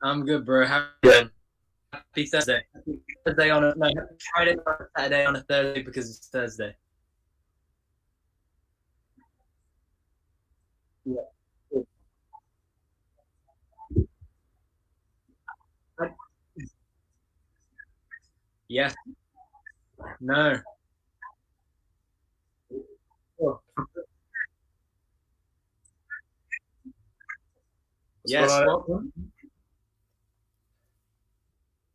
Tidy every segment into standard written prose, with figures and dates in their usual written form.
I'm good, bro. How you doing? Happy Thursday. Happy Thursday on a no, happy Friday on a Saturday on a Thursday because it's Thursday. Yeah. Yes. No. Oh, What's going yes. on? Welcome.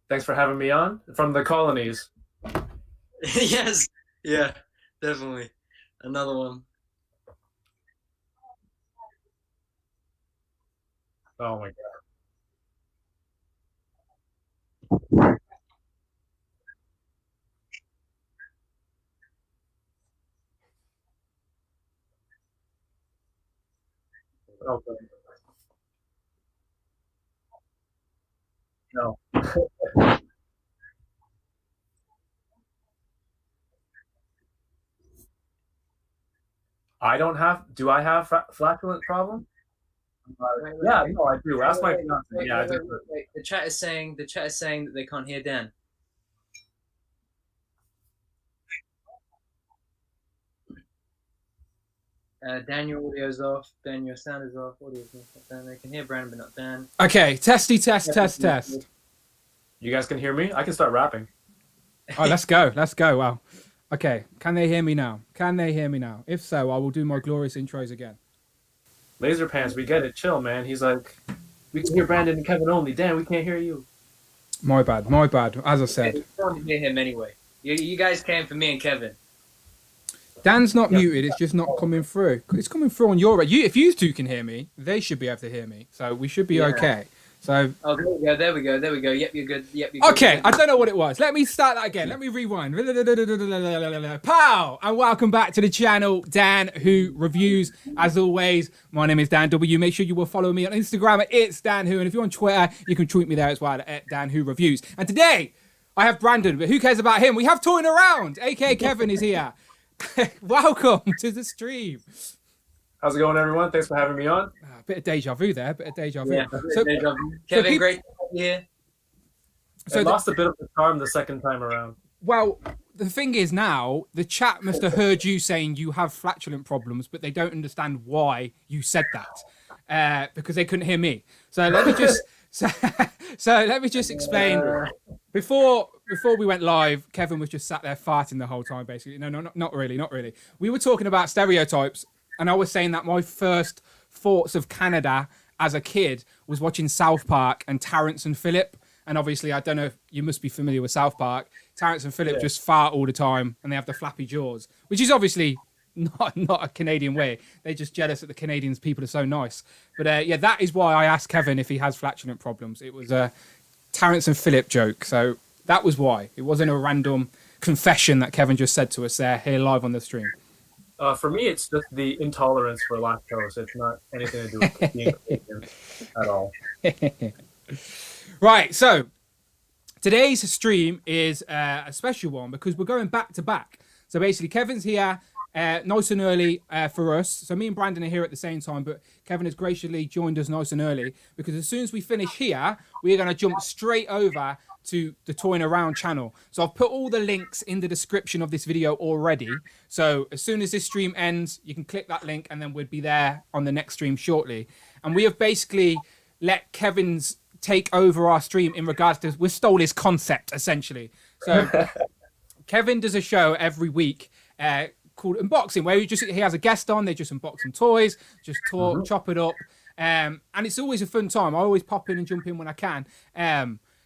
Thanks for having me on from the colonies. Yes. Yeah. Definitely. Another one. Oh my God. Okay. No, I don't have. Do I have flatulent problem? Wait, wait, Yeah, wait. no, I do. Wait, Ask wait, my wait, fiance. wait, Yeah, I wait, do. wait, wait, wait. The chat is saying that they can't hear Dan. Dan, your audio's off. Dan, your sound is off. Audio's off. Dan, they can hear Brandon, but not Dan. Okay, testy, test, Yeah, test, test. You guys can hear me. I can start rapping. Oh, let's go. Let's go. Wow. Okay, can they hear me now? Can they hear me now? If so, I will do my glorious intros again. Laser pants. We get it. Chill, man. He's like, we can hear Brandon and Kevin only. Dan, we can't hear you. My bad. My bad. As I Okay, said, you can't hear him anyway. You guys came for me and Kevin. Dan's not Yeah. muted. It's just not coming through. It's coming through on your end. If you two can hear me, they should be able to hear me. So we should be Yeah. okay. So Oh, there we go. There we go. There we go. Yep, you're good. Yep, you're good. okay, I don't know what it was. Let me start that again. Let me rewind. Pow! And welcome back to the channel, Dan Who Reviews. As always, my name is Dan W. Make sure you will follow me on Instagram at It's Dan Who. And if you're on Twitter, you can tweet me there as well at Dan Who Reviews. And today, I have Brandon, but who cares about him? We have Toying Around, aka Kevin is here. Welcome to the stream. How's it going, everyone? Thanks for having me on. Bit of deja vu there, bit of deja vu. Yeah. So, Kevin, peop- great to have you here. so I the- lost a bit of the charm the second time around. Well, the thing is now, the chat must have heard you saying you have flatulent problems, but they don't understand why you said that because they couldn't hear me. So let me just so let me just explain. Before we went live, Kevin was just sat there farting the whole time, basically. No, not really, not really. We were talking about stereotypes, and I was saying that my first thoughts of Canada as a kid was watching South Park and Terrence and Phillip. And obviously, I don't know if you must be familiar with South Park. Terrence and Phillip just fart all the time, and they have the flappy jaws, which is obviously not a Canadian way. They're just jealous that the Canadians people are so nice. But yeah, that is why I asked Kevin if he has flatulent problems. It was a Terrence and Phillip joke, so that was why. It wasn't a random confession that Kevin just said to us there here live on the stream. For me, it's just the intolerance for lactose. It's not anything to do with being Canadian at all. Right, so today's stream is a special one because we're going back to back. So basically, Kevin's here nice and early for us. So me and Brandon are here at the same time, but Kevin has graciously joined us nice and early because as soon as we finish here, we're going to jump straight over to the Toying Around channel. So I've put all the links in the description of this video already. So as soon as this stream ends, you can click that link and then we'll be there on the next stream shortly. And we have basically let Kevin's take over our stream in regards to, we stole his concept essentially. So Kevin does a show every week called Unboxing, where he has a guest on, they just unbox some toys, just talk, chop it up. And it's always a fun time. I always pop in and jump in when I can.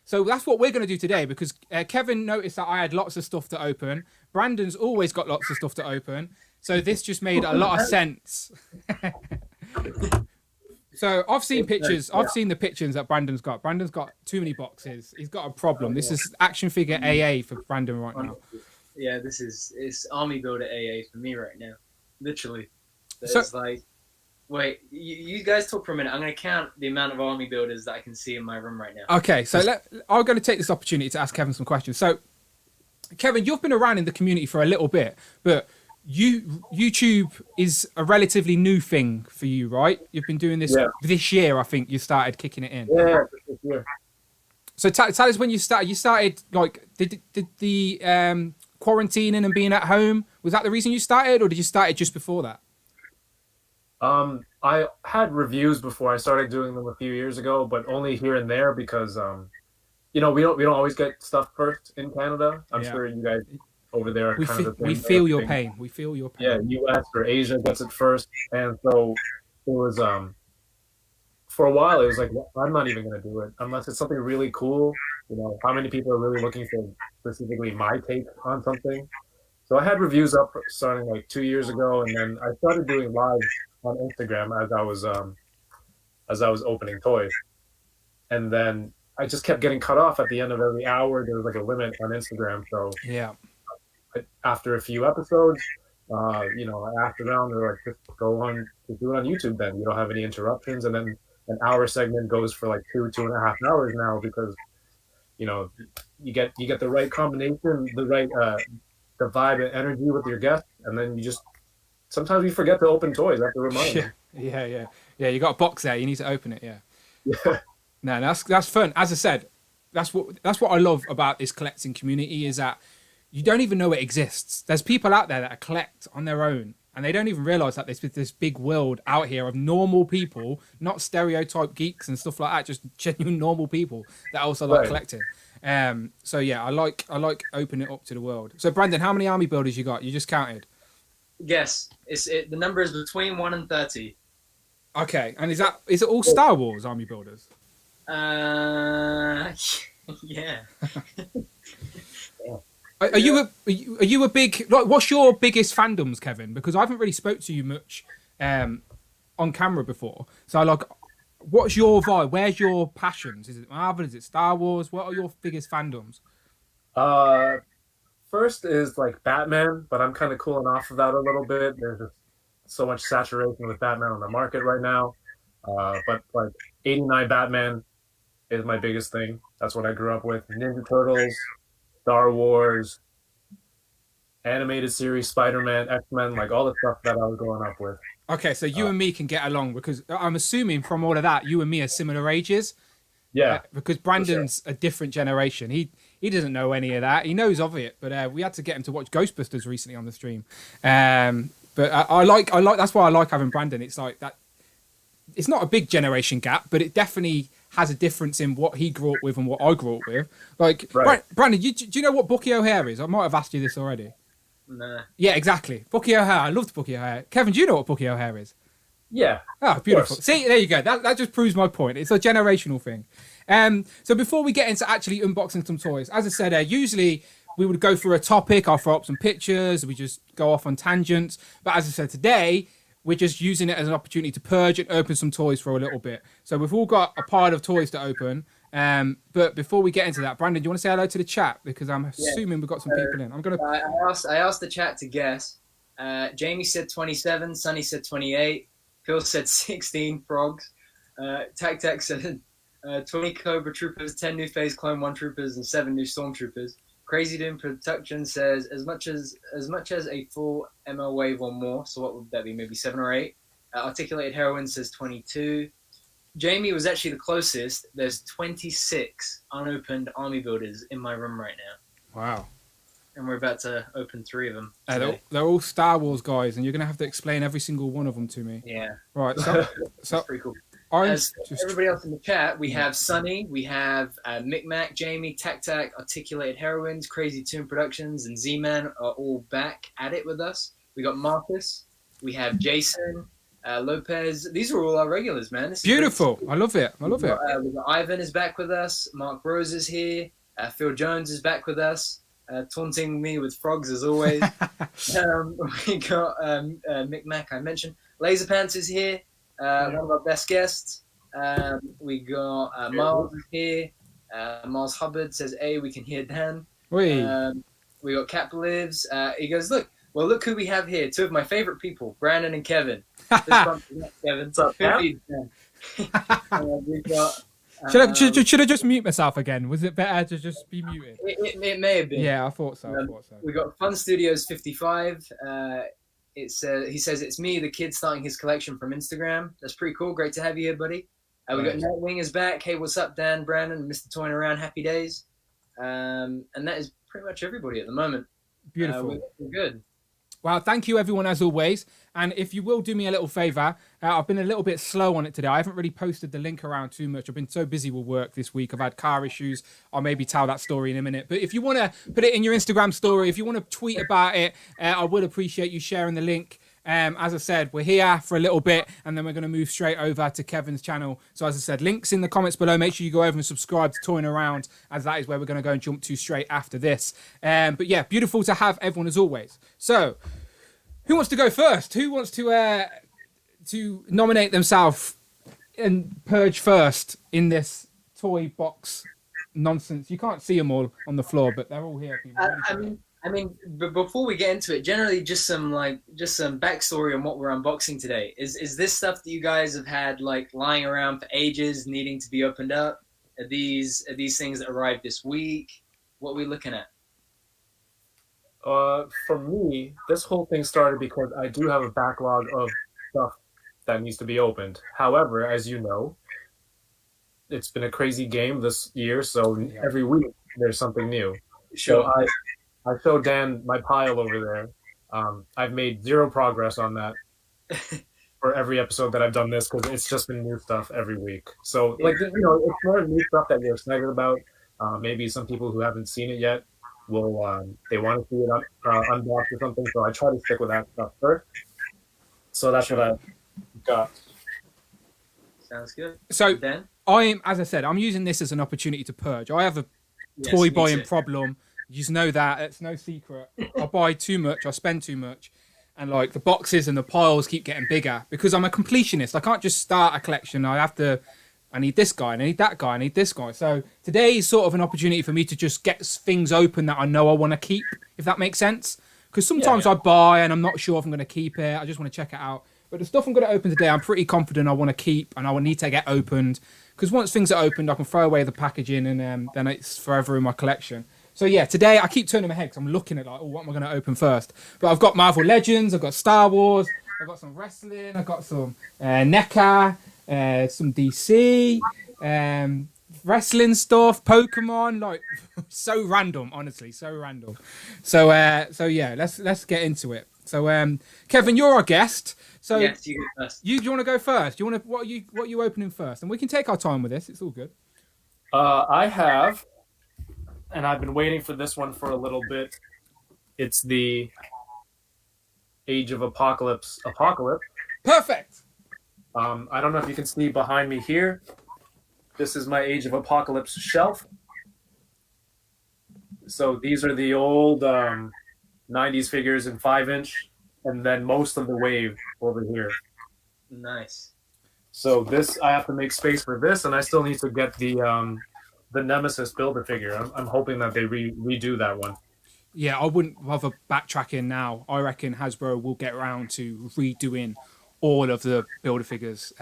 So that's what we're going to do today because Kevin noticed that I had lots of stuff to open. Brandon's always got lots of stuff to open. So this just made a lot of sense. So I've seen pictures. I've seen the pictures that Brandon's got. Brandon's got too many boxes. He's got a problem. This is action figure AA for Brandon right now. Yeah, it's Army Builder AA for me right now. Literally. So- It's like, wait, you guys talk for a minute. I'm going to count the amount of Army Builders that I can see in my room right now. Okay, so I'm going to take this opportunity to ask Kevin some questions. So, Kevin, you've been around in the community for a little bit, but YouTube is a relatively new thing for you, right? You've been doing this this year, I think you started kicking it in. Yeah, year. So tell us when you started. You started like did the quarantining and being at home, was that the reason you started, or did you start it just before that? I had reviews before I started doing them a few years ago, but only here and there because we don't always get stuff first in Canada. I'm Yeah. sure you guys over there are kind of the We same. feel your pain. We feel your pain. Yeah, U.S. or Asia gets it first, and so it was for a while it was like, well, I'm not even going to do it unless it's something really cool. How many people are really looking for specifically my take on something? So I had reviews up starting like 2 years ago, and then I started doing live on Instagram as I was opening toys, and then I just kept getting cut off at the end of every hour. There was like a limit on Instagram, so Yeah. after a few episodes, I asked around. They're like, just do it on YouTube. Then you don't have any interruptions, and then an hour segment goes for like 2.5 hours now because you get the right combination, the right the vibe and energy with your guests, and then you just sometimes we forget to open toys. I have to remind them. Yeah. You got a box there. You need to open it. Yeah. Yeah. No, that's fun. As I said, that's what I love about this collecting community is that you don't even know it exists. There's people out there that collect on their own, and they don't even realize that there's this big world out here of normal people, not stereotype geeks and stuff like that, just genuine normal people that also like collecting. So yeah, I like opening it up to the world. So Brandon, how many army builders you got? You just counted. Yes, the number is between 1 and 30. Okay, and is it all Star Wars army builders? Yeah. Are you a big like? What's your biggest fandoms, Kevin? Because I haven't really spoke to you much on camera before. So like, what's your vibe? Where's your passions? Is it Marvel? Is it Star Wars? What are your biggest fandoms? First is like Batman, but I'm kind of cooling off of that a little bit. There's just so much saturation with Batman on the market right now. But like '89 Batman is my biggest thing. That's what I grew up with. Ninja Turtles, Star Wars, animated series, Spider-Man, X-Men, like all the stuff that I was growing up with. Okay, so you and me can get along because I'm assuming from all of that, you and me are similar ages. Yeah. Because Brandon's a different generation. He doesn't know any of that. He knows of it, but we had to get him to watch Ghostbusters recently on the stream. But I like that's why I like having Brandon. It's like that. It's not a big generation gap, but it definitely has a difference in what he grew up with and what I grew up with. Like, right. Brandon, do you know what Bucky O'Hare is? I might have asked you this already. Nah. Yeah, exactly. Bucky O'Hare. I loved Bucky O'Hare. Kevin, do you know what Bucky O'Hare is? Yeah. Oh, beautiful. See, there you go. That just proves my point. It's a generational thing. So before we get into actually unboxing some toys, as I said, usually we would go through a topic, I'll throw up some pictures, we just go off on tangents. But as I said, today, we're just using it as an opportunity to purge and open some toys for a little bit. So we've all got a pile of toys to open. But before we get into that, Brandon, do you want to say hello to the chat? Because I'm assuming we've got some people in. I asked the chat to guess. Jamie said 27, Sonny said 28, Phil said 16 frogs. Tac Tac said 20 Cobra Troopers, 10 new Phase Clone 1 Troopers, and 7 new Stormtroopers. Crazy Doom Production says as much as a full ML wave or more. So what would that be? Maybe 7 or 8. Articulated Heroine says 22. Jamie was actually the closest. There's 26 unopened army builders in my room right now. Wow. And we're about to open 3 of them. They're all Star Wars guys, and you're going to have to explain every single one of them to me. Yeah. Right. So that's pretty cool. As everybody else in the chat, we have Sunny, we have Micmac, Jamie, Tac Tac, Articulated Heroines, Crazy Toon Productions, and Z-Man are all back at it with us. We got Marcus, we have Jason, Lopez. These are all our regulars, man. This beautiful. I love it. We've got Ivan is back with us. Mark Rose is here. Phil Jones is back with us, taunting me with frogs as always. We got Micmac, I mentioned. Laser Pants is here. One of our best guests. We got Miles here. Miles Hubbard says, "Hey, we can hear Dan." We got Cap Lives. He goes, "Look who we have here. 2 of my favorite people, Brandon and Kevin." Kevin. What's up, we got. Should I just mute myself again? Was it better to just be muted? It may have been. Yeah, I thought so. We got Fun Studios 55. He says it's me, the kid starting his collection from Instagram. That's pretty cool. Great to have you here, buddy. We got Nice. Nightwing is back. Hey, what's up, Dan, Brandon, Mr. Toying Around, happy days. And that is pretty much everybody at the moment. Beautiful. We're good. Well, thank you everyone as always. And if you will do me a little favor, I've been a little bit slow on it today. I haven't really posted the link around too much. I've been so busy with work this week. I've had car issues. I'll maybe tell that story in a minute. But if you want to put it in your Instagram story, if you want to tweet about it, I would appreciate you sharing the link. As I said, we're here for a little bit and then we're going to move straight over to Kevin's channel. So as I said, links in the comments below. Make sure you go over and subscribe to Toying Around, as that is where we're going to go and jump to straight after this. But yeah, beautiful to have everyone as always. So who wants to go first? Who wants to nominate themselves and purge first in this toy box nonsense? You can't see them all on the floor, but they're all here. But before we get into it, generally just some backstory on what we're unboxing today. Is this stuff that you guys have had like lying around for ages, needing to be opened up? Are these things that arrived this week? What are we looking at? For me, this whole thing started because I do have a backlog of stuff that needs to be opened. However, as you know, it's been a crazy game this year, so every week there's something new. Sure. So I showed Dan my pile over there. I've made zero progress on that for every episode that I've done this because it's just been new stuff every week. So, it's more new stuff that we're excited about. Maybe some people who haven't seen it yet they want to see it unboxed or something. So I try to stick with that stuff first. So that's what I've got. Sounds good. So Dan? as I said, I'm using this as an opportunity to purge. I have a toy buying problem. You know that. It's no secret. I buy too much. I spend too much. And like the boxes and the piles keep getting bigger because I'm a completionist. I can't just start a collection. I need this guy, I need that guy, I need this guy. So today is sort of an opportunity for me to just get things open that I know I want to keep, if that makes sense. Because sometimes I buy and I'm not sure if I'm going to keep it. I just want to check it out. But the stuff I'm going to open today, I'm pretty confident I want to keep and I will need to get opened. Because once things are opened, I can throw away the packaging and then it's forever in my collection. So yeah, today I keep turning my head because I'm looking at what am I going to open first? But I've got Marvel Legends, I've got Star Wars, I've got some wrestling, I've got some NECA, some DC, wrestling stuff, Pokemon, so random, honestly, so random. So yeah, let's get into it. So Kevin, you're our guest. So yes, you go first. Do you want to go first? What are you opening first? And we can take our time with this. It's all good. I have, and I've been waiting for this one for a little bit. It's the Age of Apocalypse. Perfect. I don't know if you can see behind me here. This is my Age of Apocalypse shelf. So these are the old 90s figures in 5-inch, and then most of the wave over here. Nice. So this, I have to make space for this, and I still need to get the Nemesis Build-A-Figure. I'm hoping that they redo that one. Yeah, I wouldn't bother backtracking now. I reckon Hasbro will get around to redoing all of the Build-A-Figures.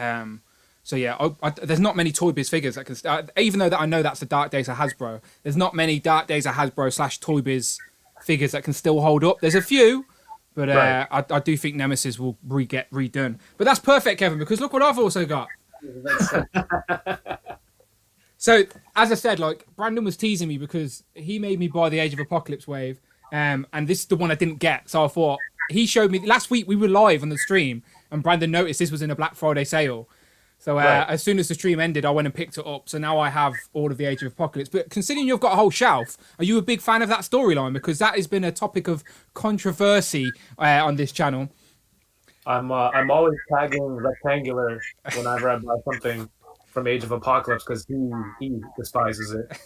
So yeah, there's not many Toy Biz figures that can. Even though that I know that's the Dark Days of Hasbro, there's not many Dark Days of Hasbro / Toy Biz figures that can still hold up. There's a few, but right. I do think Nemesis will get redone. But that's perfect, Kevin, because look what I've also got. So as I said, Brandon was teasing me because he made me buy the Age of Apocalypse wave, and this is the one I didn't get. So I thought he showed me last week. We were live on the stream, and Brandon noticed this was in a Black Friday sale. So right. As soon as the stream ended, I went and picked it up. So now I have all of the Age of Apocalypse. But considering you've got a whole shelf, are you a big fan of that storyline? Because that has been a topic of controversy on this channel. I'm always tagging Rectangular whenever I buy something from Age of Apocalypse because he despises it.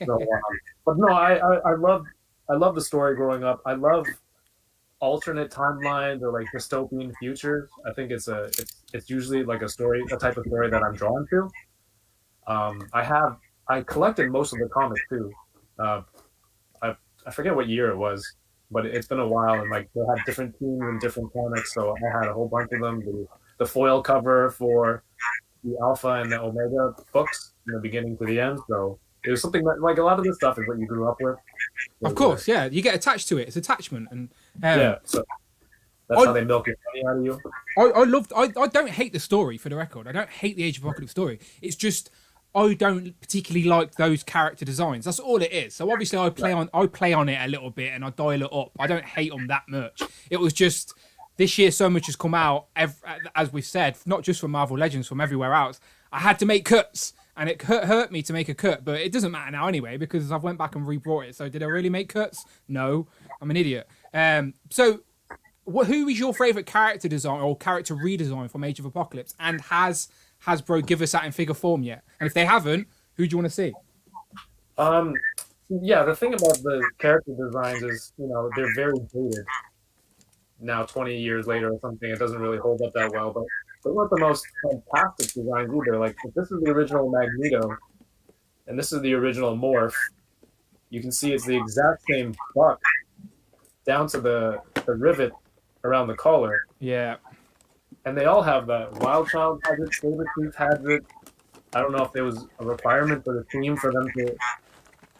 So, but no, I love the story growing up. I love alternate timelines or dystopian futures. I think it's usually a type of story that I'm drawn to. I collected most of the comics too. I forget what year it was, but it's been a while, and they had different teams and different comics, so I had a whole bunch of them. The foil cover for the Alpha and the Omega books from the beginning to the end. So it was something that, a lot of this stuff is what you grew up with. Of course, yeah. You get attached to it. It's attachment. And yeah. So That's how they milk your money out of you. I don't hate the story, for the record. I don't hate the Age of Apocalypse story. It's just I don't particularly like those character designs. That's all it is. So obviously I play on it a little bit and I dial it up. I don't hate them that much. It was just this year so much has come out, as we said, not just from Marvel Legends, from everywhere else. I had to make cuts, and it hurt me to make a cut, but it doesn't matter now anyway because I've went back and rebrought it. So did I really make cuts? No, I'm an idiot. So who is your favorite character design or character redesign from Age of Apocalypse? And has Hasbro give us that in figure form yet? And if they haven't, who do you want to see? Yeah, the thing about the character designs is, they're very dated. Now, 20 years later or something, it doesn't really hold up that well, but they weren't the most fantastic designs either. Like, if this is the original Magneto, and this is the original Morph, you can see it's the exact same buck down to the rivet around the collar. Yeah. And they all have that. Wild Child has it, Sabretooth has it. I don't know if there was a requirement for the team for them to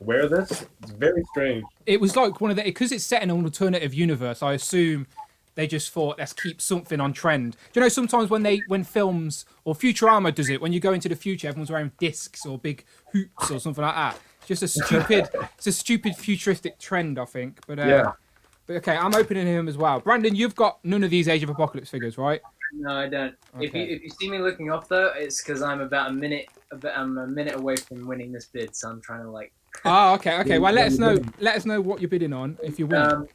wear this. It's very strange. It was like one of the, because it's set in an alternative universe, I assume they just thought, let's keep something on trend. Do you know, sometimes when films, or Futurama does it, when you go into the future, everyone's wearing discs or big hoops or something like that. Just it's a stupid futuristic trend, I think. But yeah. But okay, I'm opening him as well. Brandon, you've got none of these Age of Apocalypse figures, right? No, I don't. Okay. If you see me looking off though, it's because I'm a minute away from winning this bid, so I'm trying to like. Oh, okay. Well, let us know what you're bidding on if you win.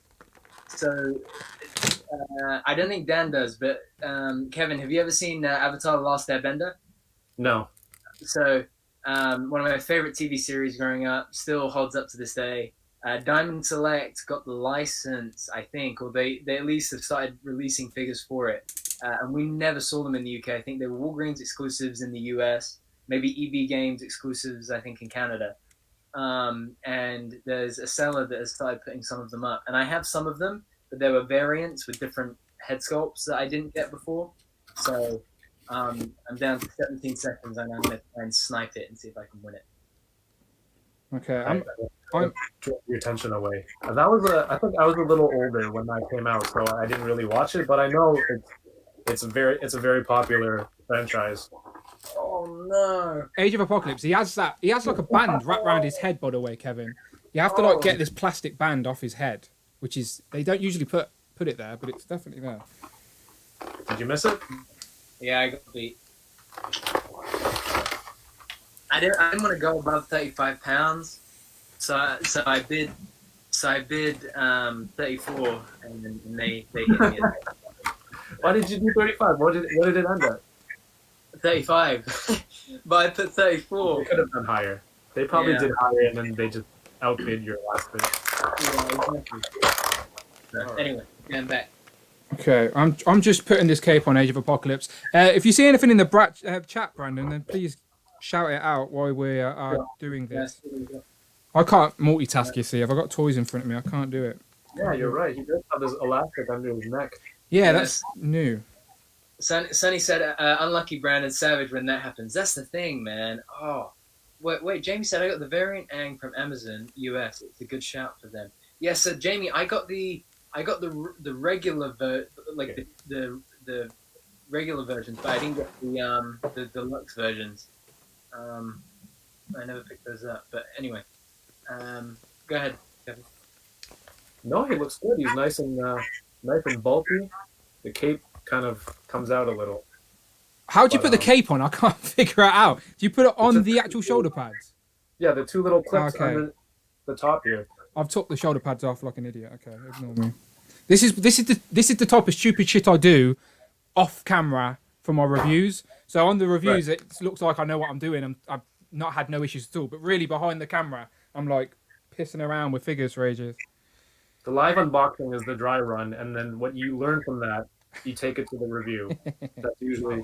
I don't think Dan does, but Kevin, have you ever seen Avatar: The Last Airbender? No. So one of my favorite TV series growing up, still holds up to this day. Diamond Select got the license, I think, or they at least have started releasing figures for it. And we never saw them in the UK. I think they were Walgreens exclusives in the US, maybe EB Games exclusives, I think, in Canada. And there's a seller that has started putting some of them up. And I have some of them, but there were variants with different head sculpts that I didn't get before. So I'm down to 17 seconds, and I'm going to try and snipe it and see if I can win it. Okay, I'm draw your attention away. I think I was a little older when that came out, so I didn't really watch it. But I know it's a very popular franchise. Oh no! Age of Apocalypse. He has like a band wrapped around his head. By the way, Kevin, you have to like get this plastic band off his head, which is they don't usually put it there, but it's definitely there. Did you miss it? Yeah, I got beat. I didn't want to go above 35 pounds, so I bid 34, and they hit me. Why did you do 35? What did it end at? 35, but I put 34. They could have done higher. They probably did higher, and then they just outbid your last bid. Yeah, exactly. So, anyway, going back. Okay, I'm just putting this cape on Age of Apocalypse. If you see anything in the chat, Brandon, then please shout it out while we are doing this. I can't multitask, you see. I've got toys in front of me. I can't do it. Yeah, you're right. He does have this elastic under his neck. Yeah, that's new. Sonny said, unlucky Brandon Savage when that happens. That's the thing, man. Oh, wait. Jamie said I got the variant Aang from Amazon US. It's a good shout for them. Yeah, so Jamie, I got the regular the regular versions, but I didn't get the deluxe versions. I never picked those up, but anyway, go ahead, Kevin. No, he looks good. He's nice and bulky. The cape kind of comes out a little. How do you put the cape on? I can't figure it out. Do you put it on the actual shoulder pads? Yeah, the two little clips under the top here. I've took the shoulder pads off like an idiot. Okay, ignore me. This is the type of stupid shit I do off camera for my reviews. So on the reviews, It looks like I know what I'm doing. I've not had no issues at all. But really, behind the camera, I'm like pissing around with figures for ages. The live unboxing is the dry run, and then what you learn from that, you take it to the review. That's usually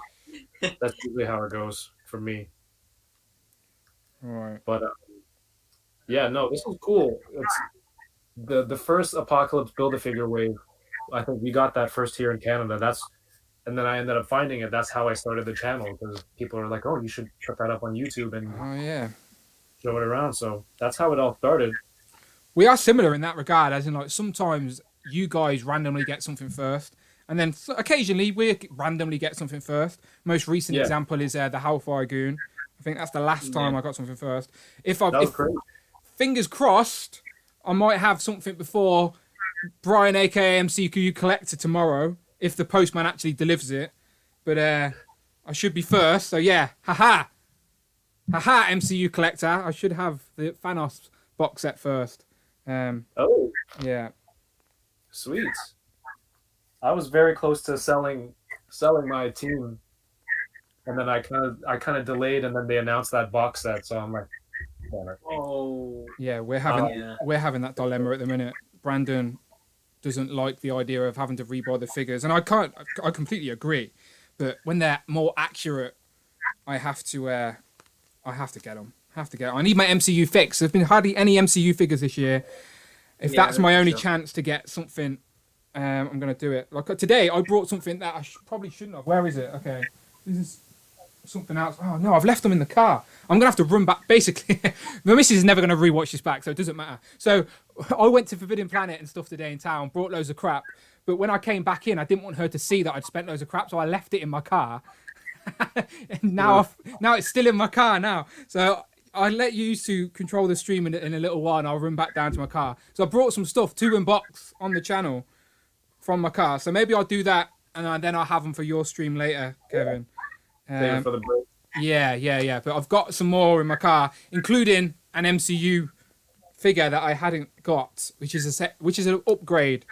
how it goes for me. All right. But yeah, no, this was cool. It's the first Apocalypse Build-A-Figure wave. I think we got that first here in Canada. And then I ended up finding it. That's how I started the channel, because people are like, "Oh, you should put that up on YouTube and show it around." So that's how it all started. We are similar in that regard, as in like sometimes you guys randomly get something first, and then occasionally we randomly get something first. Most recent Yeah. example is the Hellfire Goon. I think that's the last time I got something first. If That was great. fingers crossed, I might have something before Brian, aka MCQ Collector, tomorrow if the postman actually delivers it. But I should be first, so yeah, haha, MCU Collector. I should have the Thanos box set first. Oh, Yeah. sweet. I was very close to selling my team, and then I kind of delayed, and then they announced that box set, so I'm like, damn it. Oh, Yeah, we're having that dilemma at the minute. Brandon doesn't like the idea of having to rebuy the figures, and I completely agree. But when they're more accurate, I have to get them. I need my MCU fix. There's been hardly any MCU figures this year. If that's my only chance to get something, I'm gonna do it. Like today, I brought something that I probably shouldn't have. Where is it? Okay, this is something else. Oh no, I've left them in the car. I'm gonna have to run back. Basically, my missus is never gonna rewatch this back, so it doesn't matter. So I went to Forbidden Planet and stuff today in town, brought loads of crap. But when I came back in, I didn't want her to see that I'd spent loads of crap, so I left it in my car. And now it's still in my car now. So I'll let you to control the stream in a little while, and I'll run back down to my car. So I brought some stuff to unbox on the channel from my car. So maybe I'll do that, and then I'll have them for your stream later, Kevin. Save it for the break. Yeah. But I've got some more in my car, including an MCU figure that I hadn't got, which is an upgrade.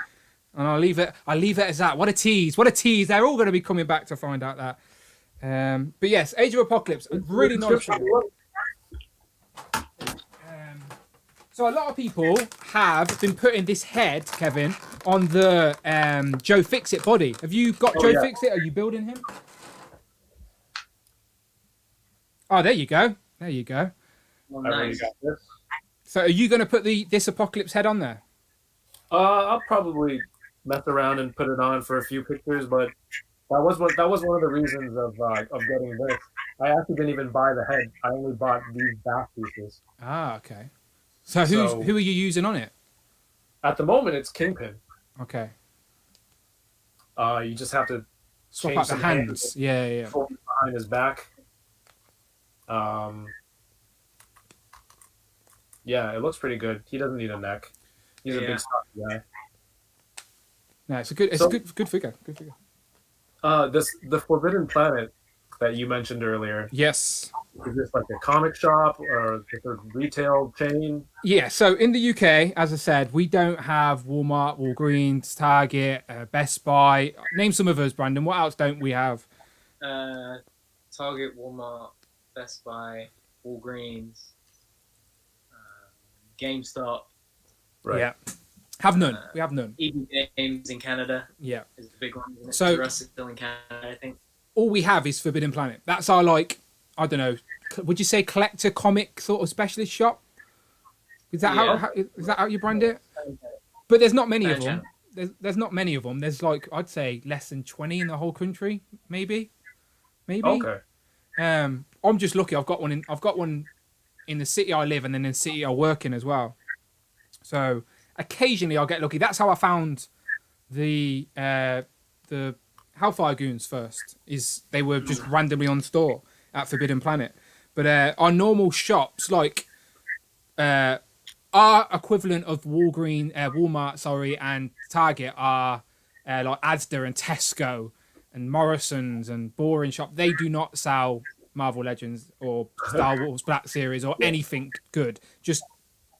And I'll leave it as that. What a tease! They're all going to be coming back to find out that. But yes, Age of Apocalypse, really nice. So a lot of people have been putting this head, Kevin, on the Joe Fixit body. Have you got Joe Fixit? Are you building him? Oh, there you go. well, nice. Got this. So are you going to put this Apocalypse head on there? I'll probably mess around and put it on for a few pictures, but that was one of the reasons of getting this. I actually didn't even buy the head. I only bought these back pieces. Ah, okay. So who are you using on it? At the moment, it's Kingpin. Okay. You just have to Swap change out the some hands. Yeah. fold it behind his back. Yeah, it looks pretty good. He doesn't need a neck. He's a big stocky guy. No, it's a good figure. Good figure. The Forbidden Planet that you mentioned earlier. Yes. Is this like a comic shop or just a retail chain? Yeah. So in the UK, as I said, we don't have Walmart, Walgreens, Target, Best Buy. Name some of us, Brandon. What else don't we have? Target, Walmart, Best Buy, Walgreens, GameStop. Right. Yeah. Have none. We have none. EB Games in Canada. Yeah. Is the big one. Isn't it? So- The rest is still in Canada, I think. All we have is Forbidden Planet. That's our, like, I don't know, would you say collector comic sort of specialist shop? Is that how you brand it? But there's not many of them. There's not many of them. There's like, I'd say less than 20 in the whole country, maybe. Okay. I'm just lucky. I've got one in the city I live and then in the city I work in as well. So occasionally I'll get lucky. That's how I found the Hellfire Goons first. Is they were just randomly on store at Forbidden Planet. But our normal shops, like our equivalent of Walmart, and Target are like Asda and Tesco and Morrison's and Boring Shop. They do not sell Marvel Legends or Star Wars Black Series or anything good. Just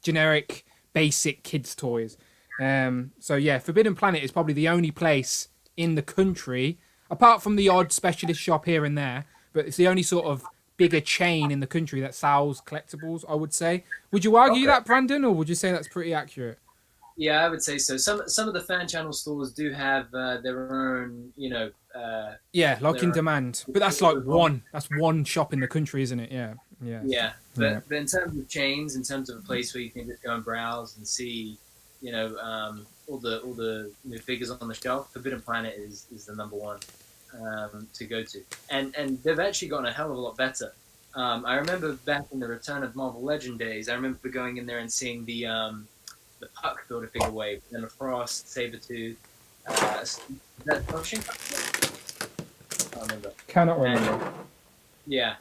generic, basic kids' toys. So yeah, Forbidden Planet is probably the only place in the country, apart from the odd specialist shop here and there, but it's the only sort of bigger chain in the country that sells collectibles, I would say. Would you argue that, Brandon, or would you say that's pretty accurate? Yeah, I would say so. Some of the fan channel stores do have their own, Yeah, like in demand. But that's like one shop in the country, isn't it? Yeah. Yeah, but in terms of chains, in terms of a place where you can just go and browse and see, all the new figures on the shelf, Forbidden Planet is the number one to go to, and they've actually gotten a hell of a lot better. I remember back in the Return of Marvel Legend days, I remember going in there and seeing the Puck Builder figure wave, then a Frost, Sabretooth, Is that function? I don't remember. Cannot remember. Yeah.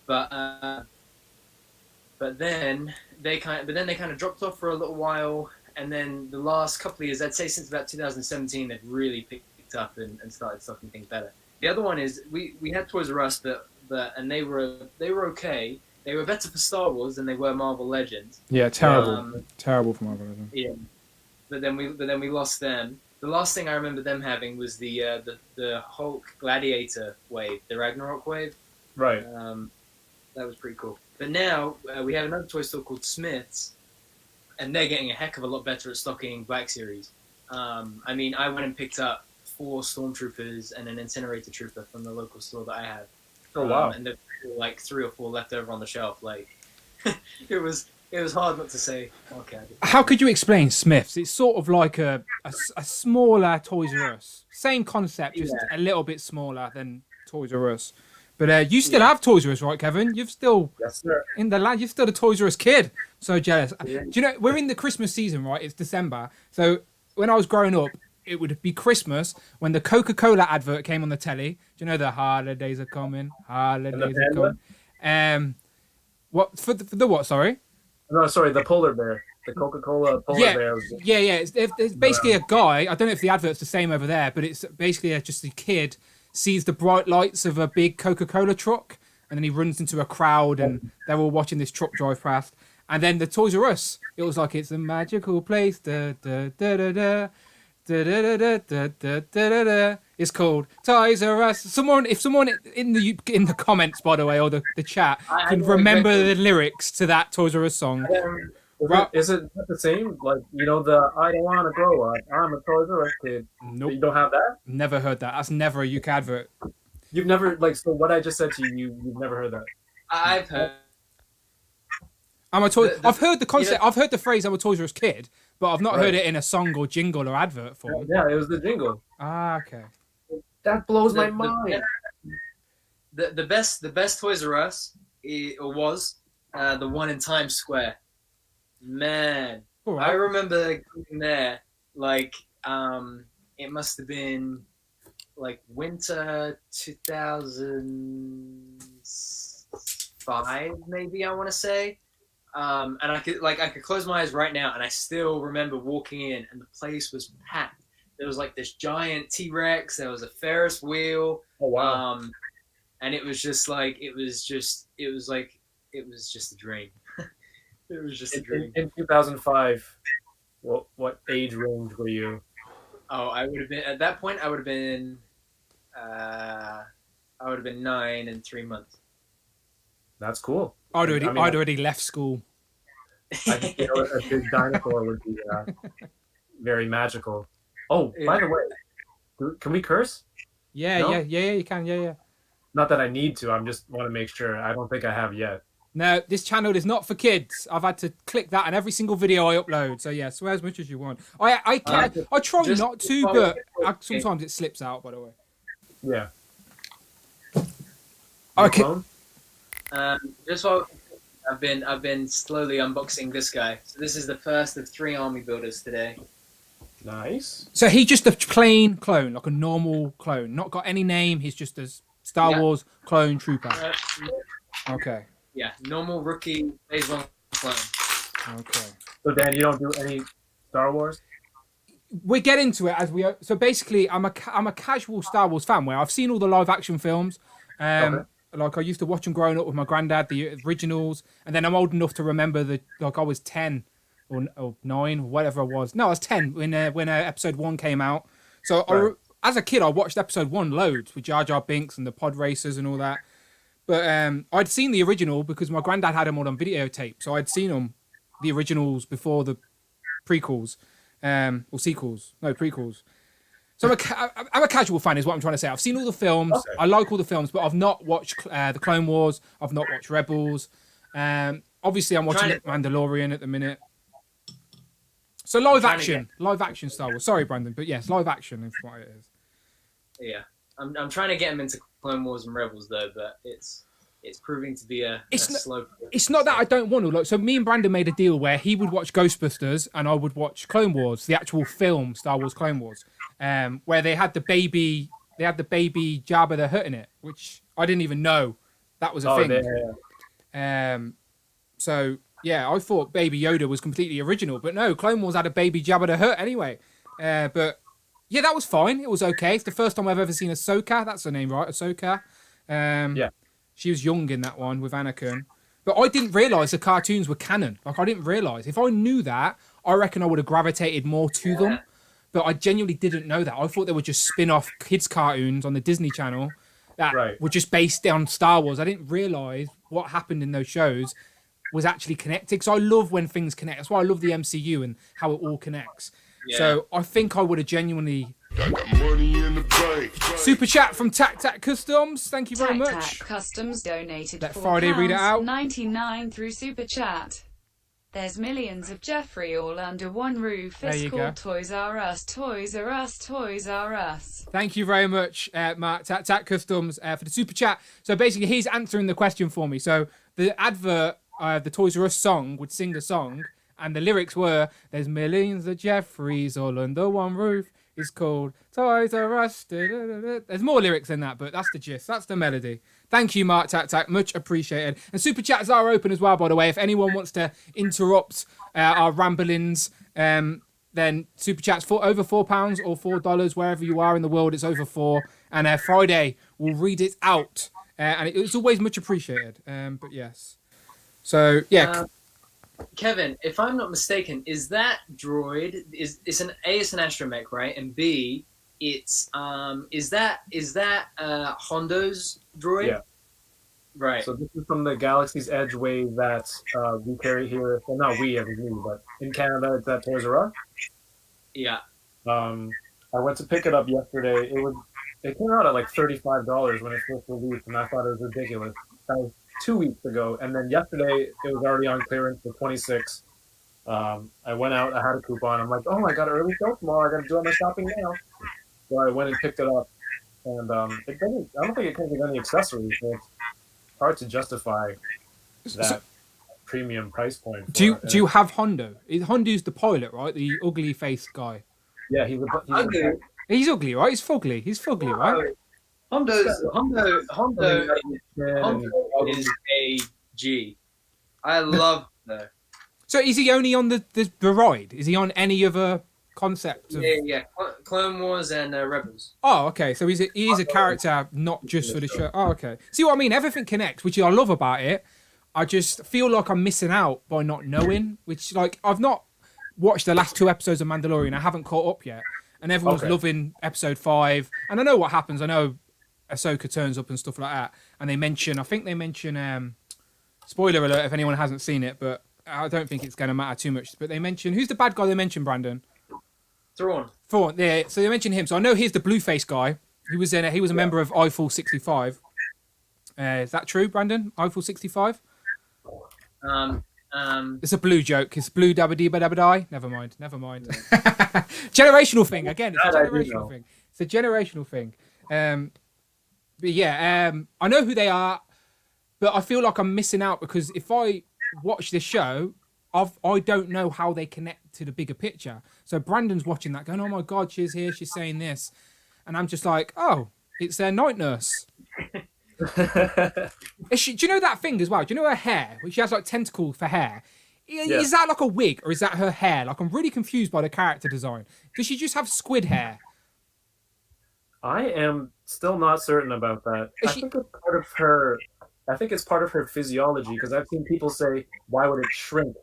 But then they kind of dropped off for a little while, and then the last couple of years, I'd say since about 2017, they've really picked up and started stocking things better. The other one is we had Toys R Us, and they were okay. They were better for Star Wars than they were Marvel Legends. Yeah, terrible. Terrible for Marvel Legends. Yeah, but then we lost them. The last thing I remember them having was the Hulk Gladiator wave, the Ragnarok wave. Right. That was pretty cool. But now we have another toy store called Smith's, and they're getting a heck of a lot better at stocking Black Series. I mean, I went and picked up 4 Stormtroopers and an Incinerator Trooper from the local store that I have. Oh wow! And there were like 3 or 4 left over on the shelf. Like, it was hard not to say. Okay. How could you explain Smiths? It's sort of like a smaller Toys R Us. Same concept, just a little bit smaller than Toys R Us. But you still have Toys R Us, right, Kevin? You've still Yes, sir. in the land. You're still a Toys R Us kid. So jealous. Yeah. Do you know we're in the Christmas season, right? It's December. So when I was growing up, it would be Christmas when the Coca-Cola advert came on the telly. Do you know the holidays are coming? Holidays are coming. What for the what? Sorry. No, sorry, the polar bear, the Coca-Cola polar bear. Yeah. It's basically a guy. I don't know if the advert's the same over there, but it's basically just a kid sees the bright lights of a big Coca-Cola truck, and then he runs into a crowd, and they're all watching this truck drive past. And then the Toys R Us, it was like it's a magical place. Da, da, da, da, da. Da, da, da, da, da, da, da, da. It's called Toys R Us. If someone in the comments, by the way, or the chat, can remember the lyrics to that Toys R Us song. Is it the same? Like, you know, the I don't want to grow up, I'm a Toys R Us kid. Nope. You don't have that? Never heard that. That's never a UK advert. You've never, like, so what I just said to you've never heard that? I've heard. I've heard the concept. I've heard the phrase "I'm a Toys R Us kid," but I've not heard it in a song or jingle or advert form. Yeah, it was the jingle. Ah, okay. That blows my mind. The best Toys R Us was the one in Times Square. Man, Right. I remember going there. Like, it must have been like winter 2005, maybe, I want to say. And I could close my eyes right now, and I still remember walking in, and the place was packed. There was like this giant T-Rex. There was a Ferris wheel. Oh wow! And it was just a dream. It was just a dream. In 2005, what age range were you? Oh, I would have been at that point. I would have been 9 and 3 months. That's cool. I'd already left school. I think a big dinosaur would be very magical. Oh, Yeah. by the way, can we curse? Yeah, No? yeah, you can, yeah. Not that I need to. I just want to make sure. I don't think I have yet. No, this channel is not for kids. I've had to click that on every single video I upload. So yeah, swear as much as you want. I try not to, but sometimes it slips out. By the way. Yeah. Okay. Phone? Just while I've been slowly unboxing this guy. So this is the first of 3 army builders today. Nice. So he's just a plain clone, like a normal clone, not got any name. He's just a Star Wars clone trooper. Okay. Yeah, normal rookie phase 1 clone. Okay. So Dan, you don't do any Star Wars? We get into it as we. So basically, I'm a casual Star Wars fan where I've seen all the live action films. Okay. Like I used to watch them growing up with my granddad, the originals, and then I'm old enough to remember I was 10 or 9, whatever I was. No, I was 10 when episode 1 came out. So Right. as a kid, I watched episode 1 loads with Jar Jar Binks and the pod racers and all that. But I'd seen the original because my granddad had them all on videotape. So I'd seen them, the originals, before the prequels or sequels. No, prequels. So I'm a casual fan is what I'm trying to say. I've seen all the films. Okay. I like all the films, but I've not watched the Clone Wars. I've not watched Rebels. Obviously, I'm watching Mandalorian at the minute. So live action Star Wars. Sorry, Brandon, but yes, live action is what it is. Yeah, I'm trying to get him into Clone Wars and Rebels though, but it's proving to be a slow. It's not that I don't want to. Like, so me and Brandon made a deal where he would watch Ghostbusters and I would watch Clone Wars, the actual film Star Wars Clone Wars, where they had the baby Jabba the Hutt in it, which I didn't even know that was a thing. Yeah. So yeah, I thought Baby Yoda was completely original, but no, Clone Wars had a baby Jabba the Hutt anyway. But yeah, that was fine. It was okay. It's the first time I've ever seen Ahsoka. That's her name, right? Ahsoka. Yeah. She was young in that one with Anakin. But I didn't realise the cartoons were canon. Like, I didn't realise. If I knew that, I reckon I would have gravitated more to them. But I genuinely didn't know that. I thought they were just spin-off kids' cartoons on the Disney Channel that were just based on Star Wars. I didn't realise what happened in those shows was actually connected. Because I love when things connect. That's why I love the MCU and how it all connects. Yeah. So I think I would have genuinely... Super chat from Tac Customs. Thank you very much. Tac Customs donated Let Friday read it out. 99 through Super Chat. There's millions of Jeffrey all under one roof. It's called Toys R Us, Toys R Us, Toys R Us. Thank you very much, Matt, Tac Customs, for the super chat. So basically, he's answering the question for me. So the advert, the Toys R Us song, would sing the song, and the lyrics were, there's millions of Jeffreys all under one roof. It's called Toys R Us. There's more lyrics than that, but that's the gist. That's the melody. Thank you, Mark Tac. Much appreciated. And super chats are open as well, by the way. If anyone wants to interrupt our ramblings, then super chats for over £4 or $4 wherever you are in the world. It's over $4, and Friday we'll read it out, and it's always much appreciated. But yes, so yeah. Kevin, if I'm not mistaken, is that droid it's an astromech, right? And B, it's is that Hondo's droid? Yeah. Right. So this is from the Galaxy's Edge wave that we carry here. Well, not we as me, but in Canada, it's at Toys R Us. Yeah. I went to pick it up yesterday. It came out at like $35 when it first released, and I thought it was ridiculous. That was 2 weeks ago, and then yesterday it was already on clearance for $26. I went out, I had a coupon. I'm like, oh, I got an early show tomorrow. I got to do all my shopping now. So I went and picked it up, and I don't think it comes with any accessories. So it's hard to justify that premium price point. Do you have Hondo? Hondo's the pilot, right? The ugly faced guy. Yeah, he's ugly, right? He's fugly, right? Hondo is a G. I love that. So is he only on the ride? Is he on any other concept? Yeah. Clone Wars and Rebels. Oh, okay. So he is a character, not just for the show. Oh, okay. See what I mean? Everything connects, which I love about it. I just feel like I'm missing out by not knowing, which, like, I've not watched the last 2 episodes of Mandalorian. I haven't caught up yet. And everyone's loving episode 5. And I know what happens. I know Ahsoka turns up and stuff like that. And I think they mention, spoiler alert if anyone hasn't seen it, but I don't think it's going to matter too much. But they mention, who's the bad guy they mentioned, Brandon? Thrawn, yeah. So they mentioned him. So I know he's the blue face guy. He was a member of Eiffel 65. Is that true, Brandon? Eiffel 65? It's a blue joke. It's blue dabba dee ba dabba die. Never mind. Generational thing. Again, it's a generational thing. It's a generational thing. But yeah, I know who they are, but I feel like I'm missing out because if I watch this show, I don't know how they connect to the bigger picture. So Brandon's watching that going, oh my God, she's here, she's saying this. And I'm just like, oh, it's their night nurse. Do you know that thing as well? Do you know her hair? She has like tentacles for hair. Yeah. Is that like a wig or is that her hair? Like, I'm really confused by the character design. Does she just have squid hair? I am still not certain about that. I think it's part of her physiology, because I've seen people say, why would it shrink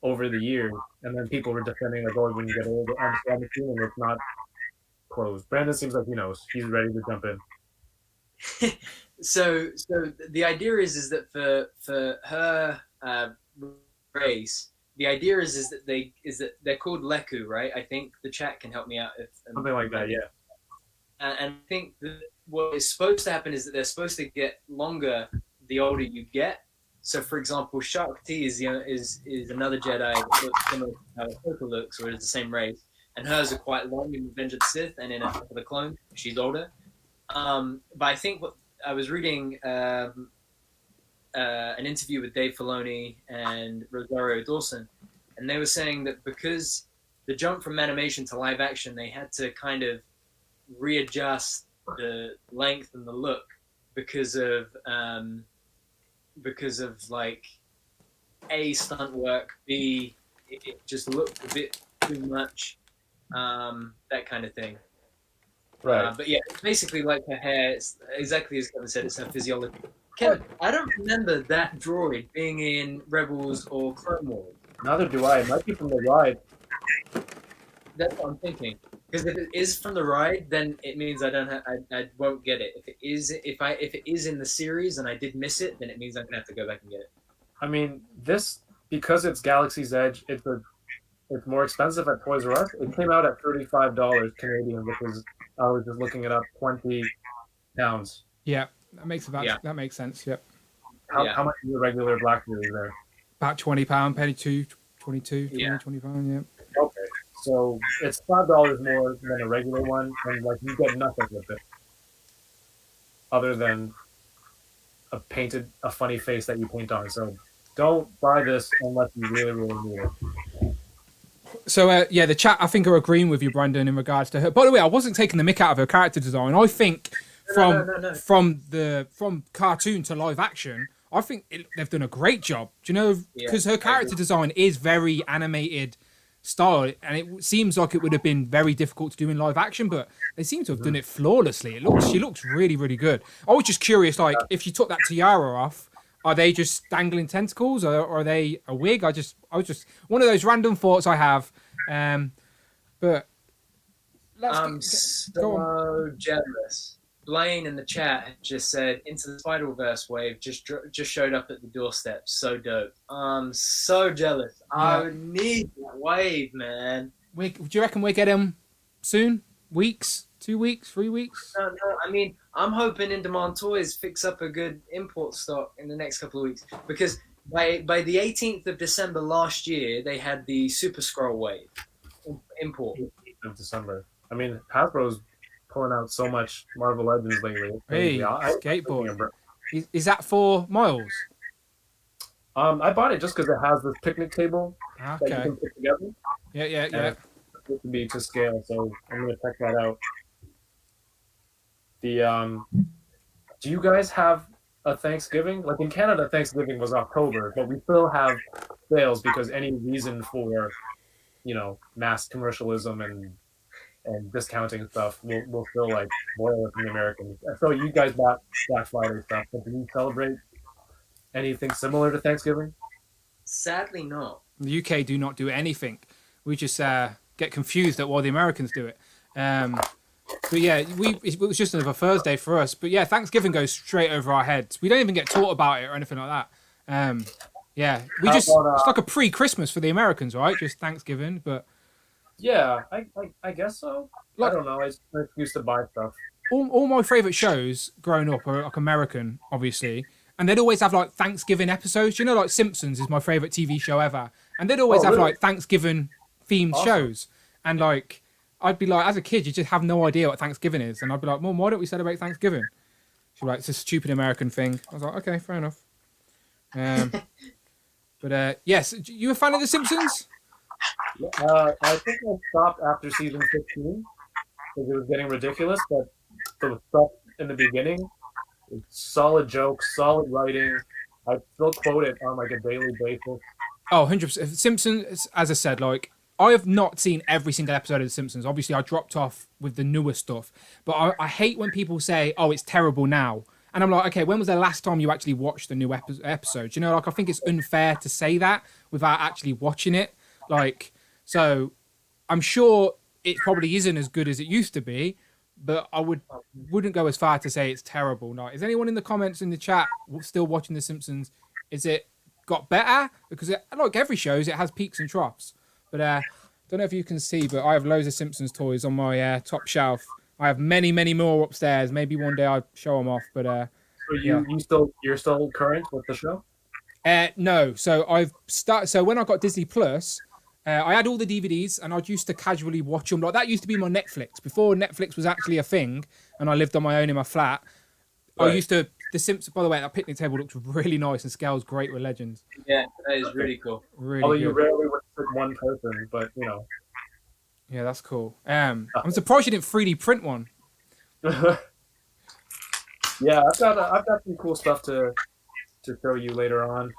over the years? And then people were defending, like, oh, when you get older. I'm assuming it's not closed. Brandon seems like he knows. He's ready to jump in. So the idea is that for her race, the idea is that they're called Leku, right? I think the chat can help me out if something like that, yeah. And I think that what is supposed to happen is that they're supposed to get longer the older you get. So, for example, Shakti is another Jedi that looks similar to how Ahsoka looks, or is the same race, and hers are quite long in Revenge of the Sith, and in the Clone, she's older. But I think what I was reading an interview with Dave Filoni and Rosario Dawson, and they were saying that because the jump from animation to live action, they had to kind of readjust the length and the look because of like A, stunt work, B, it just looked a bit too much, that kind of thing. Right. But yeah, it's basically like her hair. It's exactly as Kevin said. It's her physiology. Kevin, I don't remember that droid being in Rebels or Clone Wars. Neither do I. It might be from the ride. That's what I'm thinking. Because if it is from the ride, then it means I won't get it. If it is in the series and I did miss it, then it means I'm gonna have to go back and get it. I mean, because it's Galaxy's Edge, it's more expensive at Toys R Us. It came out at $35 Canadian, which is, I was just looking it up, 20 pounds. Yeah, that makes sense. Yep. How much is the regular Blackberry there? About £20, penny 22, Yeah. 25, yeah. Okay, so it's $5 more than a regular one, and like you get nothing with it, other than a funny face that you paint on. So don't buy this unless you really, really need it. So yeah, the chat I think are agreeing with you, Brandon, in regards to her. By the way, I wasn't taking the mick out of her character design. I think from cartoon to live action, I think they've done a great job. Do you know? Because her character design is very animated style, and it seems like it would have been very difficult to do in live action, but they seem to have done it flawlessly. She looks really, really good. I was just curious, like if you took that tiara off, are they just dangling tentacles, or are they a wig? I was just one of those random thoughts I have. But I'm so jealous. Blaine in the chat had just said Into the Spider-Verse wave just showed up at the doorstep. So dope. I'm so jealous. Yeah. I need that wave, man. Do you reckon we get him soon? Weeks? 2 weeks? 3 weeks? No. I mean, I'm hoping In Demand Toys fix up a good import stock in the next couple of weeks, because by the 18th of December last year, they had the Super Scroll wave import. 18th of December. I mean, Hasbro's pulling out so much Marvel Legends lately. Hey, skateboard. Is that for Miles? I bought it just because it has this picnic table that you can put together. Yeah. It to be to scale, so I'm gonna check that out. Do you guys have a Thanksgiving? Like in Canada, Thanksgiving was October, but we still have sales because any reason for, mass commercialism and discounting stuff will still like boil it from the Americans. So you guys bought Black Friday stuff, but do you celebrate anything similar to Thanksgiving? Sadly, not. The UK do not do anything. We just get confused at why the Americans do it. But yeah, it was just another Thursday for us. But yeah, Thanksgiving goes straight over our heads. We don't even get taught about it or anything like that. Yeah, it's like a pre-Christmas for the Americans, right? Just Thanksgiving, but yeah, I guess so. I don't know. I just used to buy stuff. All my favorite shows growing up are like American, obviously, and they'd always have like Thanksgiving episodes. Like Simpsons is my favorite TV show ever, and they'd always have like Thanksgiving themed shows. And like I'd be like, as a kid, you just have no idea what Thanksgiving is, and I'd be like, Mom, why don't we celebrate Thanksgiving? She'd be like, it's a stupid American thing. I was like, okay, fair enough. But yes, you a fan of The Simpsons? I think I stopped after season 15 because it was getting ridiculous, but the stuff in the beginning, solid jokes, solid writing. I still quote it on like a daily basis. Oh, 100%. Simpsons, as I said, like, I have not seen every single episode of The Simpsons. Obviously, I dropped off with the newer stuff, but I hate when people say, oh, it's terrible now. And I'm like, okay, when was the last time you actually watched the new episode? Like, I think it's unfair to say that without actually watching it. Like, so I'm sure it probably isn't as good as it used to be, but I wouldn't go as far to say it's terrible. Like, is anyone in the comments in the chat still watching The Simpsons? Is it got better? Because like every show, it has peaks and troughs. But I don't know if you can see, but I have loads of Simpsons toys on my top shelf. I have many, many more upstairs. Maybe one day I'll show them off. But so you're still current with the show? No. So So when I got Disney Plus, I had all the DVDs, and I used to casually watch them. Like that used to be my Netflix before Netflix was actually a thing, and I lived on my own in my flat. Right. I used to the Simpsons. By the way, that picnic table looks really nice and scales great with Legends. Yeah, that is really cool. Really Although good. you rarely would fit one person, but you know. Yeah, that's cool. I'm surprised you didn't 3D print one. Yeah, I've got some cool stuff to show you later on.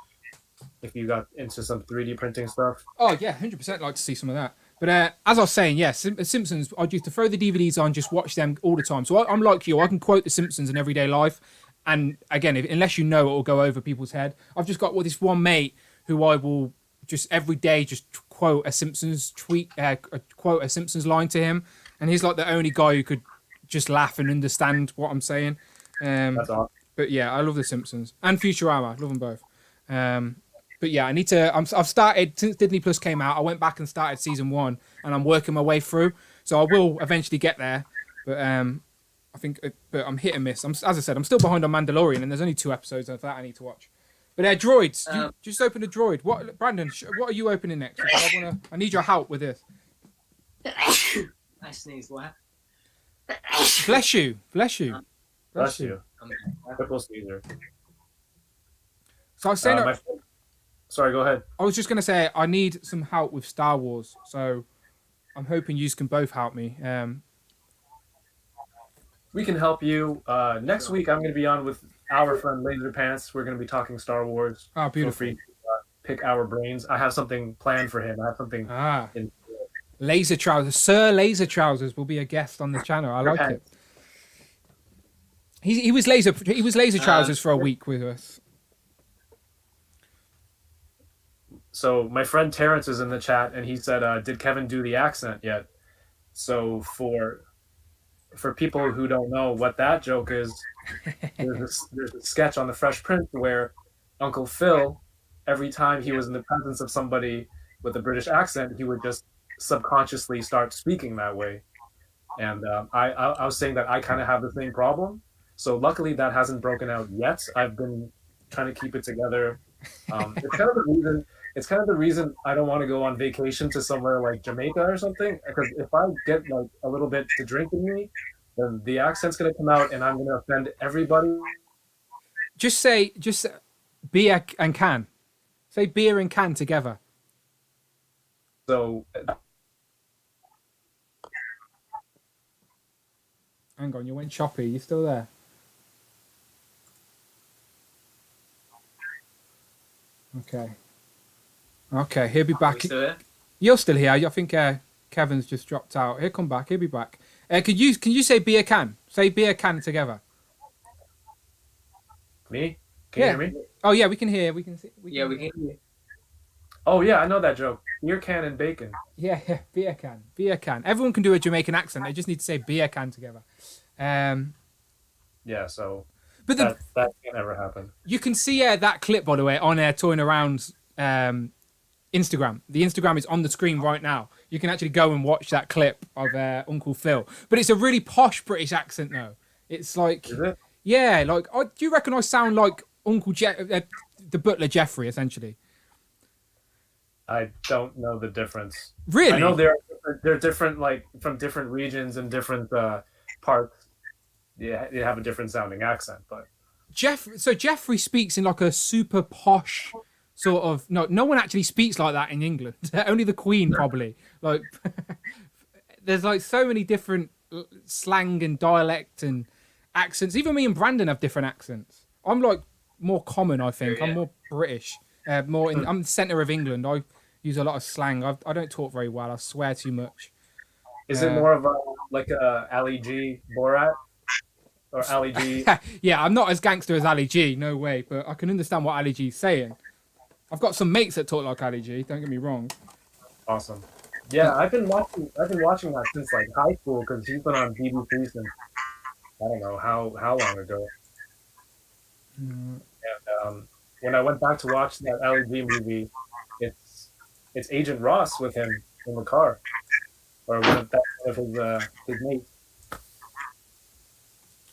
If you got into some 3D printing stuff. Oh yeah, 100% like to see some of that. But as I was saying, yes, Simpsons. I used to throw the DVDs on, just watch them all the time. So I'm like you. I can quote the Simpsons in everyday life, and again, unless you know, it will go over people's head. I've just got this one mate who I will just every day just quote a Simpsons tweet, quote a Simpsons line to him, and he's like the only guy who could just laugh and understand what I'm saying. That's awesome. But yeah, I love the Simpsons and Futurama. Love them both. But yeah, I need to. I've started since Disney Plus came out. I went back and started season 1, and I'm working my way through. So I will eventually get there. But I think, but I'm hit and miss. As I said, I'm still behind on Mandalorian, and there's only 2 episodes of that I need to watch. But droids, you just open a droid. What, Brandon? What are you opening next? I need your help with this. I sneezed. What? Bless you. Bless you. Bless you. Triple Caesar. So I was saying. Sorry, go ahead. I was just going to say, I need some help with Star Wars. So I'm hoping you can both help me. We can help you. Next week, I'm going to be on with our friend Laser Pants. We're going to be talking Star Wars. Oh, beautiful. Feel free to pick our brains. I have something planned for him. I have something. Laser Trousers. Sir Laser Trousers will be a guest on the channel. I like it. He was Laser Trousers for a week with us. So my friend Terrence is in the chat, and he said, "Did Kevin do the accent yet?" So for people who don't know what that joke is, there's a sketch on The Fresh Prince where Uncle Phil, every time he was in the presence of somebody with a British accent, he would just subconsciously start speaking that way. And I was saying that I kind of have the same problem. So luckily that hasn't broken out yet. I've been trying to keep it together. It's kind of the reason I don't want to go on vacation to somewhere like Jamaica or something, because if I get like a little bit to drink in me, then the accent's going to come out and I'm going to offend everybody. Just say beer and can. Say beer and can together. So hang on, you went choppy. You still there? Okay, he'll be back. You're still here. I think Kevin's just dropped out. He'll come back. He'll be back. Can you say beer can? Say beer can together. Me? Can you hear me? Oh yeah, we can hear. We can see. We can hear. Oh yeah, I know that joke. Beer can and bacon. Yeah, beer can. Beer can. Everyone can do a Jamaican accent. They just need to say beer can together. Yeah, so but that can't ever happen. You can see that clip, by the way, on Toying Around's Instagram. The Instagram is on the screen right now. You can actually go and watch that clip of Uncle Phil. But it's a really posh British accent, though. It's like, is it? Yeah, like, do you reckon I sound like the butler Jeffrey, essentially? I don't know the difference. Really? I know they're different, like from different regions and different parts. Yeah, they have a different sounding accent, but Jeffrey speaks in like a super posh sort of. No one actually speaks like that in England. Only the Queen probably. Like, there's like so many different slang and dialect and accents. Even me and Brandon have different accents. I'm like more common, I think. Yeah. I'm more British. I'm the centre of England. I use a lot of slang. I don't talk very well. I swear too much. Is it more of a Ali G Borat? Or Ali G? Yeah, I'm not as gangster as Ali G, no way. But I can understand what Ali G's saying. I've got some mates that talk like Ali G. Don't get me wrong. Awesome. Yeah, I've been watching that since like high school because he's been on BBC since I don't know how long ago. And when I went back to watch that Ali G movie, it's Agent Ross with him in the car, or one of his mates.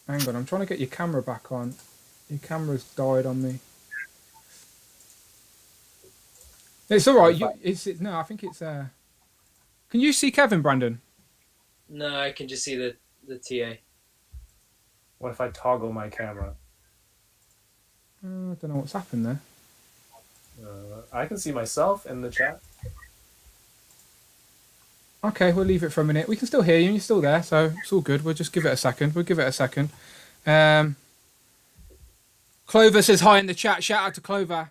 Hang on, I'm trying to get your camera back on. Your camera's died on me. It's all right. No, I think it's. Can you see Kevin, Brandon? No, I can just see the TA. What if I toggle my camera? I don't know what's happened there. I can see myself in the chat. Okay, we'll leave it for a minute. We can still hear you, and you're still there, so it's all good. We'll just give it a second. Clover says hi in the chat. Shout out to Clover.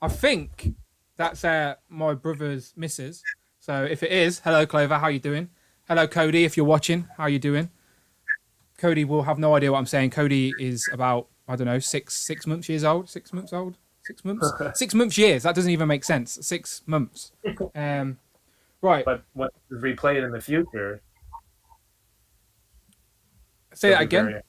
I think that's my brother's missus. So if it is, hello Clover, how you doing? Hello Cody, if you're watching, how you doing? Cody will have no idea what I'm saying. Cody is about, I don't know, six months years old. 6 months old. 6 months. 6 months years. That doesn't even make sense. 6 months. Right. But when it's replayed in the future. Say that again.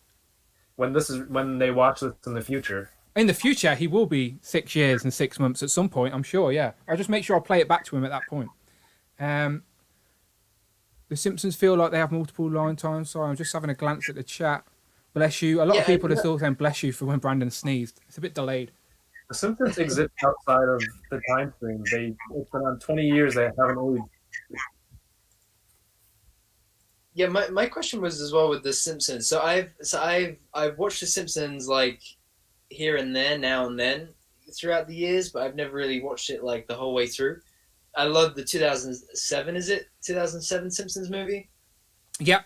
When they watch this in the future. In the future, he will be 6 years and 6 months at some point, I'm sure, yeah. I'll just make sure I play it back to him at that point. The Simpsons feel like they have multiple line times. Sorry, I'm just having a glance at the chat. Bless you. A lot of people are still saying bless you for when Brandon sneezed. It's a bit delayed. The Simpsons exist outside of the time frame. It's been on 20 years. They haven't always. Yeah, my question was as well with the Simpsons. So I've watched the Simpsons like here and there, now and then throughout the years, but I've never really watched it like the whole way through. I love the 2007. Is it 2007 Simpsons movie? Yep.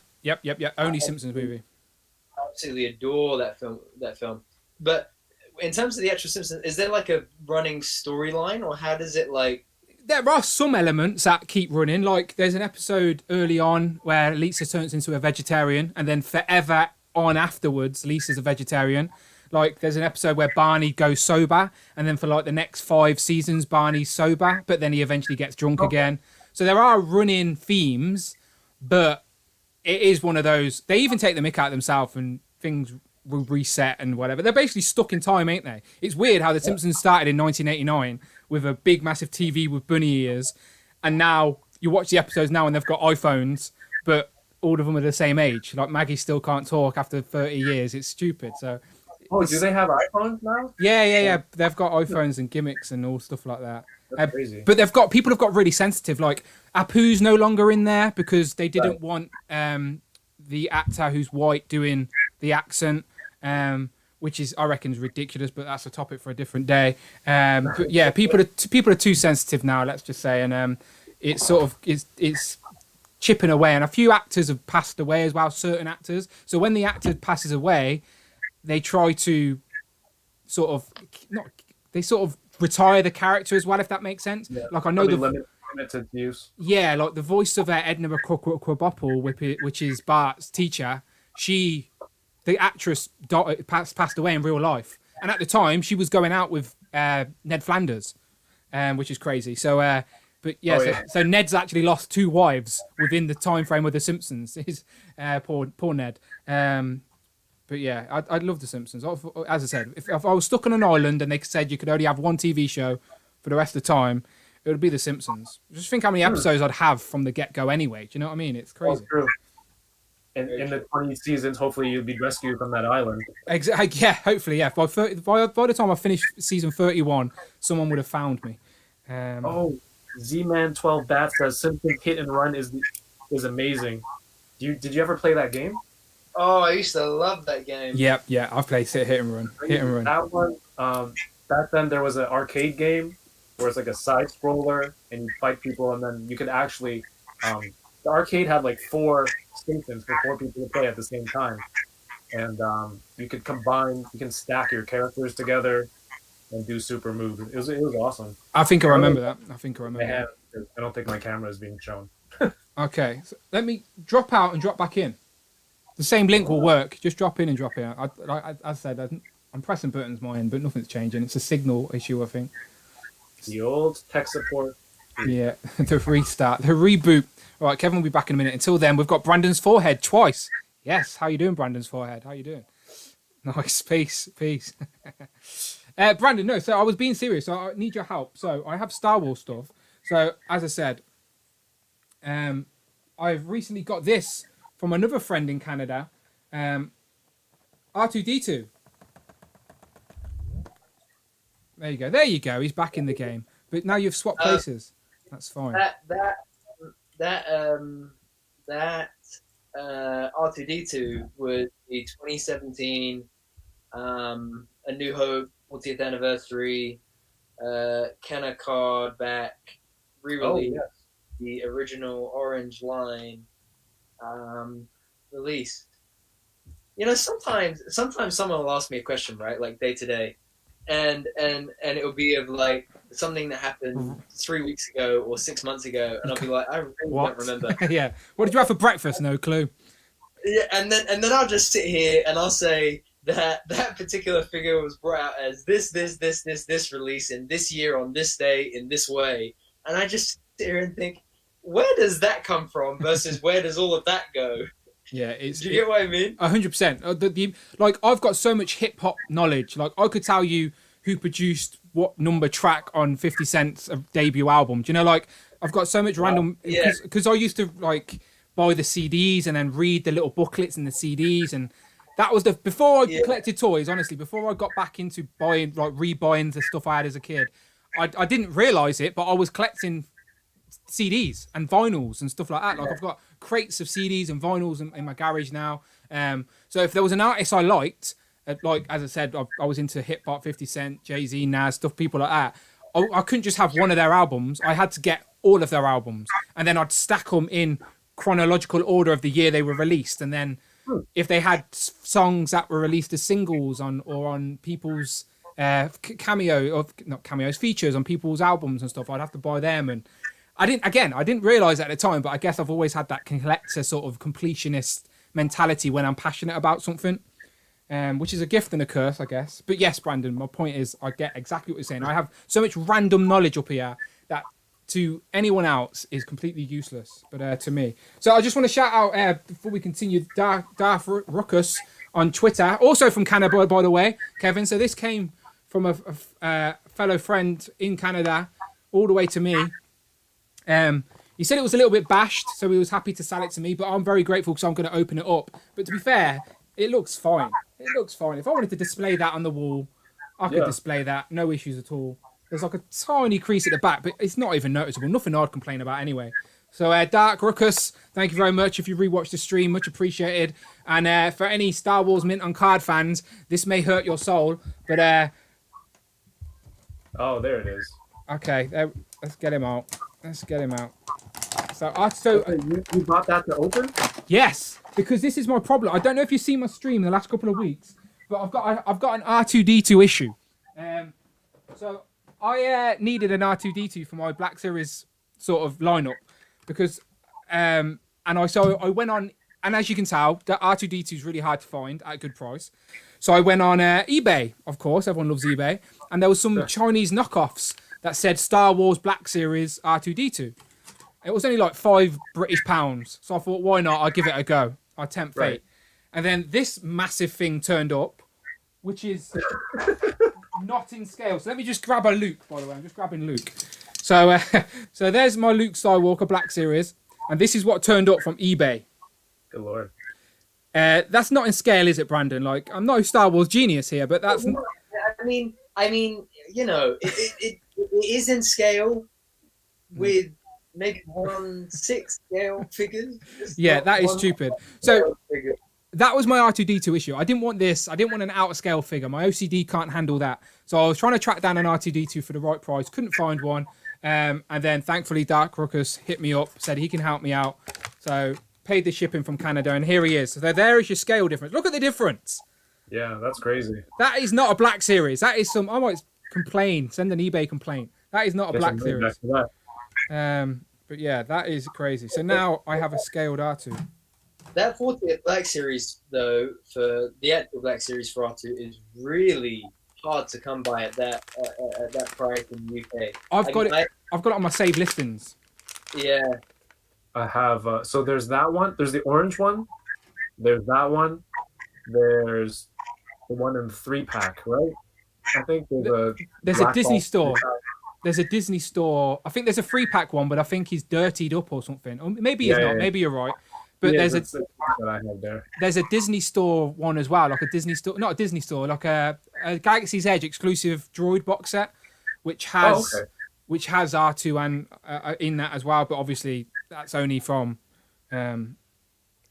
Only Simpsons movie. I absolutely adore that film. But in terms of the actual Simpsons, is there like a running storyline, or how does it like? There are some elements that keep running. Like there's an episode early on where Lisa turns into a vegetarian, and then forever on afterwards, Lisa's a vegetarian. Like there's an episode where Barney goes sober, and then for like the next 5 seasons, Barney's sober, but then he eventually gets drunk again. So there are running themes, but it is one of those. They even take the mick out of themselves, and things will reset and whatever. They're basically stuck in time, ain't they? It's weird how the Simpsons started in 1989 with a big, massive TV with bunny ears, and now you watch the episodes now and they've got iPhones, but all of them are the same age. Like Maggie still can't talk after 30 years. It's stupid. So. Do they have iPhones now? Yeah. They've got iPhones and gimmicks and all stuff like that. That's crazy. But people have got really sensitive. Like Apu's no longer in there because they didn't want the actor who's white doing the accent, which is I reckon is ridiculous. But that's a topic for a different day. But yeah, people are too sensitive now. Let's just say, and it's sort of it's chipping away. And a few actors have passed away as well. Certain actors. So when the actor passes away, they try to sort of retire the character as well, if that makes sense. Yeah. Like I know limited use. Yeah, like the voice of Edna Krabappel, which is Bart's teacher. The actress passed away in real life, and at the time she was going out with Ned Flanders, which is crazy. So, but yeah, so Ned's actually lost 2 wives within the time frame of The Simpsons. Poor Ned. But yeah, I'd love The Simpsons. As I said, if I was stuck on an island and they said you could only have one TV show for the rest of the time, it would be The Simpsons. Just think how many episodes I'd have from the get-go anyway. Do you know what I mean? It's crazy. Oh, true. In the 20 seasons, hopefully you'd be rescued from that island. Exactly. Yeah, hopefully, yeah. By the time I finish season 31, someone would have found me. Z-Man 12 Bat says Simpsons Hit and Run is amazing. Did you ever play that game? Oh, I used to love that game. Yeah, I've played Hit and Run. That one, back then there was an arcade game where it's like a side scroller and you fight people, and then you could actually, the arcade had like 4 stations for 4 people to play at the same time, and you can stack your characters together and do super moves. It was awesome. I think I remember that. I don't think my camera is being shown. Okay, so let me drop out and drop back in. The same link will work. Just drop in and drop out. As I said, I'm pressing buttons my end, but nothing's changing. It's a signal issue, I think. The old tech support. Yeah, the restart, the reboot. All right, Kevin will be back in a minute. Until then, we've got Brandon's forehead twice. Yes, how you doing, Brandon's forehead? How you doing? Nice, peace. Brandon, no, so I was being serious. So I need your help. So I have Star Wars stuff. So as I said, I've recently got this from another friend in Canada, R2D2. There you go. He's back in the game. But now you've swapped places. That's fine. That R2D2 was the 2017 A New Hope 40th anniversary, Kenner card back, re-release, the original Orange line, release. You know, sometimes someone will ask me a question, right, like day to day, and it will be of like something that happened 3 weeks ago or 6 months ago, and I'll be like, I really don't remember. Yeah. What did you have for breakfast? No clue. Yeah, and then I'll just sit here and I'll say that particular figure was brought out as this release in this year on this day in this way, and I just sit here and think, where does that come from versus where does all of that go? Yeah, do you get what I mean? 100%. Like, I've got so much hip hop knowledge. Like, I could tell you who produced what number track on 50 Cent's debut album. Do you know, like, I've got so much random, because I used to like buy the CDs and then read the little booklets in the CDs, and that was before I collected toys. Honestly, before I got back into buying, like, rebuying the stuff I had as a kid, I didn't realize it, but I was collecting CDs and vinyls and stuff like that. Like, I've got crates of CDs and vinyls in my garage now. So if there was an artist I liked, like, as I said, I was into hip hop, 50 Cent, Jay-Z, Nas, stuff, people like that. I couldn't just have one of their albums. I had to get all of their albums, and then I'd stack them in chronological order of the year they were released. And then if they had songs that were released as singles on people's features on people's albums and stuff, I'd have to buy them. And I didn't realize at the time, but I guess I've always had that collector sort of completionist mentality when I'm passionate about something, which is a gift and a curse, I guess. But yes, Brandon, my point is, I get exactly what you're saying. I have so much random knowledge up here that to anyone else is completely useless, but to me. So I just want to shout out, before we continue, Darth Ruckus on Twitter, also from Canada, by the way, Kevin. So this came from a fellow friend in Canada all the way to me. He said it was a little bit bashed, so he was happy to sell it to me, but I'm very grateful because I'm going to open it up. But to be fair, it looks fine. It looks fine. If I wanted to display that on the wall, I could display that. No issues at all. There's like a tiny crease at the back, but it's not even noticeable. Nothing I'd complain about anyway. So, Dark Ruckus, thank you very much. If you rewatched the stream, much appreciated. And for any Star Wars Mint on Card fans, this may hurt your soul, but... Oh, there it is. Okay, let's get him out. So you bought that to open? Yes, because this is my problem. I don't know if you've seen my stream the last couple of weeks, but I've got an R2D2 issue. So I needed an R2D2 for my Black Series sort of lineup because I went on, and as you can tell, the R2D2 is really hard to find at a good price. So I went on eBay, of course, everyone loves eBay, and there was some Chinese knockoffs that said Star Wars Black Series R2D2. It was only like £5 British. So I thought, why not? I'll give it a go. I'll tempt fate. And then this massive thing turned up, which is not in scale. So let me just grab a Luke, by the way. I'm just grabbing Luke. So so there's my Luke Skywalker Black Series. And this is what turned up from eBay. Good Lord. That's not in scale, is it, Brandon? Like, I'm no Star Wars genius here, but that's... I mean, you know, it is in scale with maybe 1/6 scale figures. Yeah, that is stupid. So that was my R2D2 issue. I didn't want this. I didn't want an out of scale figure. My OCD can't handle that. So I was trying to track down an R2D2 for the right price. Couldn't find one. And then thankfully Dark Ruckus hit me up, said he can help me out. So paid the shipping from Canada, and here he is. So there is your scale difference. Look at the difference. Yeah, that's crazy. That is not a Black Series. That is some... I might complain. Send an eBay complaint. That is not a Black Series. But yeah, that is crazy. So now I have a scaled R2. That 40th Black Series, though, for the actual Black Series for R2 is really hard to come by at that price in the UK. I've got it on my save listings. Yeah. I have so there's that one. There's the orange one. There's that one. There's the one in 3-pack, right? I think there's a Disney store. There's a Disney store. I think there's a 3-pack one, but I think he's dirtied up or something. Or maybe he's not. Yeah. Maybe you're right. But there's that I have there. There's a Disney store one as well, like a Disney store, not a Disney store, like a Galaxy's Edge exclusive droid box set, which has R2 and in that as well. But obviously that's only from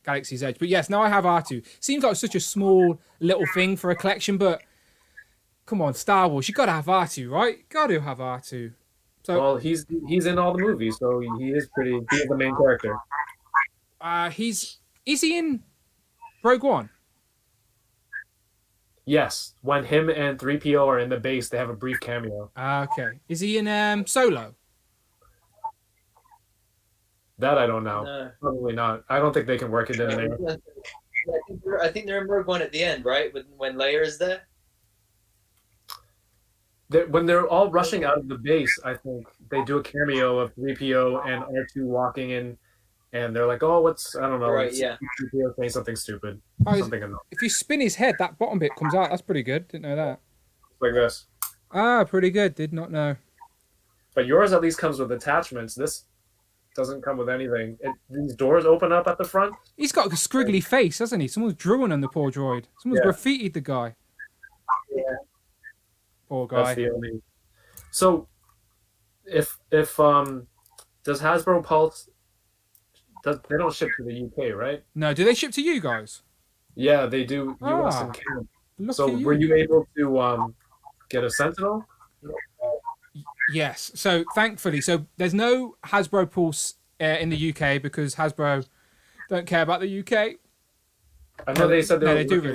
Galaxy's Edge. But yes, now I have R2. Seems like such a small little thing for a collection, but Come on, Star Wars. You got to have R2, right? Got to have R2. So, Well, he's in all the movies, so he is the main character. is he in Rogue One? Yes, when him and 3PO are in the base, they have a brief cameo. Okay. Is he in Solo? That I don't know. No. Probably not. I don't think they can work it in there. I think they're in Rogue One at the end, right? When Leia is there. When they're all rushing out of the base, I think they do a cameo of 3PO and R2 walking in, and they're like, "Oh, I don't know." Right, yeah. 3PO saying something stupid, something annoying. If you spin his head, that bottom bit comes out. That's pretty good. Didn't know that. Like this. Pretty good. Did not know. But yours at least comes with attachments. This doesn't come with anything. These doors open up at the front. He's got a scriggly face, hasn't he? Someone's drawing on the poor droid. Someone's graffitied the guy. Yeah. Poor guy. That's the only. So, if does Hasbro Pulse? They don't ship to the UK, right? No, do they ship to you guys? Yeah, they do. US and Canada. Look So at you. were you able to get a Sentinel? Yes. So thankfully, there's no Hasbro Pulse in the UK because Hasbro don't care about the UK. I know they said they they do were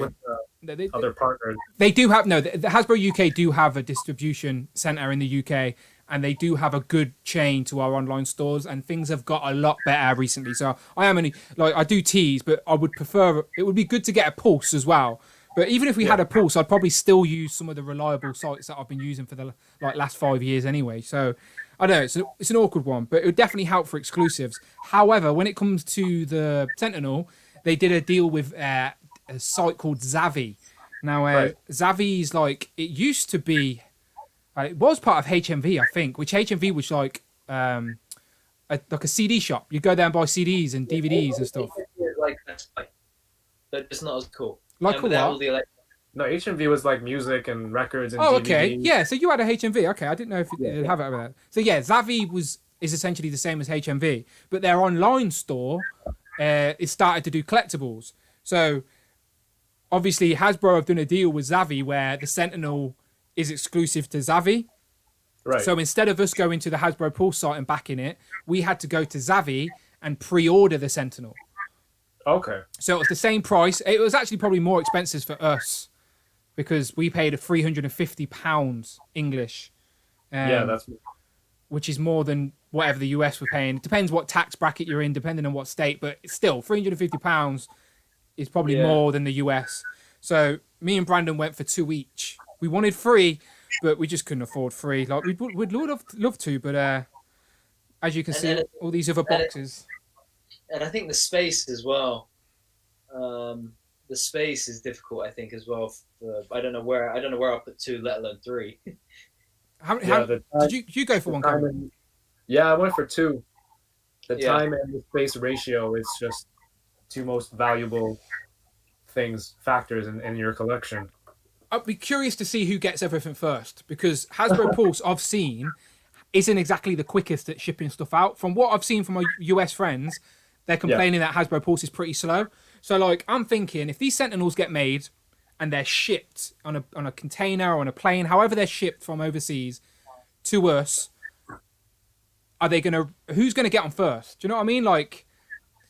really. with other partners. They do have the Hasbro UK do have a distribution center in the UK, and they do have a good chain to our online stores, and things have got a lot better recently. So I do tease, but I would prefer it would be good to get a Pulse as well. But even if we had a Pulse, I'd probably still use some of the reliable sites that I've been using for the last 5 years anyway. So I don't know, it's an awkward one, but it would definitely help for exclusives. However, when it comes to the Sentinel, they did a deal with a site called Zavi. Now, Zavi's it used to be, it was part of HMV, I think, which HMV was like a CD shop. You go there and buy CDs and DVDs and stuff. Like that's like, but it's not as cool. Like what? No, HMV was like music and records and Oh, DVDs. okay. Yeah, so you had a HMV. Okay, I didn't know if you'd have it over there. So yeah, Zavi is essentially the same as HMV, but their online store it started to do collectibles. So obviously Hasbro have done a deal with Zavi where the Sentinel is exclusive to Zavi. Right. So instead of us going to the Hasbro Pulse site and backing it, we had to go to Zavi and pre-order the Sentinel. Okay. So it was the same price. It was actually probably more expensive for us because we paid £350 English. Which is more than whatever the US were paying. It depends what tax bracket you're in, depending on what state, but still, £350 is probably more than the US. So me and Brandon went for 2 each. We wanted 3, but we just couldn't afford 3. Like we'd love to, but as you can see, all these other boxes. And I think the space as well. The space is difficult, I think, as well. I don't know where I'll put 2, let alone 3. Did you go for one, Cameron? Yeah, I went for 2. The time and the space ratio is just 2 most valuable factors in your collection. I'd be curious to see who gets everything first because Hasbro Pulse I've seen isn't exactly the quickest at shipping stuff out. From what I've seen from my US friends, they're complaining that Hasbro Pulse is pretty slow. So I'm thinking if these Sentinels get made and they're shipped on a container or on a plane, however they're shipped from overseas to us, who's gonna get on first? Do you know what I mean?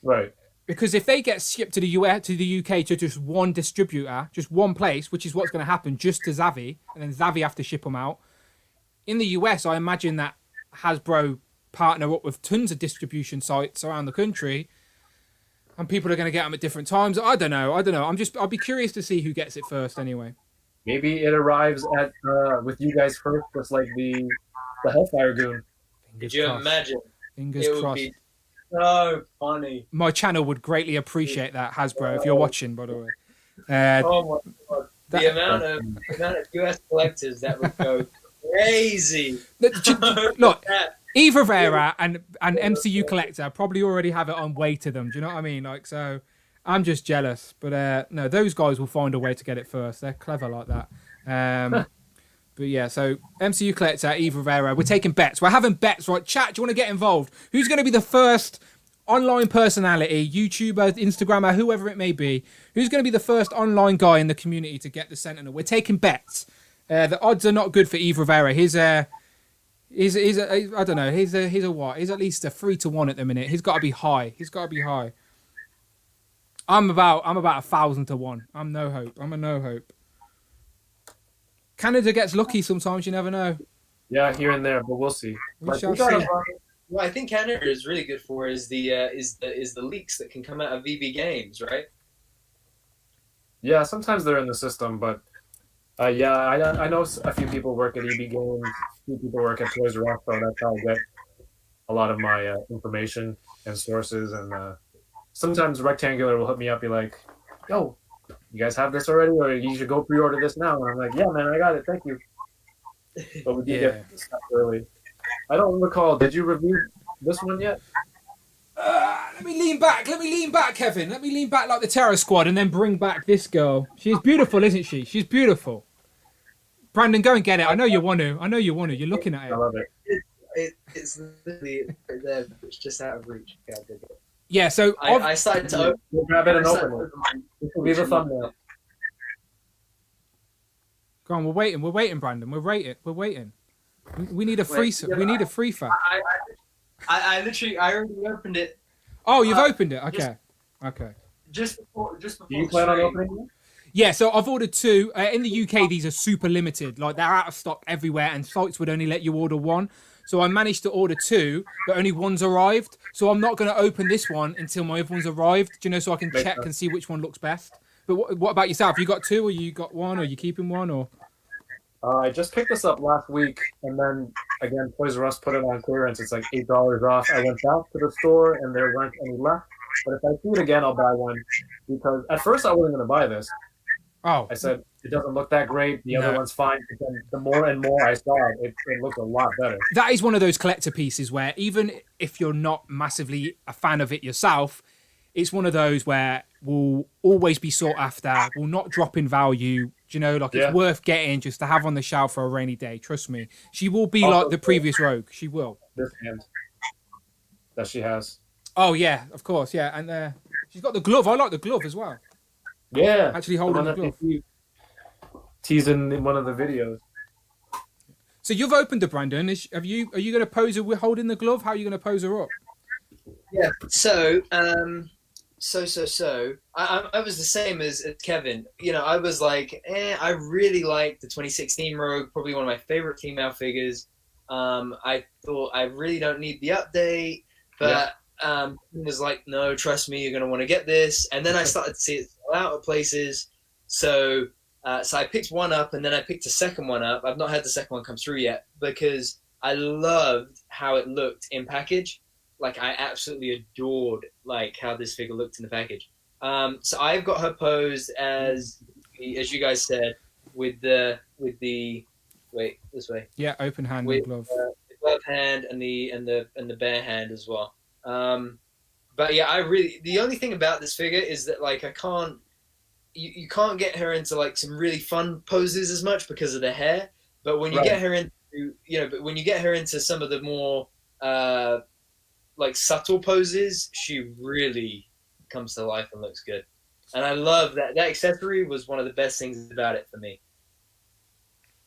Right. Because if they get shipped to the US, to the UK, to just one distributor, just one place, which is what's going to happen, just to Zavi, and then Zavi have to ship them out. In the US, I imagine that Hasbro partner up with tons of distribution sites around the country, and people are going to get them at different times. I don't know. I'll be curious to see who gets it first, anyway. Maybe it arrives with you guys first, just like the Hellfire Goon. Could you imagine? Fingers it would crossed. be so funny. My channel would greatly appreciate that, Hasbro, if you're watching, by the way. Oh my god. The amount of US collectors that would go crazy. Look, Eva Rivera and MCU Collector probably already have it on way to them. Do you know what I mean? So I'm just jealous. But no, those guys will find a way to get it first. They're clever like that. But yeah, so MCU Collector, Eva Rivera, we're taking bets. We're having bets, right? Chat, do you want to get involved? Who's going to be the first online personality, YouTuber, Instagrammer, whoever it may be? Who's going to be the first online guy in the community to get the Sentinel? We're taking bets. The odds are not good for either of Era. He's I don't know. He's a what? He's at least a 3-1 at the minute. He's got to be high. I'm about 1,000 to 1. I'm no hope. I'm a no hope. Canada gets lucky sometimes. You never know. Yeah, here and there, but we'll see. We shall What see. I think Canada is really good for is the leaks that can come out of VB games, right? Yeah, sometimes they're in the system, but yeah, I know a few people work at EB Games, a few people work at Toys R Us, so that's how I get a lot of my information and sources. And sometimes Rectangular will hit me up, be like, "Yo, you guys have this already, or you should go pre-order this now." And I'm like, "Yeah, man, I got it, thank you." But we did get stuff early. I don't recall. Did you review this one yet? Let me lean back, Kevin. Let me lean back like the Terror Squad and then bring back this girl. She's beautiful, isn't she? She's beautiful. Brandon, go and get it. I know you want to. You're looking at it. I love it. It's literally right there. It's just out of reach. Yeah, so I started to open. We'll grab it and open it. This will be the thumbnail. Go on, we're waiting, Brandon. We're waiting. We need a free. We need a free fact. I already opened it. Oh, you've opened it. Okay. Just before. Do you plan on opening it? Yeah, so I've ordered 2. In the UK, these are super limited. Like, they're out of stock everywhere, and sites would only let you order 1. So I managed to order 2, but only 1's arrived. So I'm not going to open this one until my other one's arrived, so I can check and see which one looks best. But what about yourself? You got 2, or you got 1, or you keeping 1, or? I just picked this up last week, and then again, Toys R Us put it on clearance. It's like $8 off. I went back to the store, and there weren't any left. But if I see it again, I'll buy one, because at first I wasn't going to buy this. Oh, I said it doesn't look that great. The other one's fine. But then the more and more I saw it, it looked a lot better. That is one of those collector pieces where even if you're not massively a fan of it yourself, it's one of those where will always be sought after, will not drop in value. It's worth getting just to have on the shelf for a rainy day. Trust me. She will be also, like the previous Rogue. She will. This hand that she has. Oh, yeah, of course. Yeah. And she's got the glove. I like the glove as well. Yeah. Actually holding the glove. Teasing in one of the videos. So you've opened it, Brandon. Are you going to pose her with holding the glove? How are you going to pose her up? Yeah. So I was the same as Kevin. I was like, I really like the 2016 Rogue, probably one of my favorite female figures. I thought I really don't need the update, but it was like, no, trust me, you're going to want to get this. And then I started to see it sell out at places. So I picked one up, and then I picked a second one up. I've not had the second one come through yet because I loved how it looked in package. Like, I absolutely adored how this figure looked in the package. So I've got her posed as you guys said, with the wait, this way. Yeah, open hand with and glove. The glove hand and the bare hand as well. But yeah, the only thing about this figure is that you can't get her into some really fun poses as much because of the hair. But when you get her into some of the more subtle poses, she really comes to life and looks good. And I love that accessory was one of the best things about it for me.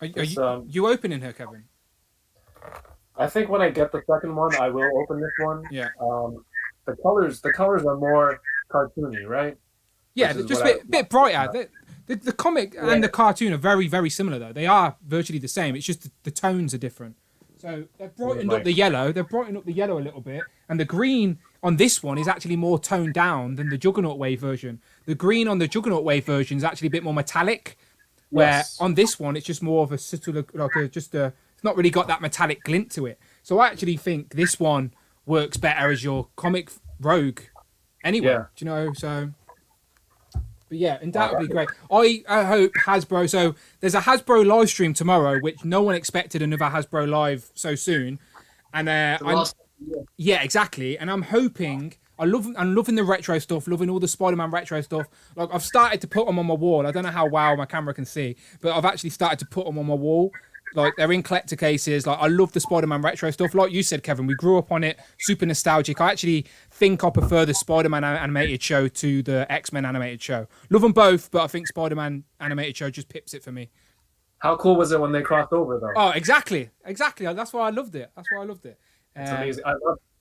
Are you opening her, Kevin? I think when I get the second one, I will open this one. Yeah. The colors are more cartoony, right? Yeah, they're just a bit brighter. The comic and the cartoon are very, very similar, though. They are virtually the same. It's just the tones are different. So they've brightened up the yellow. They've brightened up the yellow a little bit. And the green on this one is actually more toned down than the Juggernaut Wave version. The green on the Juggernaut Wave version is actually a bit more metallic. Where on this one, it's just more of a subtle, it's not really got that metallic glint to it. So I actually think this one works better as your comic Rogue anyway. Yeah. Do you know? So... But yeah, undoubtedly great. I hope Hasbro... So there's a Hasbro live stream tomorrow, which no one expected another Hasbro live so soon. And yeah, exactly. And I'm hoping... I'm loving the retro stuff, loving all the Spider-Man retro stuff. I've started to put them on my wall. I don't know how well my camera can see, but I've actually started to put them on my wall. They're in collector cases. I love the Spider-Man retro stuff. Like you said, Kevin, we grew up on it. Super nostalgic. I actually think I prefer the Spider-Man animated show to the X-Men animated show. Love them both, but I think Spider-Man animated show just pips it for me. How cool was it when they crossed over though? Oh, exactly. That's why I loved it. It's amazing.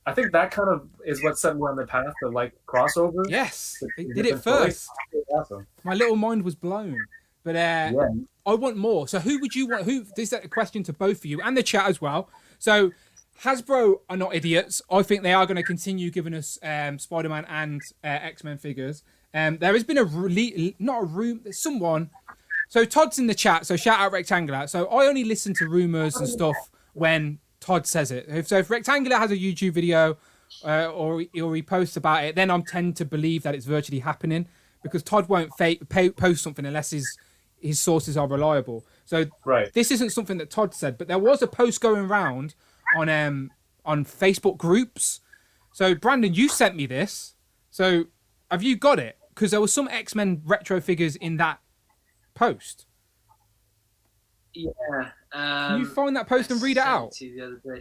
I think that kind of is what set me on the path to like crossovers. Yes, they With did it different stories. first. Awesome. My little mind was blown. But Yeah. I want more. So who would you want? This is a question to both of you and the chat as well. So Hasbro are not idiots. I think they are going to continue giving us Spider-Man and X-Men figures. There has been someone. So Todd's in the chat. So shout out Rectangular. So I only listen to rumors and stuff when Todd says it. If Rectangular has a YouTube video or he posts about it, then I tend to believe that it's virtually happening because Todd won't post something unless his sources are reliable. So This isn't something that Todd said, but there was a post going around on Facebook groups. So Brandon, you sent me this. So have you got it? Because there was some X-Men retro figures in that post. Yeah. Can you find that post and read it out? The other day,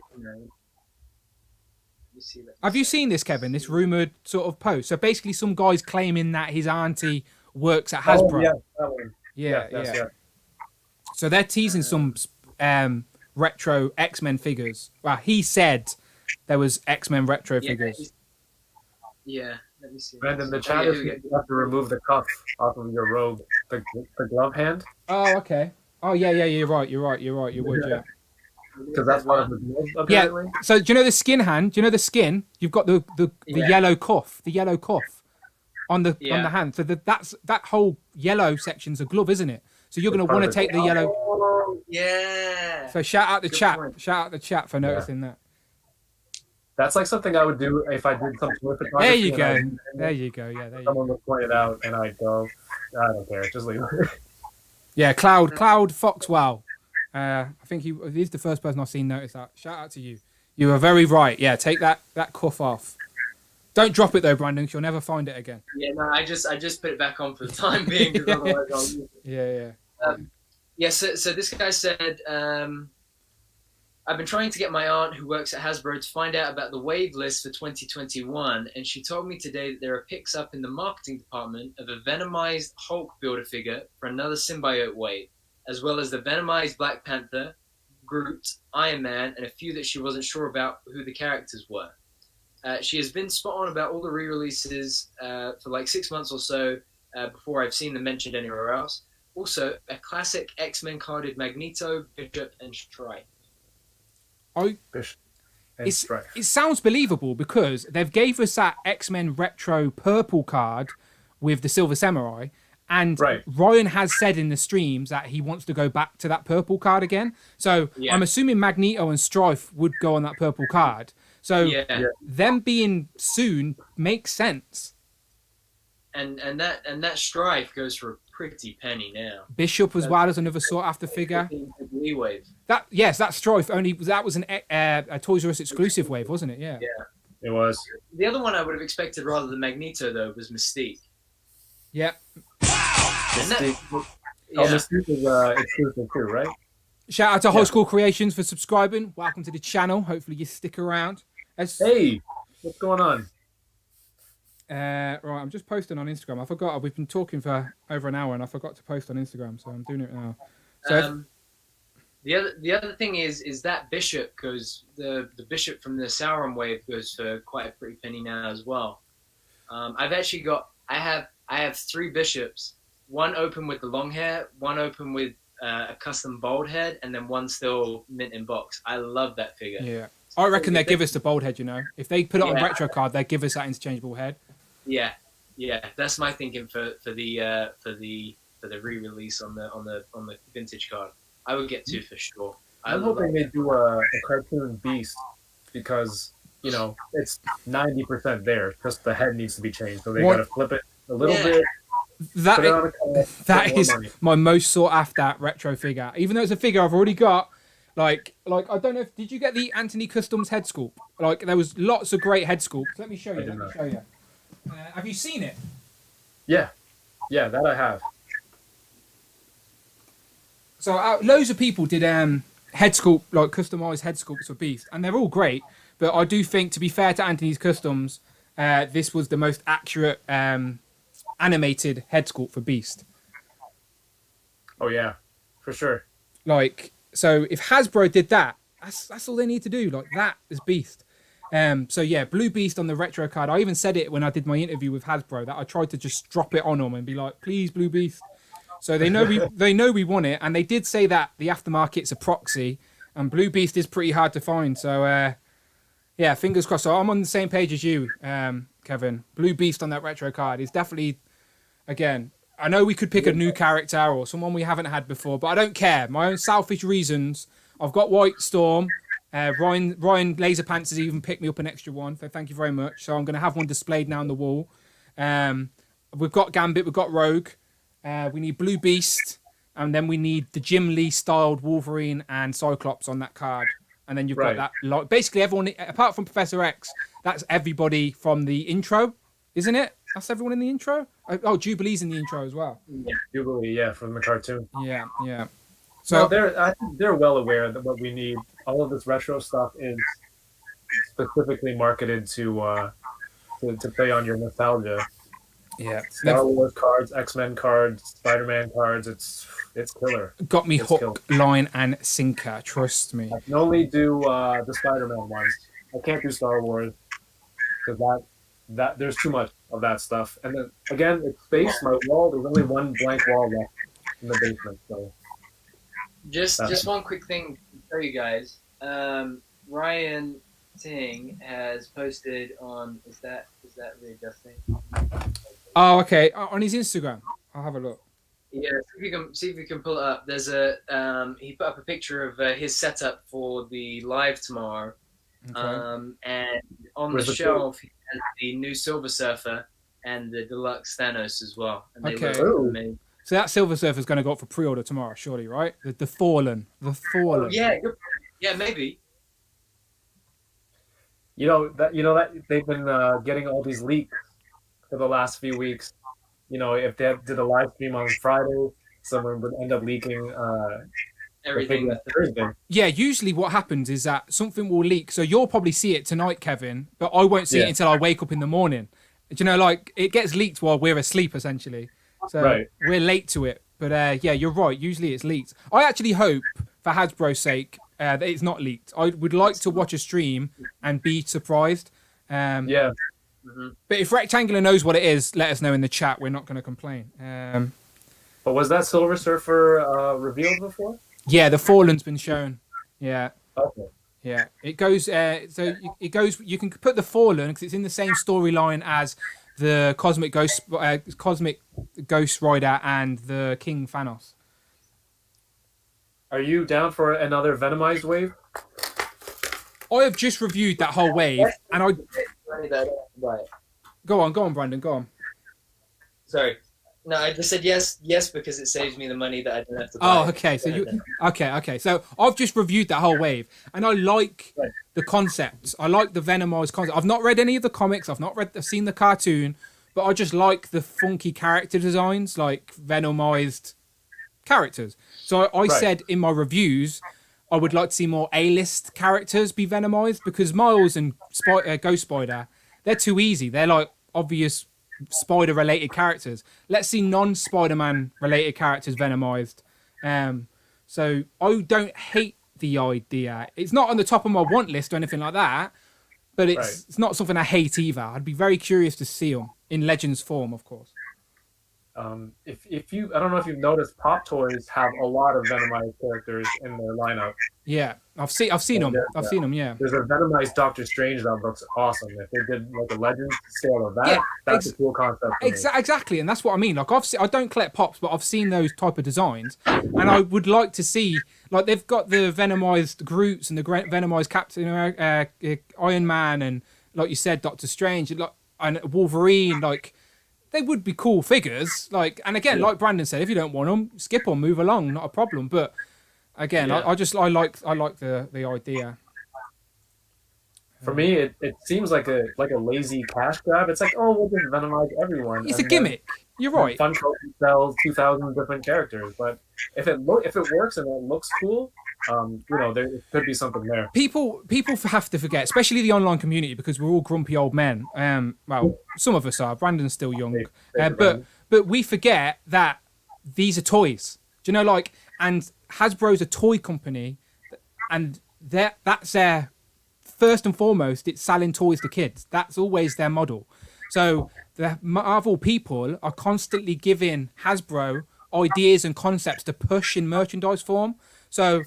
Have you seen this, Kevin? This rumored sort of post. So basically, some guy's claiming that his auntie works at Hasbro. Oh, yeah, that one. Yeah. So they're teasing some retro X-Men figures. Well, he said there was X-Men retro figures. Yeah. Let me see. Brandon, the chat is you have to remove the cuff off of your robe, the glove hand. Oh, okay. Oh, yeah. You're right. You would, yeah. Because that's part of the glove, apparently. Yeah. So do you know the skin hand? Do you know the skin? You've got the yellow cuff. The yellow cuff on the hand. So that whole yellow section's a glove, isn't it? So you're going to want to take the yellow. Yeah. So shout out the chat. Point. Shout out the chat for noticing that. That's like something I would do if I did some toy photography. There you go. There you go. Yeah, there you go. Someone would point it out, and I'd go, I don't care, just leave it. Yeah, Cloud Foxwell. I think he's the first person I've seen notice that. Shout out to you. You are very right. Yeah, take that cuff off. Don't drop it though, Brandon, because you'll never find it again. Yeah, no, I just put it back on for the time being because otherwise I'll lose it. Yeah. So this guy said, I've been trying to get my aunt who works at Hasbro to find out about the wave list for 2021, and she told me today that there are pics up in the marketing department of a Venomized Hulk Build-A-Figure for another symbiote wave, as well as the Venomized Black Panther, Groot, Iron Man, and a few that she wasn't sure about who the characters were. She has been spot on about all the re-releases for like 6 months or so before I've seen them mentioned anywhere else. Also, a classic X-Men carded Magneto, Bishop, and Stripe. It sounds believable because they've gave us that X-Men retro purple card with the Silver Samurai, and Ryan has said in the streams that he wants to go back to that purple card again. So I'm assuming Magneto and Strife would go on that purple card. So them being soon makes sense. And that Strife goes for a pretty penny now. Bishop as well as another sought after figure. Wave. That Strife that was a Toys R Us exclusive wave, wasn't it? Yeah. It was. The other one I would have expected rather than Magneto though was Mystique. Yeah. Mystique is exclusive too, right? Shout out to High School Creations for subscribing. Welcome to the channel. Hopefully you stick around. Hey, what's going on? Right, I'm just posting on Instagram. I forgot. We've been talking for over an hour, and I forgot to post on Instagram, so I'm doing it now. So the other thing is that Bishop goes the Bishop from the Sauron wave goes for quite a pretty penny now as well. I've actually got I have 3 Bishops. One open with the long hair, one open with a custom bald head, and then one still mint in box. I love that figure. Yeah, I reckon they give us the bald head. You know, if they put it on retro card, they give us that interchangeable head. Yeah, that's my thinking for the re-release on the vintage card. I would get 2 for sure. I'm hoping they do a cartoon Beast because it's 90% there. Just the head needs to be changed, so they gotta flip it a little bit. That is my most sought after retro figure. Even though it's a figure I've already got. Like I don't know did you get the Anthony Customs head sculpt? Like there was lots of great head sculpts. Let me show you. Have you seen it? Yeah, that I have. So loads of people did head sculpt, like customized head sculpts for Beast, and they're all great. But I do think, to be fair to Anthony's Customs, this was the most accurate animated head sculpt for Beast. Oh yeah, for sure. Like, so if Hasbro did that, that's all they need to do. Like, that is beast. So yeah, Blue Beast on the retro card. I even said it when I did my interview with Hasbro that I tried to just drop it on them and be like, please, Blue Beast. So they know we want it, and they did say that the aftermarket's a proxy, and Blue Beast is pretty hard to find. So yeah, fingers crossed. So I'm on the same page as you, Kevin. Blue Beast on that retro card is definitely, again, I know we could pick a new character or someone we haven't had before, but I don't care. My own selfish reasons. I've got White Storm. Ryan Laser Pants has even picked me up an extra one, so thank you very much. So I'm going to have one displayed now on the wall. We've got Gambit, we've got Rogue. We need Blue Beast, and then we need the Jim Lee styled Wolverine and Cyclops on that card. And then you've got that. Basically, everyone apart from Professor X, that's everybody from the intro, isn't it? That's everyone in the intro. Oh, Jubilee's in the intro as well. Yeah, Jubilee, yeah, from the cartoon. Yeah. So I think they're well aware that what we need. All of this retro stuff is specifically marketed to play on your nostalgia. Yeah, Star Wars cards, X-Men cards, Spider-Man cards. It's killer. Got me hook, line, and sinker. Trust me. I can only do the Spider-Man ones. I can't do Star Wars because that there's too much of that stuff. And then again, it's space. My wall. There's only one blank wall left in the basement. So just one quick thing to show you guys. Ryan Ting has posted on. Is that readjusting? Oh, okay. On his Instagram, I'll have a look. Yeah, see if you can pull it up. There's he put up a picture of his setup for the live tomorrow, Okay. and on the shelf he has the new Silver Surfer and the deluxe Thanos as well. And they Okay. look amazing. So that Silver Surfer is going to go up for pre-order tomorrow, surely, right? The Fallen. Oh, yeah, maybe. You know that they've been getting all these leaks for the last few weeks. You know, if they did a live stream on Friday, someone would end up leaking Everything. Thursday. Yeah, usually what happens is that something will leak. So you'll probably see it tonight, Kevin, but I won't see it until I wake up in the morning. Do you know, like, it gets leaked while we're asleep, essentially. So we're late to it. But yeah, you're right. Usually it's leaked. I actually hope, for Hasbro's sake, that it's not leaked. I would like to watch a stream and be surprised. Yeah. Mm-hmm. But if Rectangular knows what it is, let us know in the chat. We're not going to complain. But was that Silver Surfer revealed before? Yeah, the Fallen's been shown. Yeah. Okay. Yeah, it goes. It goes. You can put the Fallen because it's in the same storyline as the Cosmic Ghost Rider and the King Thanos. Are you down for another Venomized wave? I have just reviewed that whole wave, and I go on, Brandon, go on. Sorry. No, I just said yes because it saves me the money that I don't have to buy. Oh, okay. So okay. So I've just reviewed that whole wave, and I like the concepts. I like the Venomized concept. I've not read any of the comics. I've seen the cartoon, but I just like the funky character designs, like Venomized characters. So I said in my reviews, I would like to see more A-list characters be Venomized because Miles and Ghost Spider, they're too easy. They're like obvious Spider-related characters. Let's see non-Spider-Man related characters Venomized. So I don't hate the idea. It's not on the top of my want list or anything like that, but it's not something I hate either. I'd be very curious to see them in Legends form, of course. If you, I don't know if you've noticed, Pop Toys have a lot of Venomized characters in their lineup. Yeah, I've seen them. I've seen them. Yeah. There's a Venomized Doctor Strange that looks awesome. If they did like a Legends scale of that, that's a cool concept. Exactly, and that's what I mean. Like I don't collect pops, but I've seen those type of designs, and I would like to see, like, they've got the Venomized Groots and the Venomized Captain Iron Man, and like you said, Doctor Strange, and Wolverine, like. They would be cool figures, like, and again, like Brandon said, if you don't want them, skip them, move along, not a problem. But again, I like the idea. For me, it seems like a lazy cash grab. It's like, oh, we'll just Venomize everyone. It's a gimmick. You're right. Fun sells 2,000 different characters, but if it works and it looks cool, there could be something there. People have to forget, especially the online community, because we're all grumpy old men. Well, some of us are. Brandon's still young, but we forget that these are toys. Do you know, like, And Hasbro's a toy company, and that's their first and foremost. It's selling toys to kids. That's always their model. So the Marvel people are constantly giving Hasbro ideas and concepts to push in merchandise form. So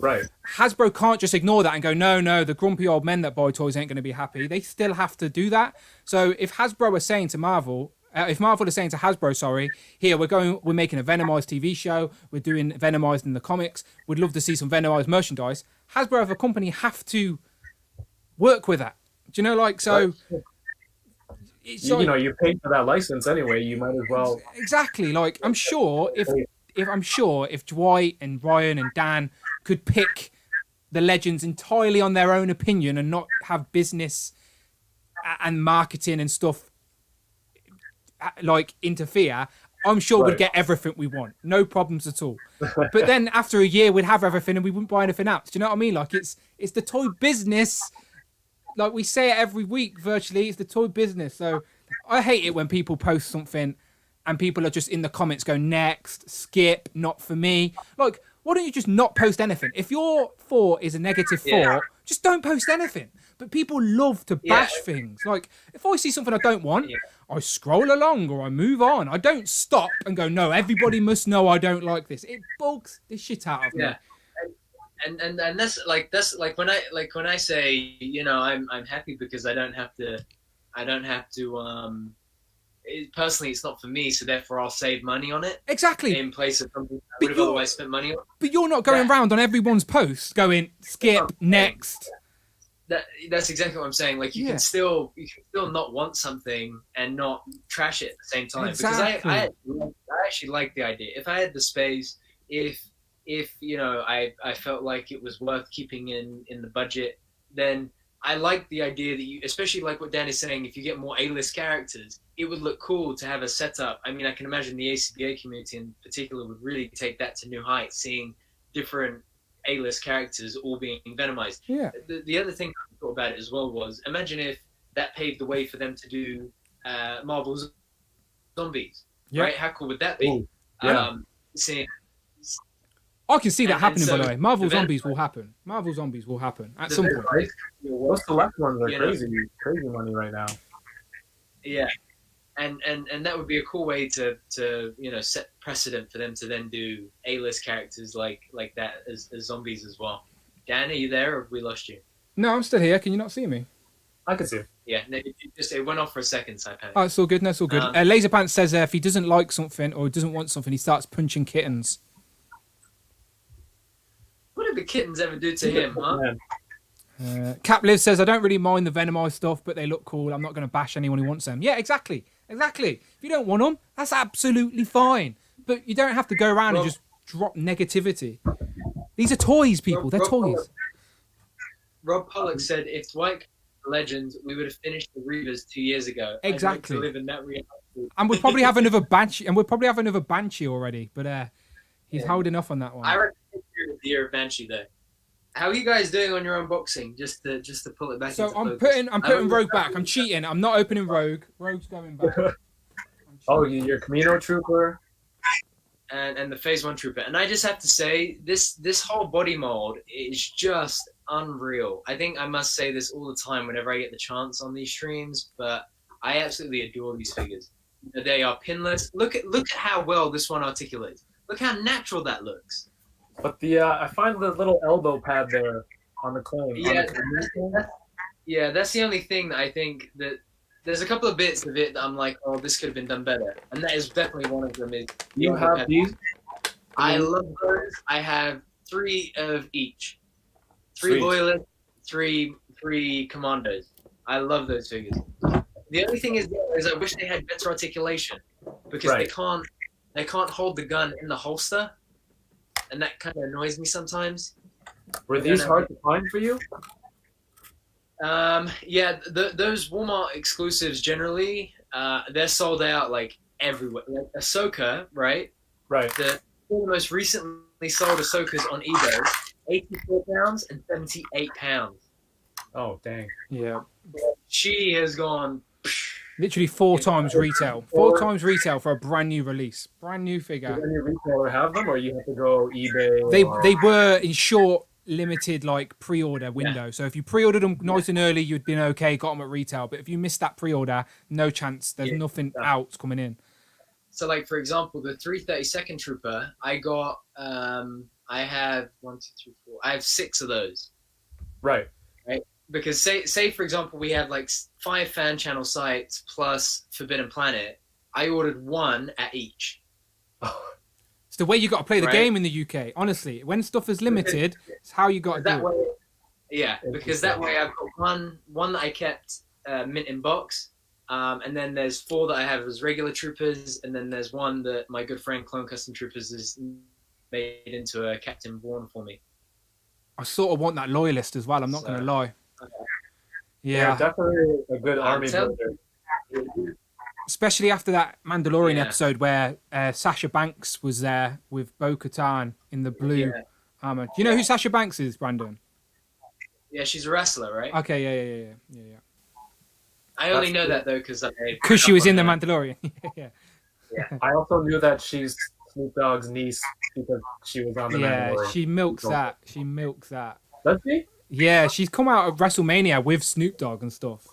Hasbro can't just ignore that and go, no, the grumpy old men that buy toys ain't going to be happy. They still have to do that. So if Hasbro are saying to Marvel, if Marvel is saying to Hasbro, sorry, here we're making a Venomized TV show, we're doing Venomized in the comics, we'd love to see some Venomized merchandise. Hasbro as a company have to work with that. Do you know, like, so... It's like, you paid for that license anyway. You might as well. Exactly. Like, I'm sure if Dwight and Ryan and Dan could pick the legends entirely on their own opinion and not have business and marketing and stuff like interfere, I'm sure we'd get everything we want. No problems at all. But then after a year, we'd have everything and we wouldn't buy anything else. Do you know what I mean? Like, it's the toy business. Like we say it every week, virtually, it's the toy business. So I hate it when people post something and people are just in the comments going, next, skip, not for me. Like, why don't you just not post anything? If your thought is a negative thought, just don't post anything. But people love to bash things. Like, if I see something I don't want, I scroll along or I move on. I don't stop and go, no, everybody must know I don't like this. It bugs the shit out of me. And that's like when I say, I'm happy because I don't have to personally it's not for me, so therefore I'll save money on it. Exactly. In place of something I would have otherwise spent money on. But you're not going around on everyone's posts going skip, next. That's exactly what I'm saying. Like you can still not want something and not trash it at the same time. Exactly. Because I actually like the idea. If I had the space, if I felt like it was worth keeping in the budget, then I like the idea that you, especially like what Dan is saying, if you get more A-list characters, it would look cool to have a setup. I mean, I can imagine the ACBA community in particular would really take that to new heights, seeing different A-list characters all being Venomized. Yeah. The other thing I thought about it as well was, imagine if that paved the way for them to do Marvel's Zombies. Right? How cool would that be? Ooh, yeah. Seeing... I can see that happening, by the way. Marvel Zombies will happen. Marvel Zombies will happen at some point. Those select ones are crazy money right now. Yeah, and that would be a cool way to set precedent for them to then do A-list characters like that as zombies as well. Dan, are you there, or have we lost you? No, I'm still here. Can you not see me? I can see you. Yeah, no, it went off for a second, so I panicked. Oh, it's all good. No, it's all good. Laserpants says if he doesn't like something or doesn't want something, he starts punching kittens. What did the kittens ever do to him, huh? Capliv says, I don't really mind the Venomized stuff, but they look cool. I'm not going to bash anyone who wants them. Yeah, exactly. If you don't want them, that's absolutely fine. But you don't have to go around and just drop negativity. These are toys, people. They're toys. Rob Pollock said, if Dwight Legends, we would have finished the Reavers 2 years ago. Exactly. I'd like to live in that reality. And we'll probably have another Banshee, already. But he's holding off on that one. I reckon the year of Banshee, though. How are you guys doing on your unboxing? Just to pull it back. So into I'm focus. putting Rogue back. I'm cheating. I'm not opening Rogue. Rogue's going back. Oh, your Camino Trooper. And the Phase 1 Trooper. And I just have to say, this whole body mold is just unreal. I think I must say this all the time whenever I get the chance on these streams, but I absolutely adore these figures. They are pinless. Look at how well this one articulates. Look how natural that looks. But I find the little elbow pad there on the claim. Yeah, that's the only thing that I think that there's a couple of bits of it that I'm like, oh, this could have been done better, and that is definitely one of them. You have these? I love those. I have 3 of each. 3 loyalists, 3 commandos. I love those figures. The only thing is I wish they had better articulation because they can't hold the gun in the holster. And that kind of annoys me sometimes. Were these hard to find for you? Yeah, those Walmart exclusives generally, they're sold out like everywhere. Like Ahsoka, right? Right. The most recently sold Ahsokas on eBay, £84 and £78. Oh, dang. Yeah. She has gone Literally 4 times retail. 4 times retail for a brand new release. Brand new Does figure. any retailer have them, or you have to go eBay? They were in short, limited like pre-order window. So if you pre-ordered them nice and early, you'd been okay, got them at retail. But if you missed that pre-order, no chance. There's nothing out coming in. So, like for example, the 332nd Trooper, I got. I have 1, 2, 3, 4. I have 6 of those. Right. Because say for example, we have like 5 fan channel sites plus Forbidden Planet. I ordered 1 at each. It's the way you got to play the game in the UK. Honestly, when stuff is limited, it's how you got to do it. Yeah, because that way I've got one that I kept mint in box, and then there's 4 that I have as regular troopers, and then there's 1 that my good friend Clone Custom Troopers has made into a Captain Vaughn for me. I sort of want that loyalist as well. I'm not going to lie. Yeah, definitely a good army builder. Especially after that Mandalorian episode where Sasha Banks was there with Bo-Katan in the blue armor. Do you know who Sasha Banks is, Brandon? Yeah, she's a wrestler, right? Okay, yeah. I only know that though because she was in the Mandalorian. Yeah. I also knew that she's Snoop Dogg's niece because she was on the Mandalorian. She milks that. She milks that. Does she? Yeah, she's come out of WrestleMania with Snoop Dogg and stuff.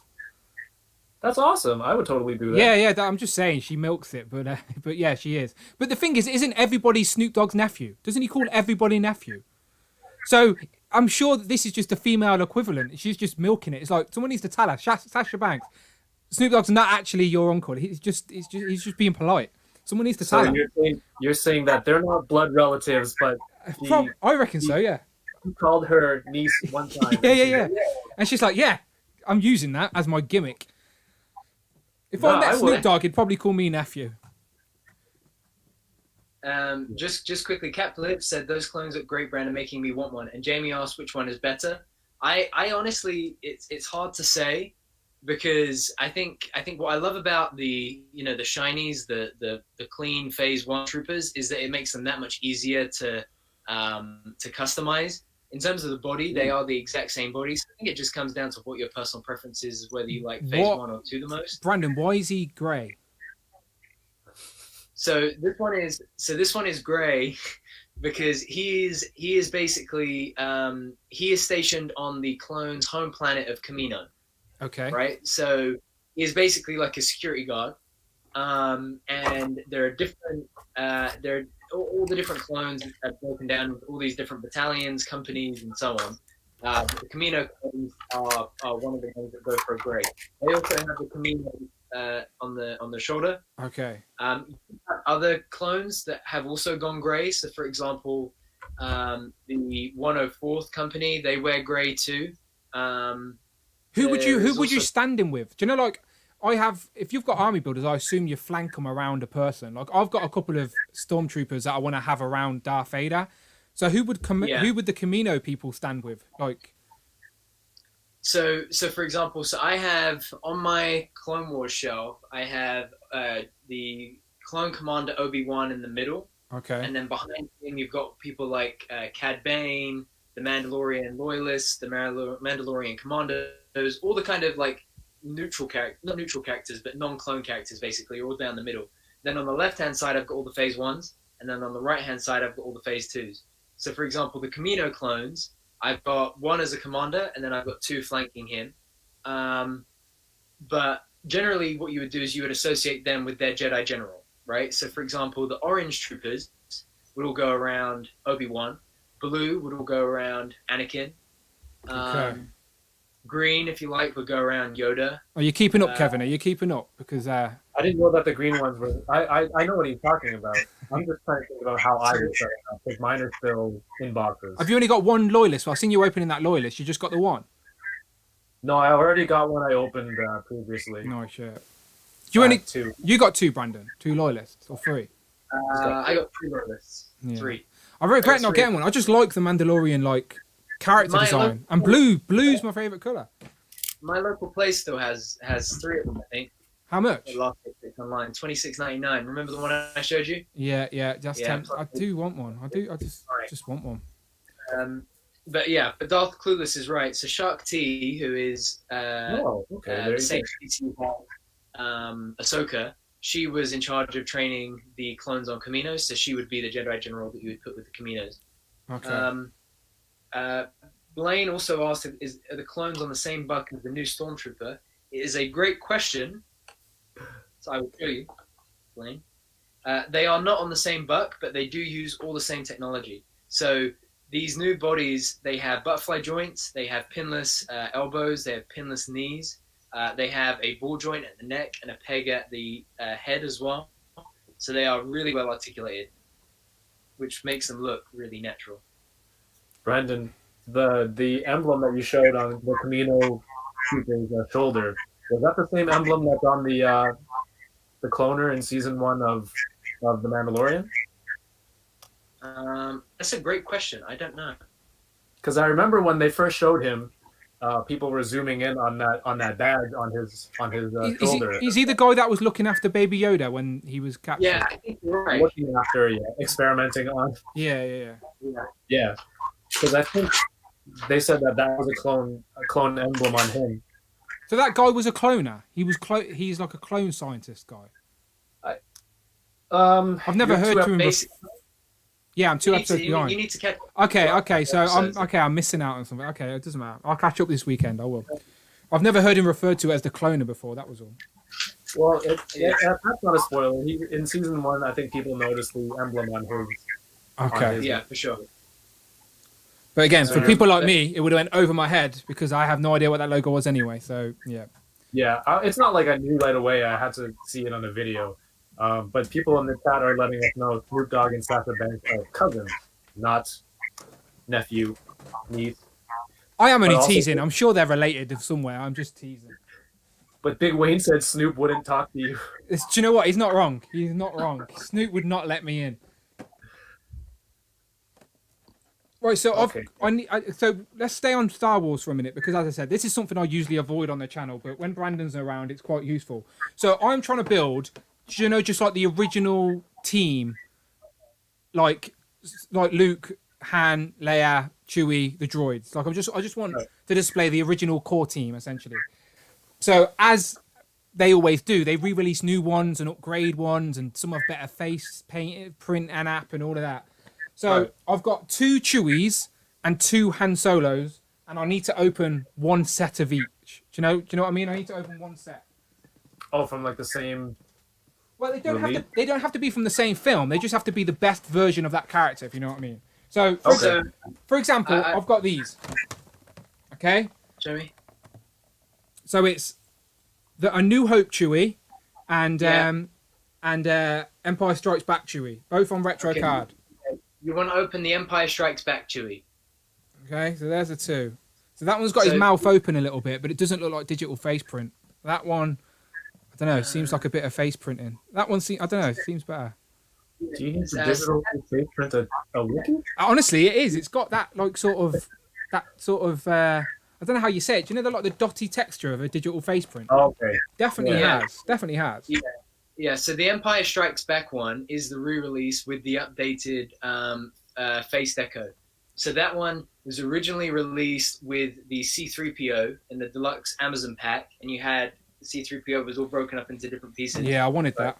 That's awesome. I would totally do that. Yeah. I'm just saying she milks it, but yeah, she is. But the thing is, isn't everybody Snoop Dogg's nephew? Doesn't he call everybody nephew? So I'm sure that this is just a female equivalent. She's just milking it. It's like someone needs to tell her, Sasha Banks, Snoop Dogg's not actually your uncle. He's just being polite. Someone needs to tell her. You're saying that they're not blood relatives, but I reckon so. Yeah. He called her niece one time. Yeah. And she's like, yeah, I'm using that as my gimmick. If I met Snoop Dogg, he'd probably call me nephew. Just quickly, Cap Lip said those clones look great, Brandon, making me want one. And Jamie asked which one is better. I honestly, it's hard to say because I think what I love about the shinies, the clean Phase 1 troopers is that it makes them that much easier to customize. In terms of the body, they are the exact same body. So I think it just comes down to what your personal preference is, whether you like Phase 1 or 2 the most. Brandon, why is he grey? So this one is grey because he is basically he is stationed on the clone's home planet of Kamino. Okay. Right. So he is basically like a security guard, and there are different all the different clones are broken down with all these different battalions, companies, and so on. The Kamino clones are one of the ones that go for a grey. They also have the Kamino on the shoulder. Okay. Other clones that have also gone grey. So, for example, the 104th company, they wear grey too. Who would you stand in with? Do you know, like, if you've got army builders, I assume you flank them around a person. Like, I've got a couple of stormtroopers that I want to have around Darth Vader. So who would the Kamino people stand with? Like, so for example, I have on my Clone Wars shelf, I have the Clone Commander Obi-Wan in the middle. Okay. And then behind him, you've got people like Cad Bane, the Mandalorian Loyalists, the Mandalorian Commandos, all the kind of like not neutral characters, but non-clone characters, basically, all down the middle. Then on the left-hand side, I've got all the Phase 1s, and then on the right-hand side, I've got all the Phase 2s. So, for example, the Kamino clones, I've got 1 as a commander, and then I've got 2 flanking him. But generally, what you would do is you would associate them with their Jedi General, right? So, for example, the orange troopers would all go around Obi-Wan. Blue would all go around Anakin. Okay. Green, if you like, would go around Yoda. Are you keeping up, Kevin? Are you keeping up? Because I didn't know that the green ones were. I know what he's talking about. I'm just trying to think about how I would set it up, because mine are still in boxes. Have you only got one loyalist? Well, I've seen you opening that loyalist. You just got the one. No, I already got one I opened previously. No shit. You only two. You got two, Brandon. Two loyalists or three? I got 3 loyalists. Yeah. 3. I regret not getting one. I just like the Mandalorian character design, and blue's my favorite color. My local place still has 3 of them, I think. How much? The last online, $26.99. Remember the one I showed you? Yeah. That's 10. I do want one. I just want one. But Darth Clueless is right. So Shark T, who is the same species Ahsoka, she was in charge of training the clones on Caminos, so she would be the Jedi General that you would put with the Caminos. Okay. Blaine also asked, are the clones on the same buck as the new Stormtrooper? It is a great question, so I will show you, Blaine. They are not on the same buck, but they do use all the same technology. So these new bodies, they have butterfly joints, they have pinless elbows, they have pinless knees, they have a ball joint at the neck and a peg at the head as well. So they are really well articulated, which makes them look really natural. Brandon, the emblem that you showed on the Camino Trooper's shoulder, was that the same emblem that's on the cloner in season 1 of The Mandalorian? That's a great question. I don't know. Because I remember when they first showed him, people were zooming in on that badge on his shoulder. Is he the guy that was looking after Baby Yoda when he was captured? Yeah, I think you're right. Looking after, experimenting on. Yeah. Yeah, because I think they said that was a clone emblem on him. So that guy was a cloner. He's like a clone scientist guy. I've never heard to him before. Yeah, I'm 2 episodes behind. You need to catch. Okay. So I'm missing out on something. Okay, it doesn't matter. I'll catch up this weekend. I will. I've never heard him referred to as the cloner before. That was all. Well, that's not a spoiler. In season 1, I think people noticed the emblem on his. Okay. Yeah, for sure. But again, for people like me, it would have went over my head because I have no idea what that logo was anyway. So yeah. Yeah, it's not like I knew right away. I had to see it on the video. But people in the chat are letting us know Snoop Dogg and Sasha Banks are cousins, not nephew, niece. I am only teasing. I'm sure they're related somewhere. I'm just teasing. But Big Wayne said Snoop wouldn't talk to you. Do you know what? He's not wrong. He's not wrong. Snoop would not let me in. Right, so okay. So let's stay on Star Wars for a minute because, as I said, this is something I usually avoid on the channel. But when Brandon's around, it's quite useful. So I'm trying to build, just like the original team, like Luke, Han, Leia, Chewie, the droids. Like I just want to display the original core team essentially. So as they always do, they re-release new ones and upgrade ones, and some have better face paint, print, and app, and all of that. So I've got 2 Chewies and 2 Han Solos, and I need to open 1 set of each. Do you know what I mean? I need to open 1 set. Oh, from like the same. Well, they don't have to be from the same film. They just have to be the best version of that character, if you know what I mean. So, for example, I've got these. Okay. Show me. So it's A New Hope Chewie, and Empire Strikes Back Chewie, both on retro card. You want to open the Empire Strikes Back Chewie. Okay, so there's the 2. So that one's got his mouth open a little bit, but it doesn't look like digital face print. That one, I don't know, seems like a bit of face printing. That one, I don't know, seems better. Do you use the digital face print a Wookiee? Honestly, it is. It's got that sort of. I don't know how you say it. Do you know the dotty texture of a digital face print? Oh, okay. Definitely has. Yeah, so the Empire Strikes Back one is the re-release with the updated face deco. So that one was originally released with the C-3PO in the deluxe Amazon pack, and you had the C-3PO was all broken up into different pieces. Yeah, I wanted that.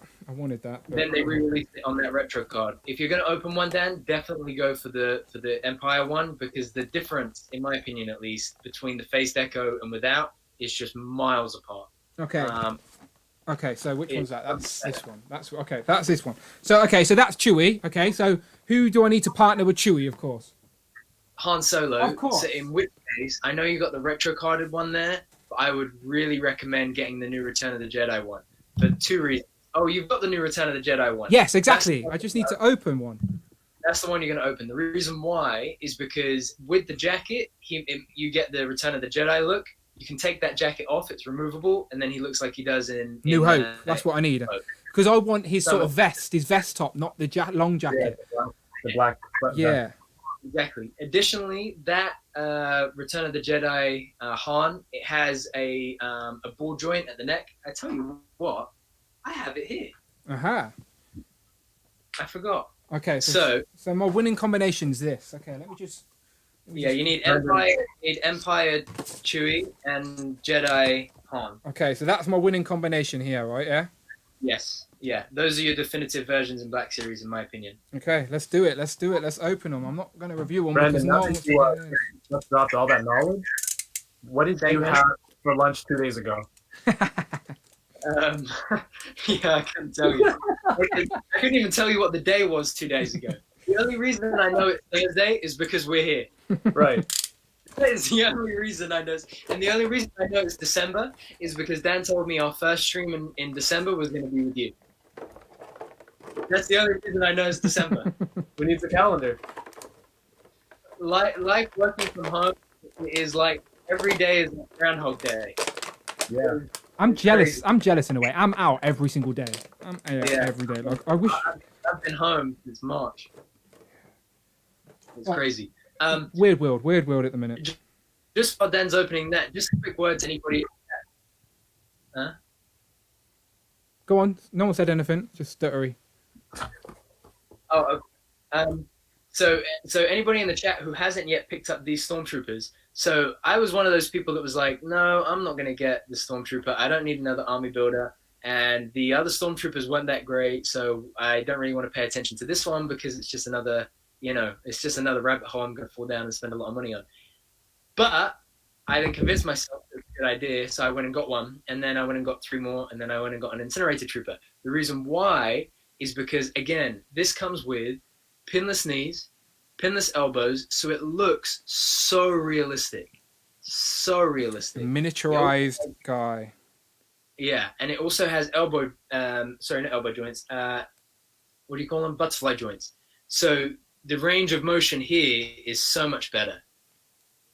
Then they re-released it on that retro card. If you're going to open one, Dan, definitely go for the Empire one, because the difference, in my opinion at least, between the face deco and without is just miles apart. Okay. Okay, so which one's that? That's this one. That's this one. So so that's Chewie. Okay, so who do I need to partner with Chewie? Of course. Han Solo. Of course. So in which case, I know you got the retro carded one there, but I would really recommend getting the new Return of the Jedi one for 2 reasons. Oh, you've got the new Return of the Jedi one. Yes, exactly. I just need to open one. That's the one you're going to open. The reason why is because with the jacket, you get the Return of the Jedi look. You can take that jacket off; it's removable, and then he looks like he does in New Hope. That's what I need, because I want his sort of vest, his vest top, not the long jacket. Yeah, the black. Yeah, exactly. Additionally, that Return of the Jedi Han, it has a ball joint at the neck. I tell you what, I have it here. I forgot. Okay, so my winning combination is this. Okay, let me just. You need Empire Chewie and Jedi Han. Okay, so that's my winning combination here, right? Yeah. Yes, yeah, those are your definitive versions in Black Series, in my opinion. Okay, let's do it. Let's do it. Let's open them. I'm not going to review them Brandon, because now no that one's. you just dropped all that knowledge, what did you have for lunch 2 days ago? Yeah, I couldn't tell you. I couldn't even tell you what the day was 2 days ago. The only reason I know it's Thursday is because we're here. Right. That is the only reason I know. And the only reason I know it's December is because Dan told me our first stream in December was going to be with you. That's the only reason I know it's December. Who needs a calendar? Like working from home is like every day is like Groundhog Day. Yeah. I'm jealous. Crazy. I'm jealous in a way. I'm out every single day. Every day. Like I wish. I've been home since March. It's crazy. Weird world at the minute. Just while Dan's opening that, just a quick word to anybody. Huh? Go on. No one said anything. Just stuttery. Oh, okay. So anybody in the chat who hasn't yet picked up these Stormtroopers, so I was one of those people that was like, no, I'm not going to get the Stormtrooper. I don't need another army builder. And the other Stormtroopers weren't that great, so I don't really want to pay attention to this one because it's just another, it's just another rabbit hole I'm going to fall down and spend a lot of money on. But I then convinced myself it was a good idea, so I went and got one, and then I went and got 3 more, and then I went and got an Incinerator Trooper. The reason why is because, again, this comes with pinless knees, pinless elbows, so it looks so realistic. So realistic. Miniaturized guy. Yeah, and it also has not elbow joints. What do you call them? Butterfly joints. So the range of motion here is so much better.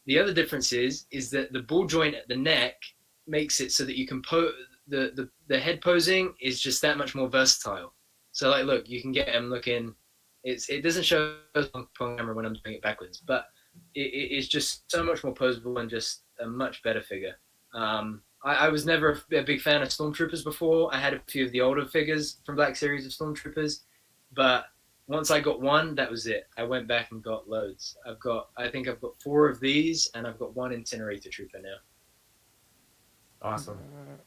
The other difference is that the ball joint at the neck makes it so that you can the head posing is just that much more versatile. So like, look, you can get him looking. It doesn't show on camera when I'm doing it backwards, but it's just so much more posable and just a much better figure. I was never a big fan of Stormtroopers before. I had a few of the older figures from Black Series of Stormtroopers, but once I got one, that was it. I went back and got loads. I think I've got 4 of these, and I've got 1 Incinerator Trooper now. Awesome.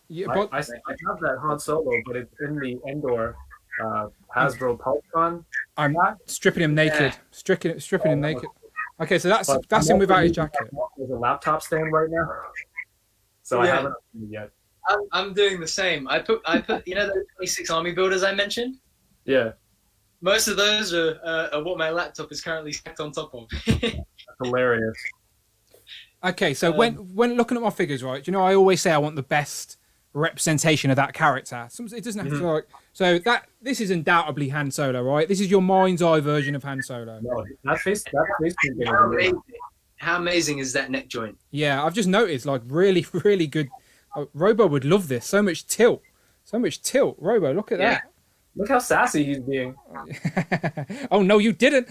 Yeah, I have that Han Solo, but it's in the Endor Hasbro PulseCon. I'm stripping him naked. Stripping him naked. Okay, so that's him without his jacket. There's a laptop stand right now, so Yeah. I haven't opened it yet. I'm doing the same. I put those 26 army builders I mentioned. Yeah, Most of those are what my laptop is currently stacked on top of. that's hilarious. Okay, so when looking at my figures, right? I always say I want the best representation of that character. It doesn't have to this is undoubtedly Han Solo, right? This is your mind's eye version of Han Solo. No, that face painting How amazing is that neck joint? Yeah, I've just noticed, like, really, really good. Robo would love this. So much tilt. Robo, look at that. Look how sassy he's being. Oh no, you didn't.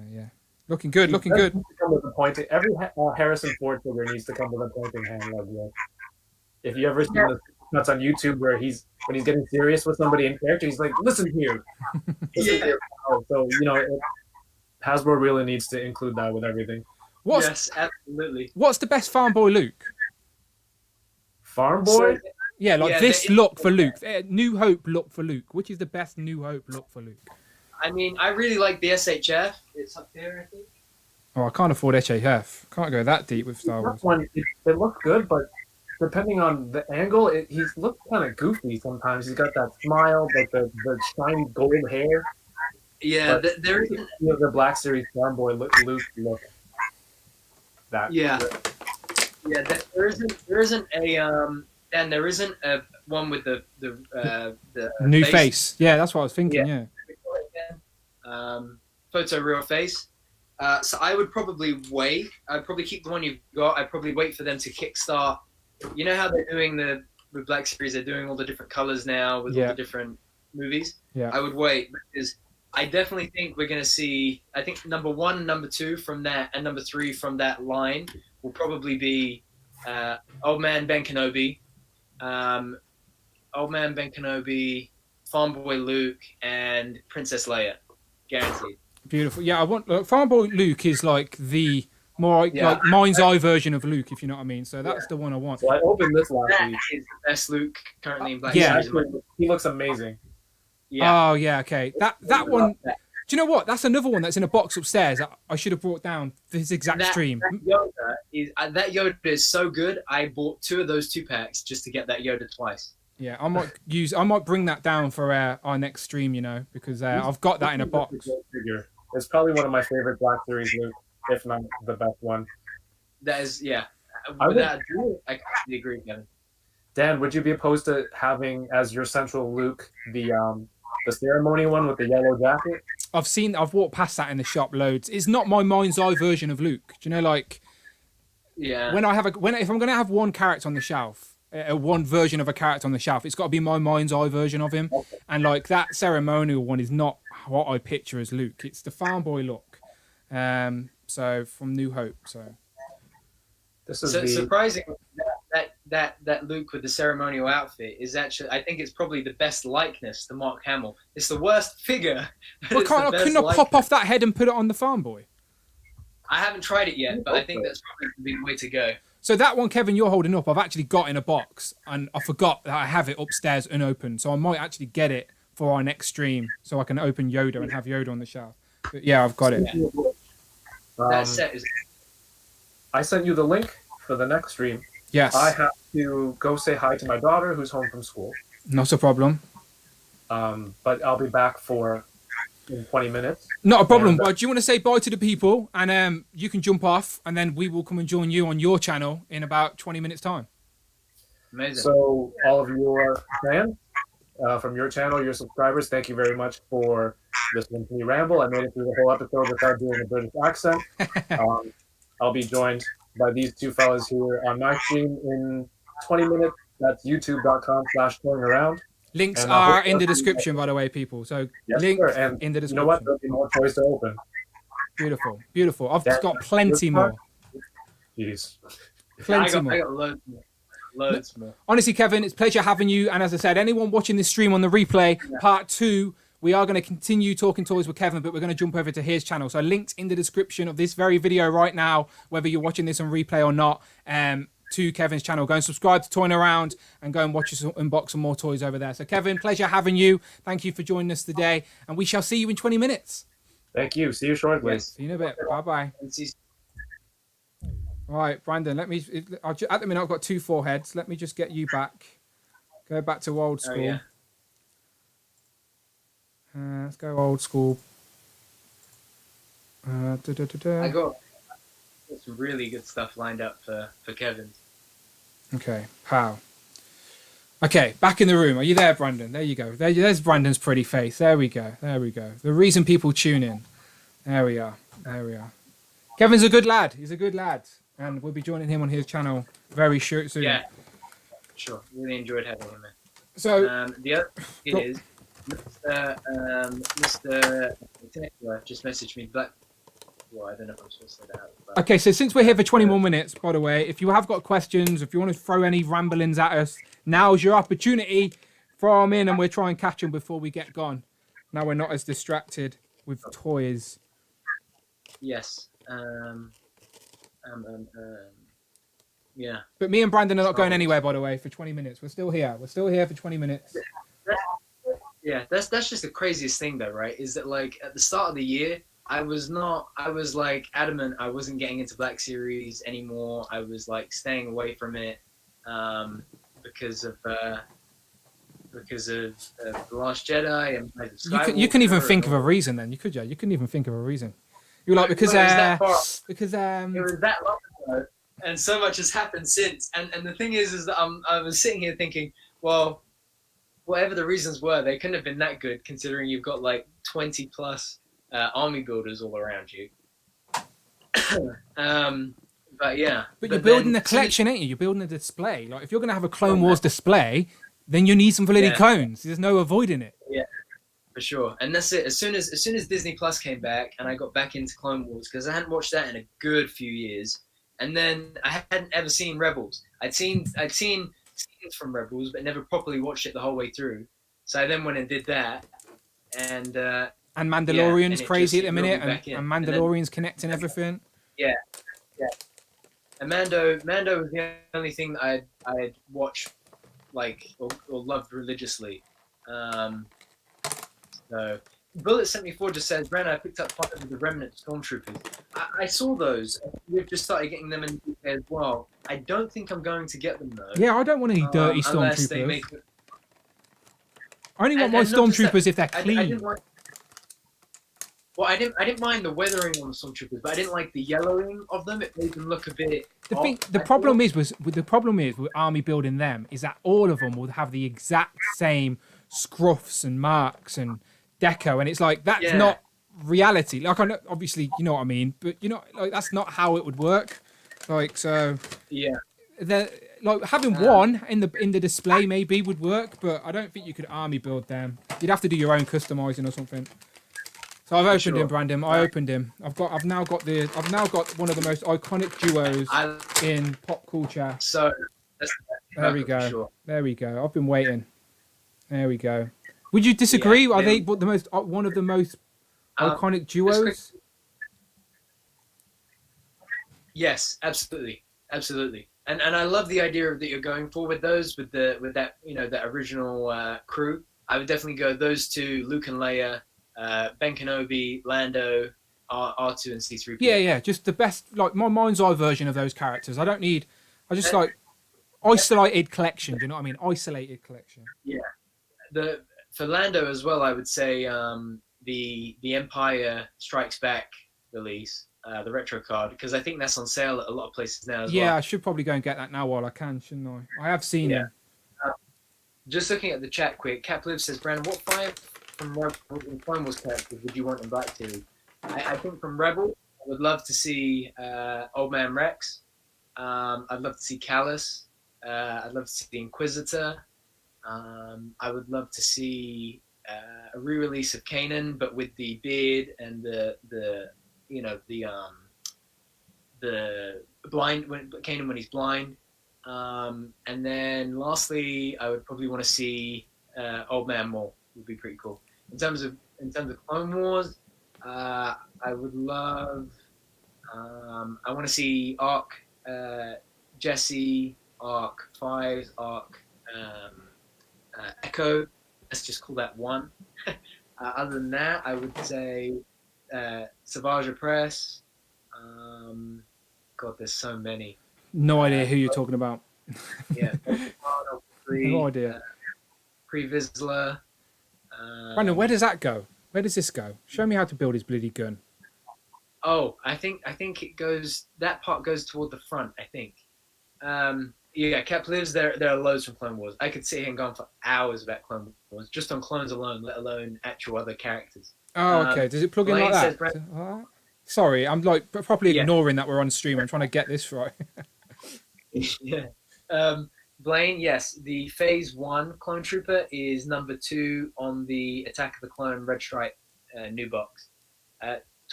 Yeah, looking good. Come with a pointing. Every Harrison Ford figure needs to come with a pointing hand like that. If you ever seen the cuts on YouTube where when he's getting serious with somebody in character, he's like, "Listen here." So Hasbro really needs to include that with everything. Yes, absolutely. What's the best farm boy Luke? Farm boy. So, Yeah, look for Luke. New Hope look for Luke. Which is the best New Hope look for Luke? I mean, I really like the SHF. It's up there, I think. Oh, I can't afford HAF. Can't go that deep with Star Wars. That one, they look good, but depending on the angle, he looks kind of goofy sometimes. He's got that smile, like the shiny gold hair. Yeah, there isn't. The Black Series Farm Boy Luke look. That. Yeah. There isn't a one with the new face. Yeah, that's what I was thinking. Yeah. Photo real face. So I would probably wait. I'd probably keep the one you've got. I'd probably wait for them to kickstart. You know how they're doing with Black Series? They're doing all the different colors now with all the different movies. Yeah. I would wait because I definitely think we're going to see. I think number 1, number 2 from that, and number 3 from that line will probably be Old Man Ben Kenobi, Farm Boy Luke, and Princess Leia, guaranteed. Beautiful. Yeah, I want Farm Boy Luke is like the more like, Yeah. like mind's eye version of Luke, if you know what I mean. So that's the one I want. So I opened this last That week. is the best Luke currently in Black Yeah. Series. He looks amazing. Yeah. Oh yeah, okay. That one. Do you know what? That's another one that's in a box upstairs. I should have brought down for his exact stream. That Yoda is so good. I bought 2 of those 2 packs just to get that Yoda twice. Yeah, I might bring that down for our next stream. You know, because I've got that in a box. Figure. It's probably one of my favorite Black Series Luke, if not the best one. That is, yeah. I I completely agree, Kevin. Dan, would you be opposed to having as your central Luke the ceremony one with the yellow jacket? I've walked past that in the shop loads. It's not my mind's eye version of Luke. Do you know, like, Yeah. if I'm gonna have one character on the shelf, one version of a character on the shelf, it's got to be my mind's eye version of him. Okay. And like that ceremonial one is not what I picture as Luke. It's the farm boy look. So from New Hope. So This is surprising that Luke with the ceremonial outfit is actually, I think it's probably the best likeness to Mark Hamill. It's the worst figure. well, couldn't I pop off that head and put it on the farm boy? I haven't tried it yet, but I think that's probably the way to go. So that one, Kevin, you're holding up, I've actually got in a box, and I forgot that I have it upstairs unopened. So I might actually get it for our next stream, so I can open Yoda and have Yoda on the shelf. But yeah, I've got it. That set is. I sent you the link for the next stream. Yes. I have to go say hi to my daughter who's home from school. Not a problem. But I'll be back in 20 minutes. Not a problem. Do you want to say bye to the people, and you can jump off, and then we will come and join you on your channel in about 20 minutes time. Amazing. So all of your fans from your channel, your subscribers, thank you very much for listening to me ramble. I made it through the whole episode without doing a British accent. I'll be joined by these 2 fellas here on my stream in 20 minutes. That's youtube.com/toyingaround. Links are in the description, by the way, people. So Yes, links sir. And in the description. you know what? There'll be more toys to open. Beautiful, beautiful. I've Yeah. got plenty more. Jeez. Plenty more. I got loads more. Loads more. Honestly, Kevin, it's a pleasure having you. And as I said, anyone watching this stream on the replay, part 2, we are going to continue talking toys with Kevin, but we're going to jump over to his channel. So links in the description of this very video right now, whether you're watching this on replay or not, to Kevin's channel. Go and subscribe to Toying Around and go and watch us unbox some more toys over there. So Kevin, pleasure having you. Thank you for joining us today. And we shall see you in 20 minutes. Thank you. See you shortly. Yes. See you in a bit. Bye-bye. All right, Brandon, at the minute I've got 2 foreheads. Let me just get you back. Go back to old school. Oh, yeah. Let's go old school. I got some really good stuff lined up for Kevin. Okay, pow. Okay, back in the room. Are you there, Brandon? There you go. There's Brandon's pretty face. There we go. There we go. The reason people tune in. There we are. There we are. Kevin's a good lad. He's a good lad. And we'll be joining him on his channel very soon. Yeah, sure. Really enjoyed having him, man. So, the other thing is, Mr. Techler just messaged me back. Well, I don't know if I'm supposed to say that out loud. okay, so since we're here for 21 minutes, by the way, if you have got questions, if you want to throw any ramblings at us, now's your opportunity. Throw them in and we'll try and catch them before we get gone. Now we're not as distracted with toys. Yes. Yeah. But me and Brandon are not going anywhere, by the way, for 20 minutes. We're still here. We're still here for 20 minutes. Yeah, that's just the craziest thing, though, right? Is that, like, at the start of the year, I was like adamant I wasn't getting into Black Series anymore. I was like staying away from it because of The Last Jedi and Rise of Skywalker. You can even think of a reason then. You couldn't even think of a reason. You're like, because it was that far. because It was that long ago, and so much has happened since. And the thing is that I was sitting here thinking, well, whatever the reasons were, they couldn't have been that good considering you've got like 20 plus army builders all around you. But yeah. But you're building a collection, ain't you? You're building a display. Like if you're gonna have a Clone Wars display, then you need some bloody clones. There's no avoiding it. Yeah, for sure. And that's it. As soon as Disney Plus came back and I got back into Clone Wars, because I hadn't watched that in a good few years, and then I hadn't ever seen Rebels. I'd seen scenes from Rebels, but never properly watched it the whole way through. So I then went and did that, and Mandalorian's and crazy just at the minute, brought me back in. and Mandalorian's connecting everything. Yeah. And Mando was the only thing that I'd watched like or loved religiously. So Bullet 74 just says, Brenna, I picked up 5 of the remnant stormtroopers. I saw those. We've just started getting them in the UK as well. I don't think I'm going to get them though. Yeah, I don't want any dirty Unless they stormtroopers. make... I only want my stormtroopers if they're I clean. I didn't mind the weathering on the stormtroopers, but I didn't like the yellowing of them. It made them look a bit. The problem is with army building them is that all of them will have the exact same scruffs and marks and deco, and it's like that's not reality. Like I know, obviously, you know what I mean, but you know, like that's not how it would work. Like so, like having one in the display maybe would work, but I don't think you could army build them. You'd have to do your own customizing or something. So I've opened him, Brandon. I opened him. I've now got one of the most iconic duos in pop culture. So there we go. Sure. There we go. I've been waiting. There we go. Would you disagree? Are they one of the most iconic duos? Yes, absolutely, and I love the idea that you're going for with those with that that original crew. I would definitely go those two, Luke and Leia. Ben Kenobi, Lando, R2 and C3PO. Yeah, just the best, like my mind's eye version of those characters. I just like isolated collection. Do you know what I mean? Isolated collection. Yeah, for Lando as well, I would say the Empire Strikes Back release, the retro card, because I think that's on sale at a lot of places now as well. Yeah, I should probably go and get that now while I can, shouldn't I? I have seen it. Just looking at the chat quick, Capliv says, Brandon, what 5 from Rebel and Clone Wars characters would you want in Black Series? I think from Rebel, I would love to see Old Man Rex. I'd love to see Callus. I'd love to see the Inquisitor. I would love to see a re-release of Kanan, but with the beard and the blind Kanan when he's blind. And then lastly, I would probably want to see Old Man Maul. Would be pretty cool. In terms of Clone Wars, I would love. I want to see Arc, Jesse, Arc 5, Arc, Echo. Let's just call that 1. Other than that, I would say Savage Press. God, there's so many. No idea who you're talking about. Yeah, no idea. Pre-Vizsla. Brandon, where does that go? Where does this go? Show me how to build his bloody gun. Oh, I think it goes. That part goes toward the front. I think. Cap lives there. There are loads from Clone Wars. I could sit here and go on for hours about Clone Wars, just on clones alone, let alone actual other characters. Oh, okay. Does it plug in like that? Sorry, I'm like properly ignoring that we're on stream. I'm trying to get this right. Yeah. Blaine, yes, the Phase 1 Clone Trooper is number 2 on the Attack of the Clone Red Stripe new box.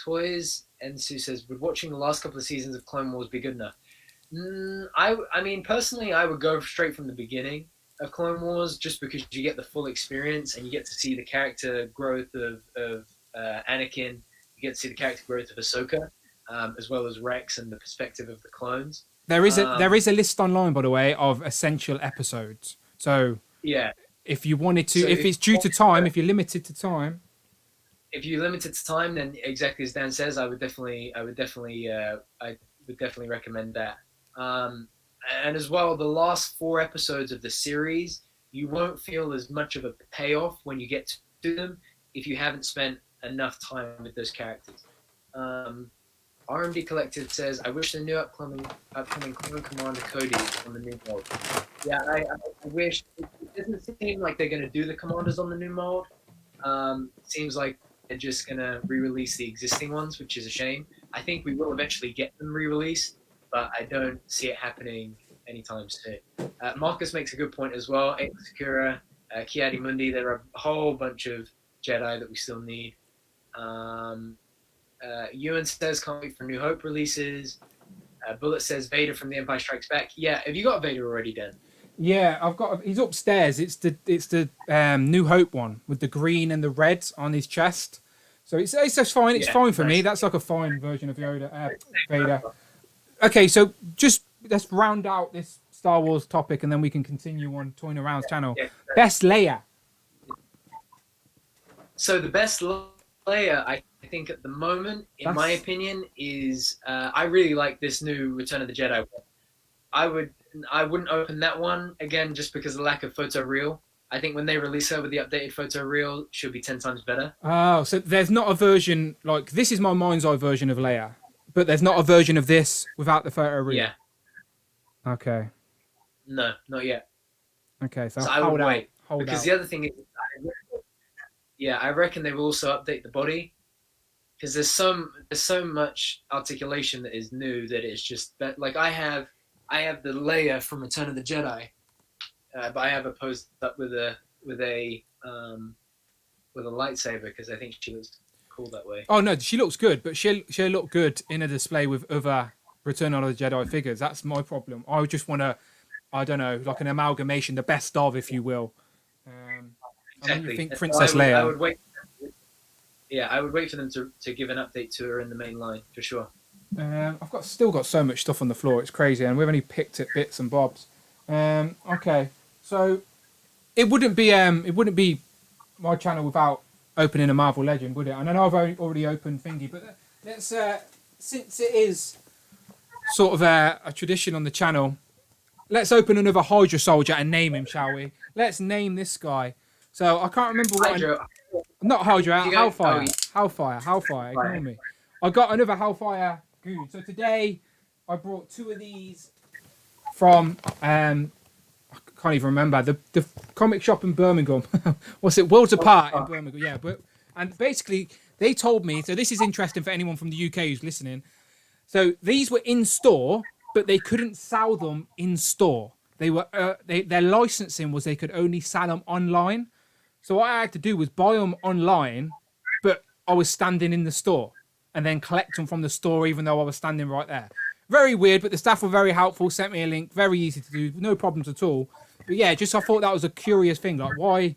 Toys Ensu says, would watching the last couple of seasons of Clone Wars be good enough? I mean, personally, I would go straight from the beginning of Clone Wars just because you get the full experience and you get to see the character growth of Anakin. You get to see the character growth of Ahsoka, as well as Rex and the perspective of the clones. There is a list online, by the way, of essential episodes. So yeah, if you wanted to, if it's due to time, if you're limited to time, then exactly as Dan says, I would definitely recommend that. And as well, the last 4 episodes of the series, you won't feel as much of a payoff when you get to them if you haven't spent enough time with those characters. RMD Collective says, I wish the new upcoming Clone Commander Cody on the new mold. Yeah, I wish. It doesn't seem like they're going to do the commanders on the new mold. Seems like they're just going to re-release the existing ones, which is a shame. I think we will eventually get them re-released, but I don't see it happening anytime soon. Marcus makes a good point as well. Sakura, Ki-Adi Mundi, there are a whole bunch of Jedi that we still need. Ewan says, can't wait for New Hope releases. Bullet says, Vader from The Empire Strikes Back. Yeah, have you got Vader already, Dan? Yeah, I've got. He's upstairs. It's the New Hope one with the green and the red on his chest. So it's just fine. It's fine for me. That's like a fine version of Vader. Okay, so just let's round out this Star Wars topic, and then we can continue on Toying Around's channel. Yeah. Best Leia. So the best Leia, I think at the moment, in my That's- opinion, is I really like this new Return of the Jedi one. I wouldn't open that one again just because of the lack of photo reel. I think when they release her with the updated photo reel, she'll be 10 times better. Oh, so there's not a version like this is my mind's eye version of Leia, but there's not a version of this without the photo reel. Yeah. Okay. No, not yet. Okay. So, So I hold would out. wait. Hold Because out. the other thing is, I reckon they will also update the body. Because there's so much articulation that is new that it's just like I have the Leia from Return of the Jedi, but I have her posed up with a lightsaber because I think she looks cool that way. Oh no, she looks good, but she'll look good in a display with other Return of the Jedi figures. That's my problem. I just want to, I don't know, like an amalgamation, the best of, if you will. Exactly. You think And Princess so Leia? I would wait. Yeah, I would wait for them to give an update to her in the main line for sure. I've still got so much stuff on the floor. It's crazy, and we've only picked at bits and bobs. Okay, so it wouldn't be my channel without opening a Marvel Legend, would it? And I know I've already opened Thingy, but let's since it is sort of a tradition on the channel, let's open another Hydra soldier and name him, shall we? Let's name this guy. So I can't remember what. Hydra. Not Hydra, You go- Hellfire. oh, yeah. Hellfire. Ignore me. I got another Hellfire goon. So today I brought two of these from I can't even remember the comic shop in Birmingham. What's it? Worlds Apart in Birmingham. Yeah, and basically they told me. So this is interesting for anyone from the UK who's listening. So these were in store, but they couldn't sell them in store. They were their licensing was they could only sell them online. So what I had to do was buy them online, but I was standing in the store and then collect them from the store, even though I was standing right there. Very weird, but the staff were very helpful, sent me a link, very easy to do, no problems at all. But yeah, just I thought that was a curious thing. Like, why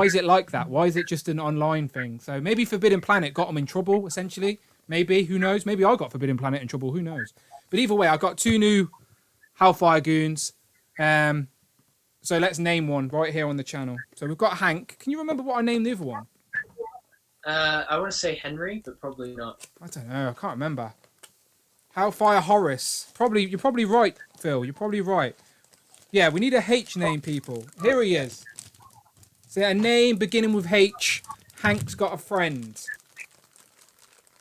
is it like that? Why is it just an online thing? So maybe Forbidden Planet got them in trouble, essentially. Maybe, who knows? Maybe I got Forbidden Planet in trouble, who knows? But either way, I got two new Hellfire goons. So let's name one right here on the channel. So we've got Hank. Can you remember what I named the other one? I want to say Henry, but probably not. I don't know. I can't remember. Hellfire Horace. You're probably right, Phil. You're probably right. Yeah, we need a H name, people. Here he is. So a name beginning with H. Hank's got a friend.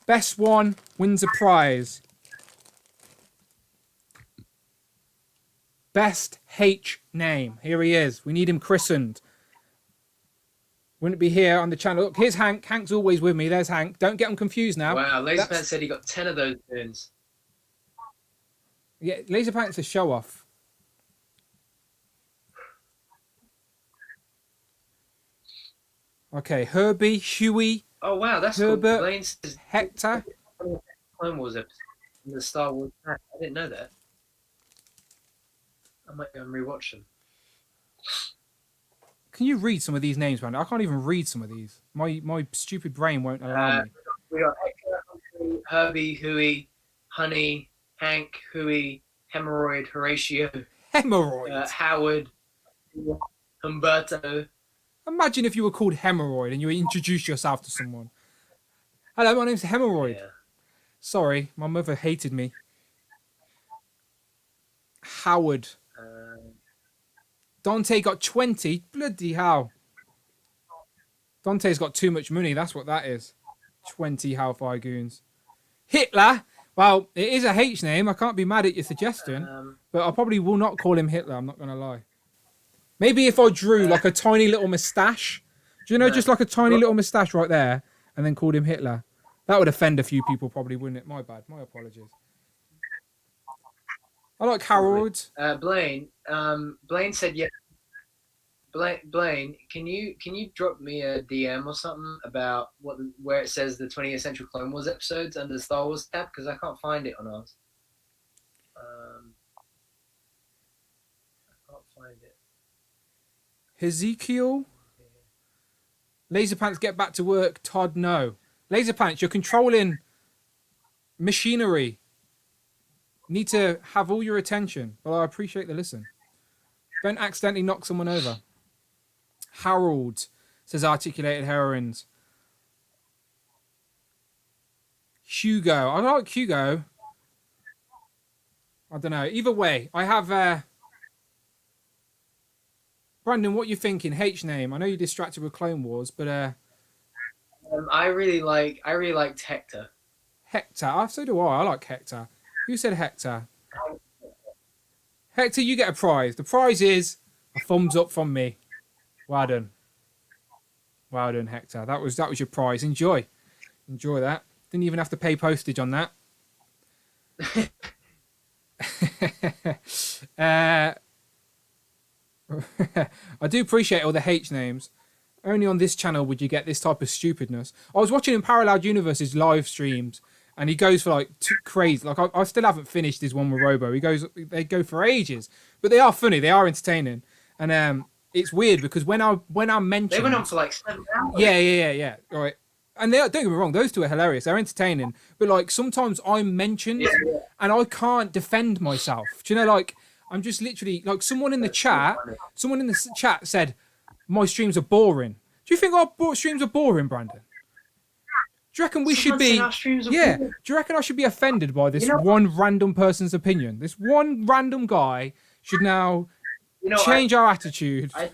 Best one wins a prize. Best H name. Here he is. We need him christened. Wouldn't it be here on the channel? Look, here's Hank. Hank's always with me. There's Hank. Don't get him confused now. Wow, Laserman said he got 10 of those tunes. Yeah, Laser Pant's a show off. Okay, Herbie, Huey, Oh wow, that's Herbert, cool. Blaine says Hector. Clone Wars episode in the Star Wars pack. I didn't know that. I might go and rewatch them. Can you read some of these names, man? I can't even read some of these. My stupid brain won't allow me. We got Hector, Herbie, Huey, Honey, Hank, Huey, Hemorrhoid, Horatio, Hemorrhoid. Howard, Humberto. Imagine if you were called Hemorrhoid and you introduced yourself to someone. Hello, my name's Hemorrhoid. Yeah. Sorry, my mother hated me. Howard. Dante got 20. Bloody hell. Dante's got too much money. That's what that is. 20 Hellfire goons. Hitler. Well, it is a H name. I can't be mad at your suggestion. But I probably will not call him Hitler. I'm not going to lie. Maybe if I drew like a tiny little moustache. Do you know, just like a tiny little moustache right there. And then called him Hitler. That would offend a few people probably, wouldn't it? My bad. My apologies. I like Harold. Blaine. Blaine said, "Yeah." Blaine, can you drop me a DM or something about where it says the 20th Century Clone Wars episodes under the Star Wars tab, because I can't find it on ours. I can't find it. Ezekiel. Laserpants, get back to work. Todd, no. Laserpants, you're controlling machinery. Need to have all your attention, but I appreciate the listen. Don't accidentally knock someone over. Harold says articulated heroines. Hugo. I like Hugo. I don't know. Either way, I have... Brandon, what you thinking? H name. I know you're distracted with Clone Wars, but... I really liked Hector. Hector. So do I. I like Hector. Who said Hector? Hector, you get a prize. The prize is a thumbs up from me. Well done. Well done, Hector. That was your prize. Enjoy that. Didn't even have to pay postage on that. I do appreciate all the H names. Only on this channel would you get this type of stupidness. I was watching in Parallel Universe's live streams, and he goes for like crazy. Like I still haven't finished his one with Robo. They go for ages, but they are funny. They are entertaining, and it's weird because when I mention they went on for like 7 hours. Yeah. Right. And don't get me wrong, those two are hilarious. They're entertaining, but like sometimes I'm mentioned and I can't defend myself. Do you know? Like I'm just literally like someone in the chat said my streams are boring. Do you think our streams are boring, Brandon? Do you reckon we should be? Yeah. Do you reckon I should be offended by this one random person's opinion? This one random guy should now change our attitude. I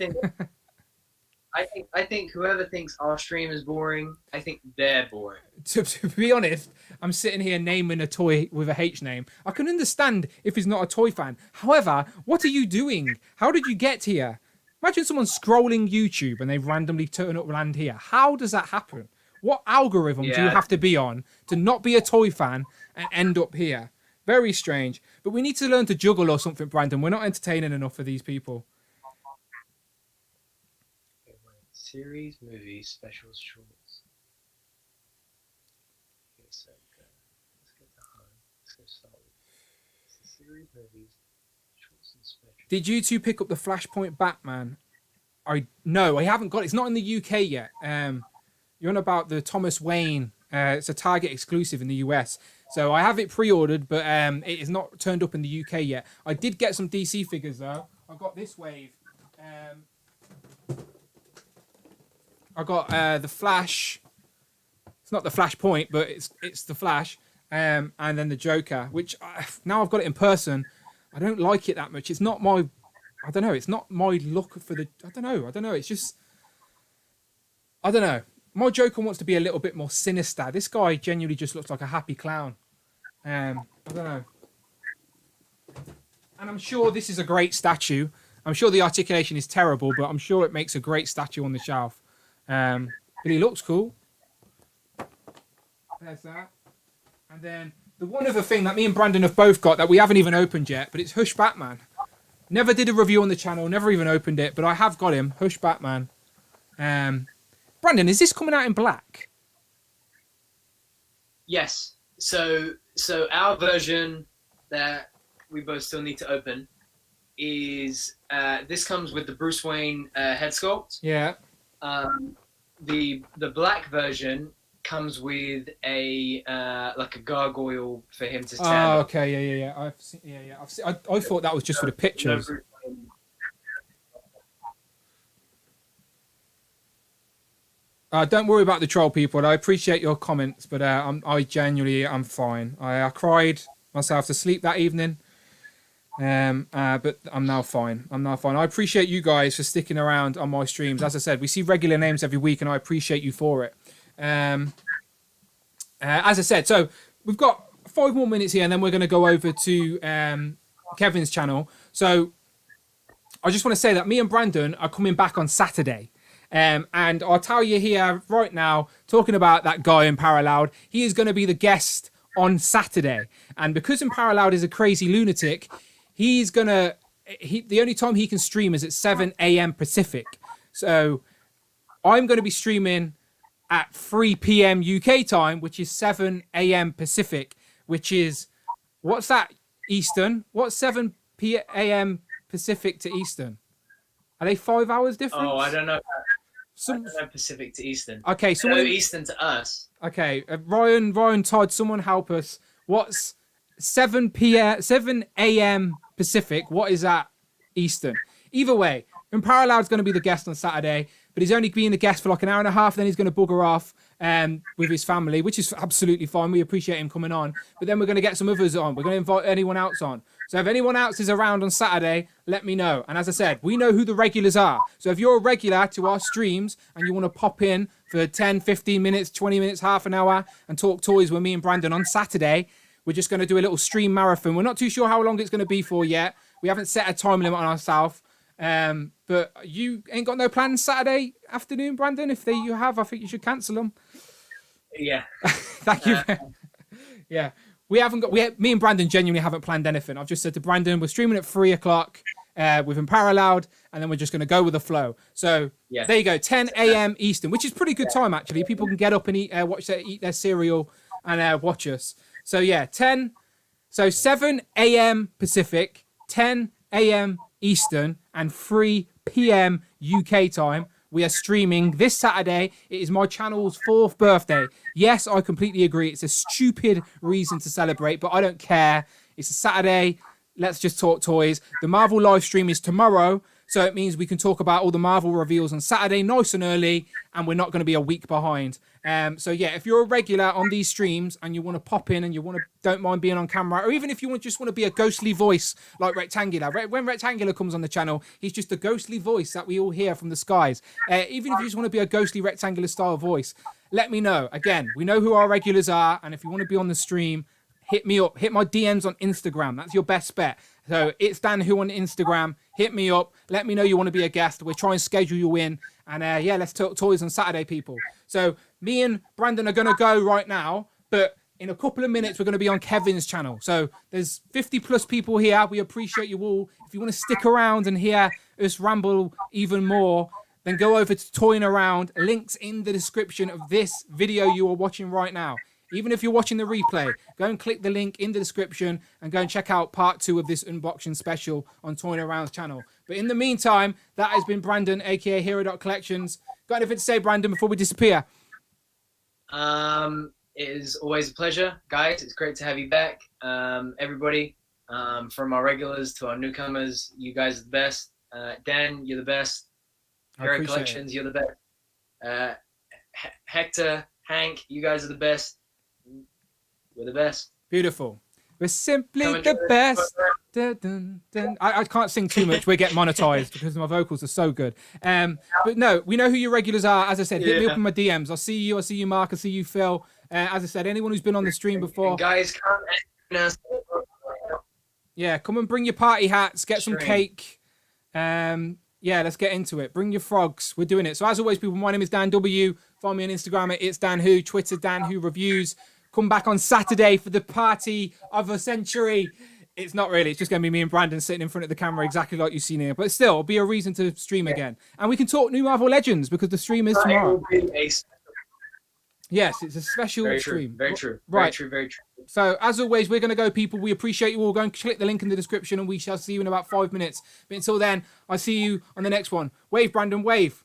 think whoever thinks our stream is boring, I think they're boring. To be honest, I'm sitting here naming a toy with a H name. I can understand if he's not a toy fan. However, what are you doing? How did you get here? Imagine someone scrolling YouTube and they randomly turn up land here. How does that happen? What algorithm do you have to be on to not be a toy fan and end up here? Very strange. But we need to learn to juggle or something, Brandon. We're not entertaining enough for these people. Series, movies, specials, shorts. Okay, so let's get to home. Let's go start with the series, movies, shorts, and specials. Did you two pick up the Flashpoint Batman? No, I haven't got it. It's not in the UK yet. You're on about the Thomas Wayne. It's a Target exclusive in the US. So I have it pre-ordered, but it is not turned up in the UK yet. I did get some DC figures though. I got this wave. I got the Flash. It's not the Flashpoint, but it's the Flash. And then the Joker, which now I've got it in person. I don't like it that much. It's not my... I don't know. It's not my look for the... I don't know. It's just... I don't know. My Joker wants to be a little bit more sinister. This guy genuinely just looks like a happy clown. I don't know. And I'm sure this is a great statue. I'm sure the articulation is terrible, but I'm sure it makes a great statue on the shelf. But he looks cool. There's that. And then the one other thing that me and Brandon have both got that we haven't even opened yet, but it's Hush Batman. Never did a review on the channel, never even opened it, but I have got him, Hush Batman. Brandon, is this coming out in black? Yes. So our version that we both still need to open is this comes with the Bruce Wayne head sculpt. Yeah. The black version comes with a like a gargoyle for him to stand. Oh, okay, yeah. I've seen. I thought that was just for the pictures. Don't worry about the troll people. I appreciate your comments, but I genuinely am fine. I cried myself to sleep that evening. But I'm now fine. I appreciate you guys for sticking around on my streams. As I said, we see regular names every week, and I appreciate you for it. As I said, so we've got 5 more minutes here, and then we're going to go over to Kevin's channel. So I just want to say that me and Brandon are coming back on Saturday. And I'll tell you here right now, talking about that guy in Parallel, he is going to be the guest on Saturday. And because in Parallel is a crazy lunatic, he's the only time he can stream is at 7 a.m. Pacific. So I'm going to be streaming at 3 p.m. UK time, which is 7 a.m. Pacific, which is, what's that, Eastern? What's 7 a.m. Pacific to Eastern? Are they 5 hours difference? Oh, I don't know. I don't know Pacific to Eastern. Okay, so Eastern to us. Okay, Ryan, Todd, someone help us. What's 7 p.m. 7 a.m. Pacific. What is that Eastern? Either way, Impariloud's going to be the guest on Saturday, but he's only being the guest for like an hour and a half. Then he's going to bugger off with his family, which is absolutely fine. We appreciate him coming on. But then we're going to get some others on. We're going to invite anyone else on. So if anyone else is around on Saturday, let me know. And as I said, we know who the regulars are. So if you're a regular to our streams and you want to pop in for 10, 15 minutes, 20 minutes, half an hour and talk toys with me and Brandon on Saturday, we're just going to do a little stream marathon. We're not too sure how long it's going to be for yet. We haven't set a time limit on ourselves. But you ain't got no plans Saturday afternoon, Brandon? If you have, I think you should cancel them. Yeah. Thank you. Yeah. Me and Brandon genuinely haven't planned anything. I've just said to Brandon, we're streaming at 3 o'clock with Impariloud, and then we're just going to go with the flow. So There you go, 10 a.m. Eastern, which is pretty good time, actually. People can get up and eat their cereal and watch us. So, 7 a.m. Pacific, 10 a.m. Eastern, and 3 p.m. UK time. We are streaming this Saturday. It is my channel's 4th birthday. Yes, I completely agree. It's a stupid reason to celebrate, but I don't care. It's a Saturday. Let's just talk toys. The Marvel live stream is tomorrow, so it means we can talk about all the Marvel reveals on Saturday nice and early, and we're not going to be a week behind. If you're a regular on these streams and you want to pop in and don't mind being on camera, or even if you just want to be a ghostly voice like Rectangular. When Rectangular comes on the channel, he's just a ghostly voice that we all hear from the skies. Even if you just want to be a ghostly Rectangular style voice, let me know. Again, we know who our regulars are, and if you want to be on the stream, hit me up. Hit my DMs on Instagram. That's your best bet. So it's Dan Who on Instagram. Hit me up. Let me know you want to be a guest. We'll try and schedule you in. And let's talk toys on Saturday, people. So me and Brandon are going to go right now. But in a couple of minutes, we're going to be on Kevin's channel. So there's 50 plus people here. We appreciate you all. If you want to stick around and hear us ramble even more, then go over to Toying Around. Links in the description of this video you are watching right now. Even if you're watching the replay, go and click the link in the description and go and check out part 2 of this unboxing special on Toying Around's channel. But in the meantime, that has been Brandon, aka Hero.Collections. Got anything to say, Brandon, before we disappear? It is always a pleasure, guys. It's great to have you back. Everybody, from our regulars to our newcomers, you guys are the best. Dan, you're the best. Hero Collections, you're the best. Hector, Hank, you guys are the best. We're the best. Beautiful. We're simply the best. Dun, dun, dun. I can't sing too much. We're getting monetized because my vocals are so good. But no, we know who your regulars are. As I said, hit me up in my DMs. I'll see you. Mark. I'll see you, Phil. As I said, anyone who's been on the stream before. And guys, come and bring your party hats. Get some cake. Let's get into it. Bring your frogs. We're doing it. So as always, people, my name is Dan W. Find me on Instagram at It's Dan Who, Twitter Dan Who Reviews. Come back on Saturday for the party of a century. It's not really. It's just going to be me and Brandon sitting in front of the camera exactly like you've seen here. But still, it'll be a reason to stream again. And we can talk new Marvel Legends because the stream is tomorrow. Yes, it's a special stream. Very true. Right. Very true. So, as always, we're going to go, people. We appreciate you all. Go and click the link in the description and we shall see you in about 5 minutes. But until then, I'll see you on the next one. Wave, Brandon, wave.